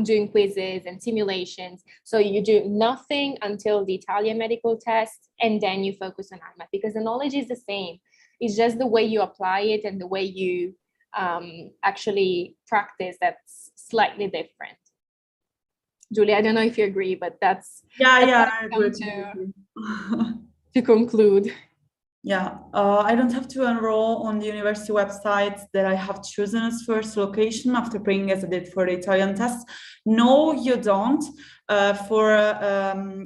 doing quizzes and simulations. So you do nothing until the Italian medical test, and then you focus on IMAT, because the knowledge is the same. It's just the way you apply it and the way you actually practice that's slightly different. Julia, I don't know if you agree, but that's I agree. To conclude. Yeah, I don't have to enroll on the university websites that I have chosen as first location after paying as I did for the Italian test. No, you don't. For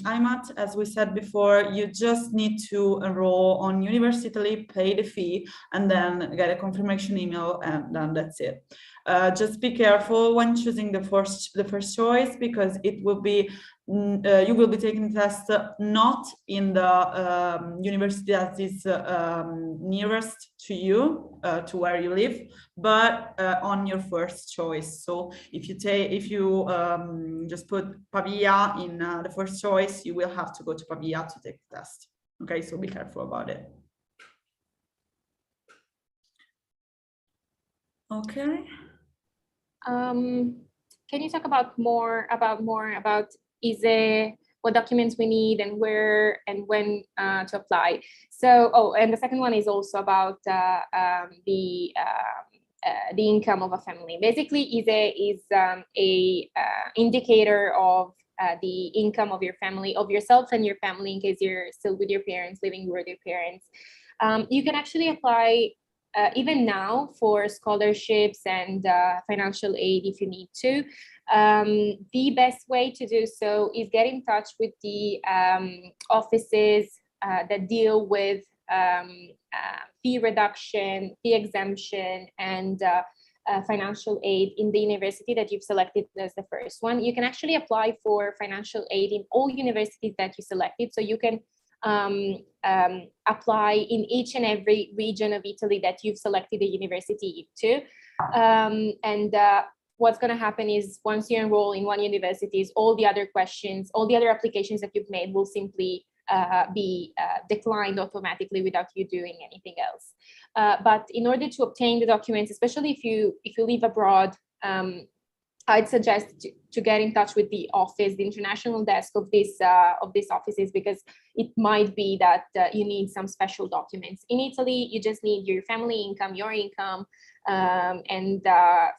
IMAT, as we said before, you just need to enroll on University Italy, pay the fee, and then get a confirmation email, and then that's it. Just be careful when choosing the first choice, because it will be you will be taking the test not in the university that is nearest to you, to where you live, but on your first choice. So if you just put Pavia in the first choice, you will have to go to Pavia to take the test. Okay, so be careful about it. Okay. Can you talk about more about ISE, what documents we need, and where and when to apply? So, and the second one is also about the income of a family. Basically, ISE is a indicator of the income of your family, of yourself and your family, in case you're still with your parents, living with your parents. You can actually apply even now for scholarships and financial aid if you need to. The best way to do so is get in touch with the offices that deal with fee reduction, fee exemption, and financial aid in the university that you've selected as the first one. You can actually apply for financial aid in all universities that you selected, so you can apply in each and every region of Italy that you've selected the university to. What's going to happen is, once you enroll in one university, all the other questions, all the other applications that you've made will simply be declined automatically without you doing anything else. But in order to obtain the documents, especially if you live abroad, I'd suggest to get in touch with the office, the international desk of these offices, because it might be that you need some special documents. In Italy, you just need your family income, your income, and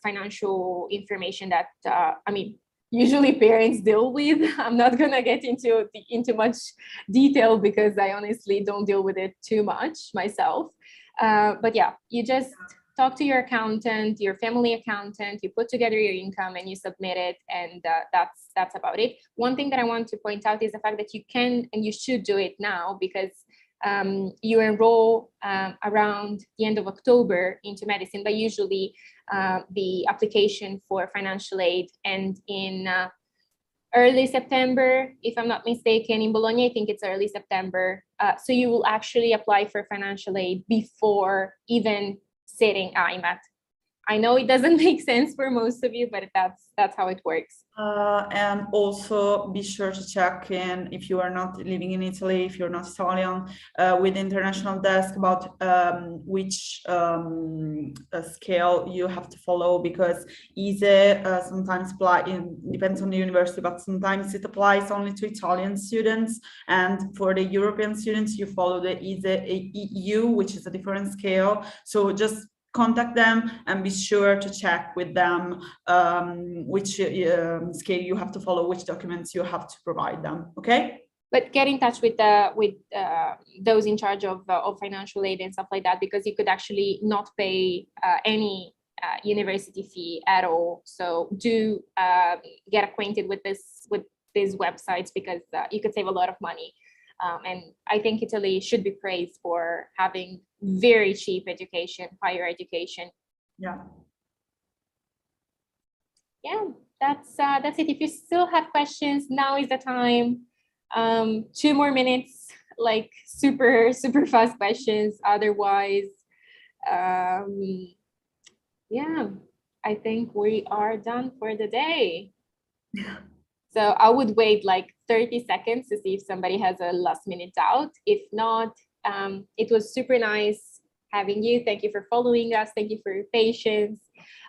financial information that, I mean, usually parents deal with. I'm not gonna get into much detail because I honestly don't deal with it too much myself. But yeah, you just talk to your accountant, your family accountant, you put together your income and you submit it, and that's about it. One thing that I want to point out is the fact that you can and you should do it now, because you enroll around the end of October into medicine, but usually the application for financial aid ends in early September, if I'm not mistaken. In Bologna, I think it's early September. So you will actually apply for financial aid before even sitting IMAT. I know it doesn't make sense for most of you, but that's how it works. And also be sure to check in, if you are not living in Italy, if you're not Italian, with the international desk about which scale you have to follow, because ISE sometimes depends on the university, but sometimes it applies only to Italian students, and for the European students you follow the ISE EU, which is a different scale. So just contact them and be sure to check with them which scale you have to follow, which documents you have to provide them. Okay. But get in touch with those in charge of financial aid and stuff like that, because you could actually not pay any university fee at all. So do get acquainted with these websites, because you could save a lot of money. And I think Italy should be praised for having very cheap education, higher education. Yeah. Yeah, that's it. If you still have questions, now is the time. 2 more minutes, like super fast questions. Otherwise, yeah, I think we are done for the day. Yeah. So I would wait like 30 seconds to see if somebody has a last minute doubt. If not, it was super nice having you. Thank you for following us. Thank you for your patience.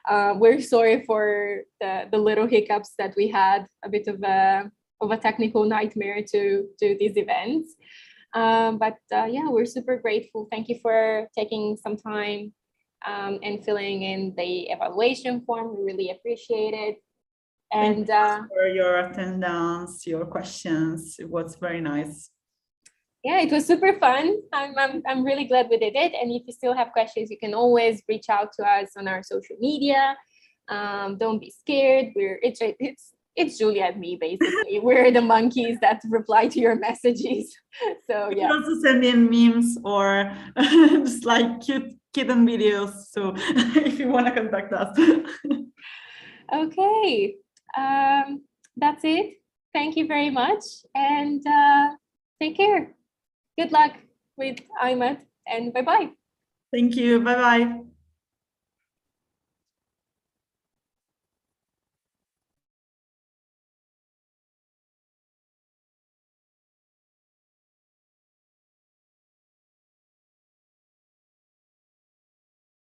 We're sorry for the little hiccups that we had, a bit of a technical nightmare to do these events. But yeah, we're super grateful. Thank you for taking some time and filling in the evaluation form. We really appreciate it. And for your attendance, your questions, it was very nice. Yeah, it was super fun. I'm really glad we did it. And if you still have questions, you can always reach out to us on our social media. Don't be scared. it's Julia and me, basically. We're the monkeys that reply to your messages. So You yeah. can also send in memes or just like cute kitten videos. So if you want to contact us. Okay, that's it. Thank you very much, and take care. Good luck with IMAT, and bye-bye. Thank you. Bye-bye.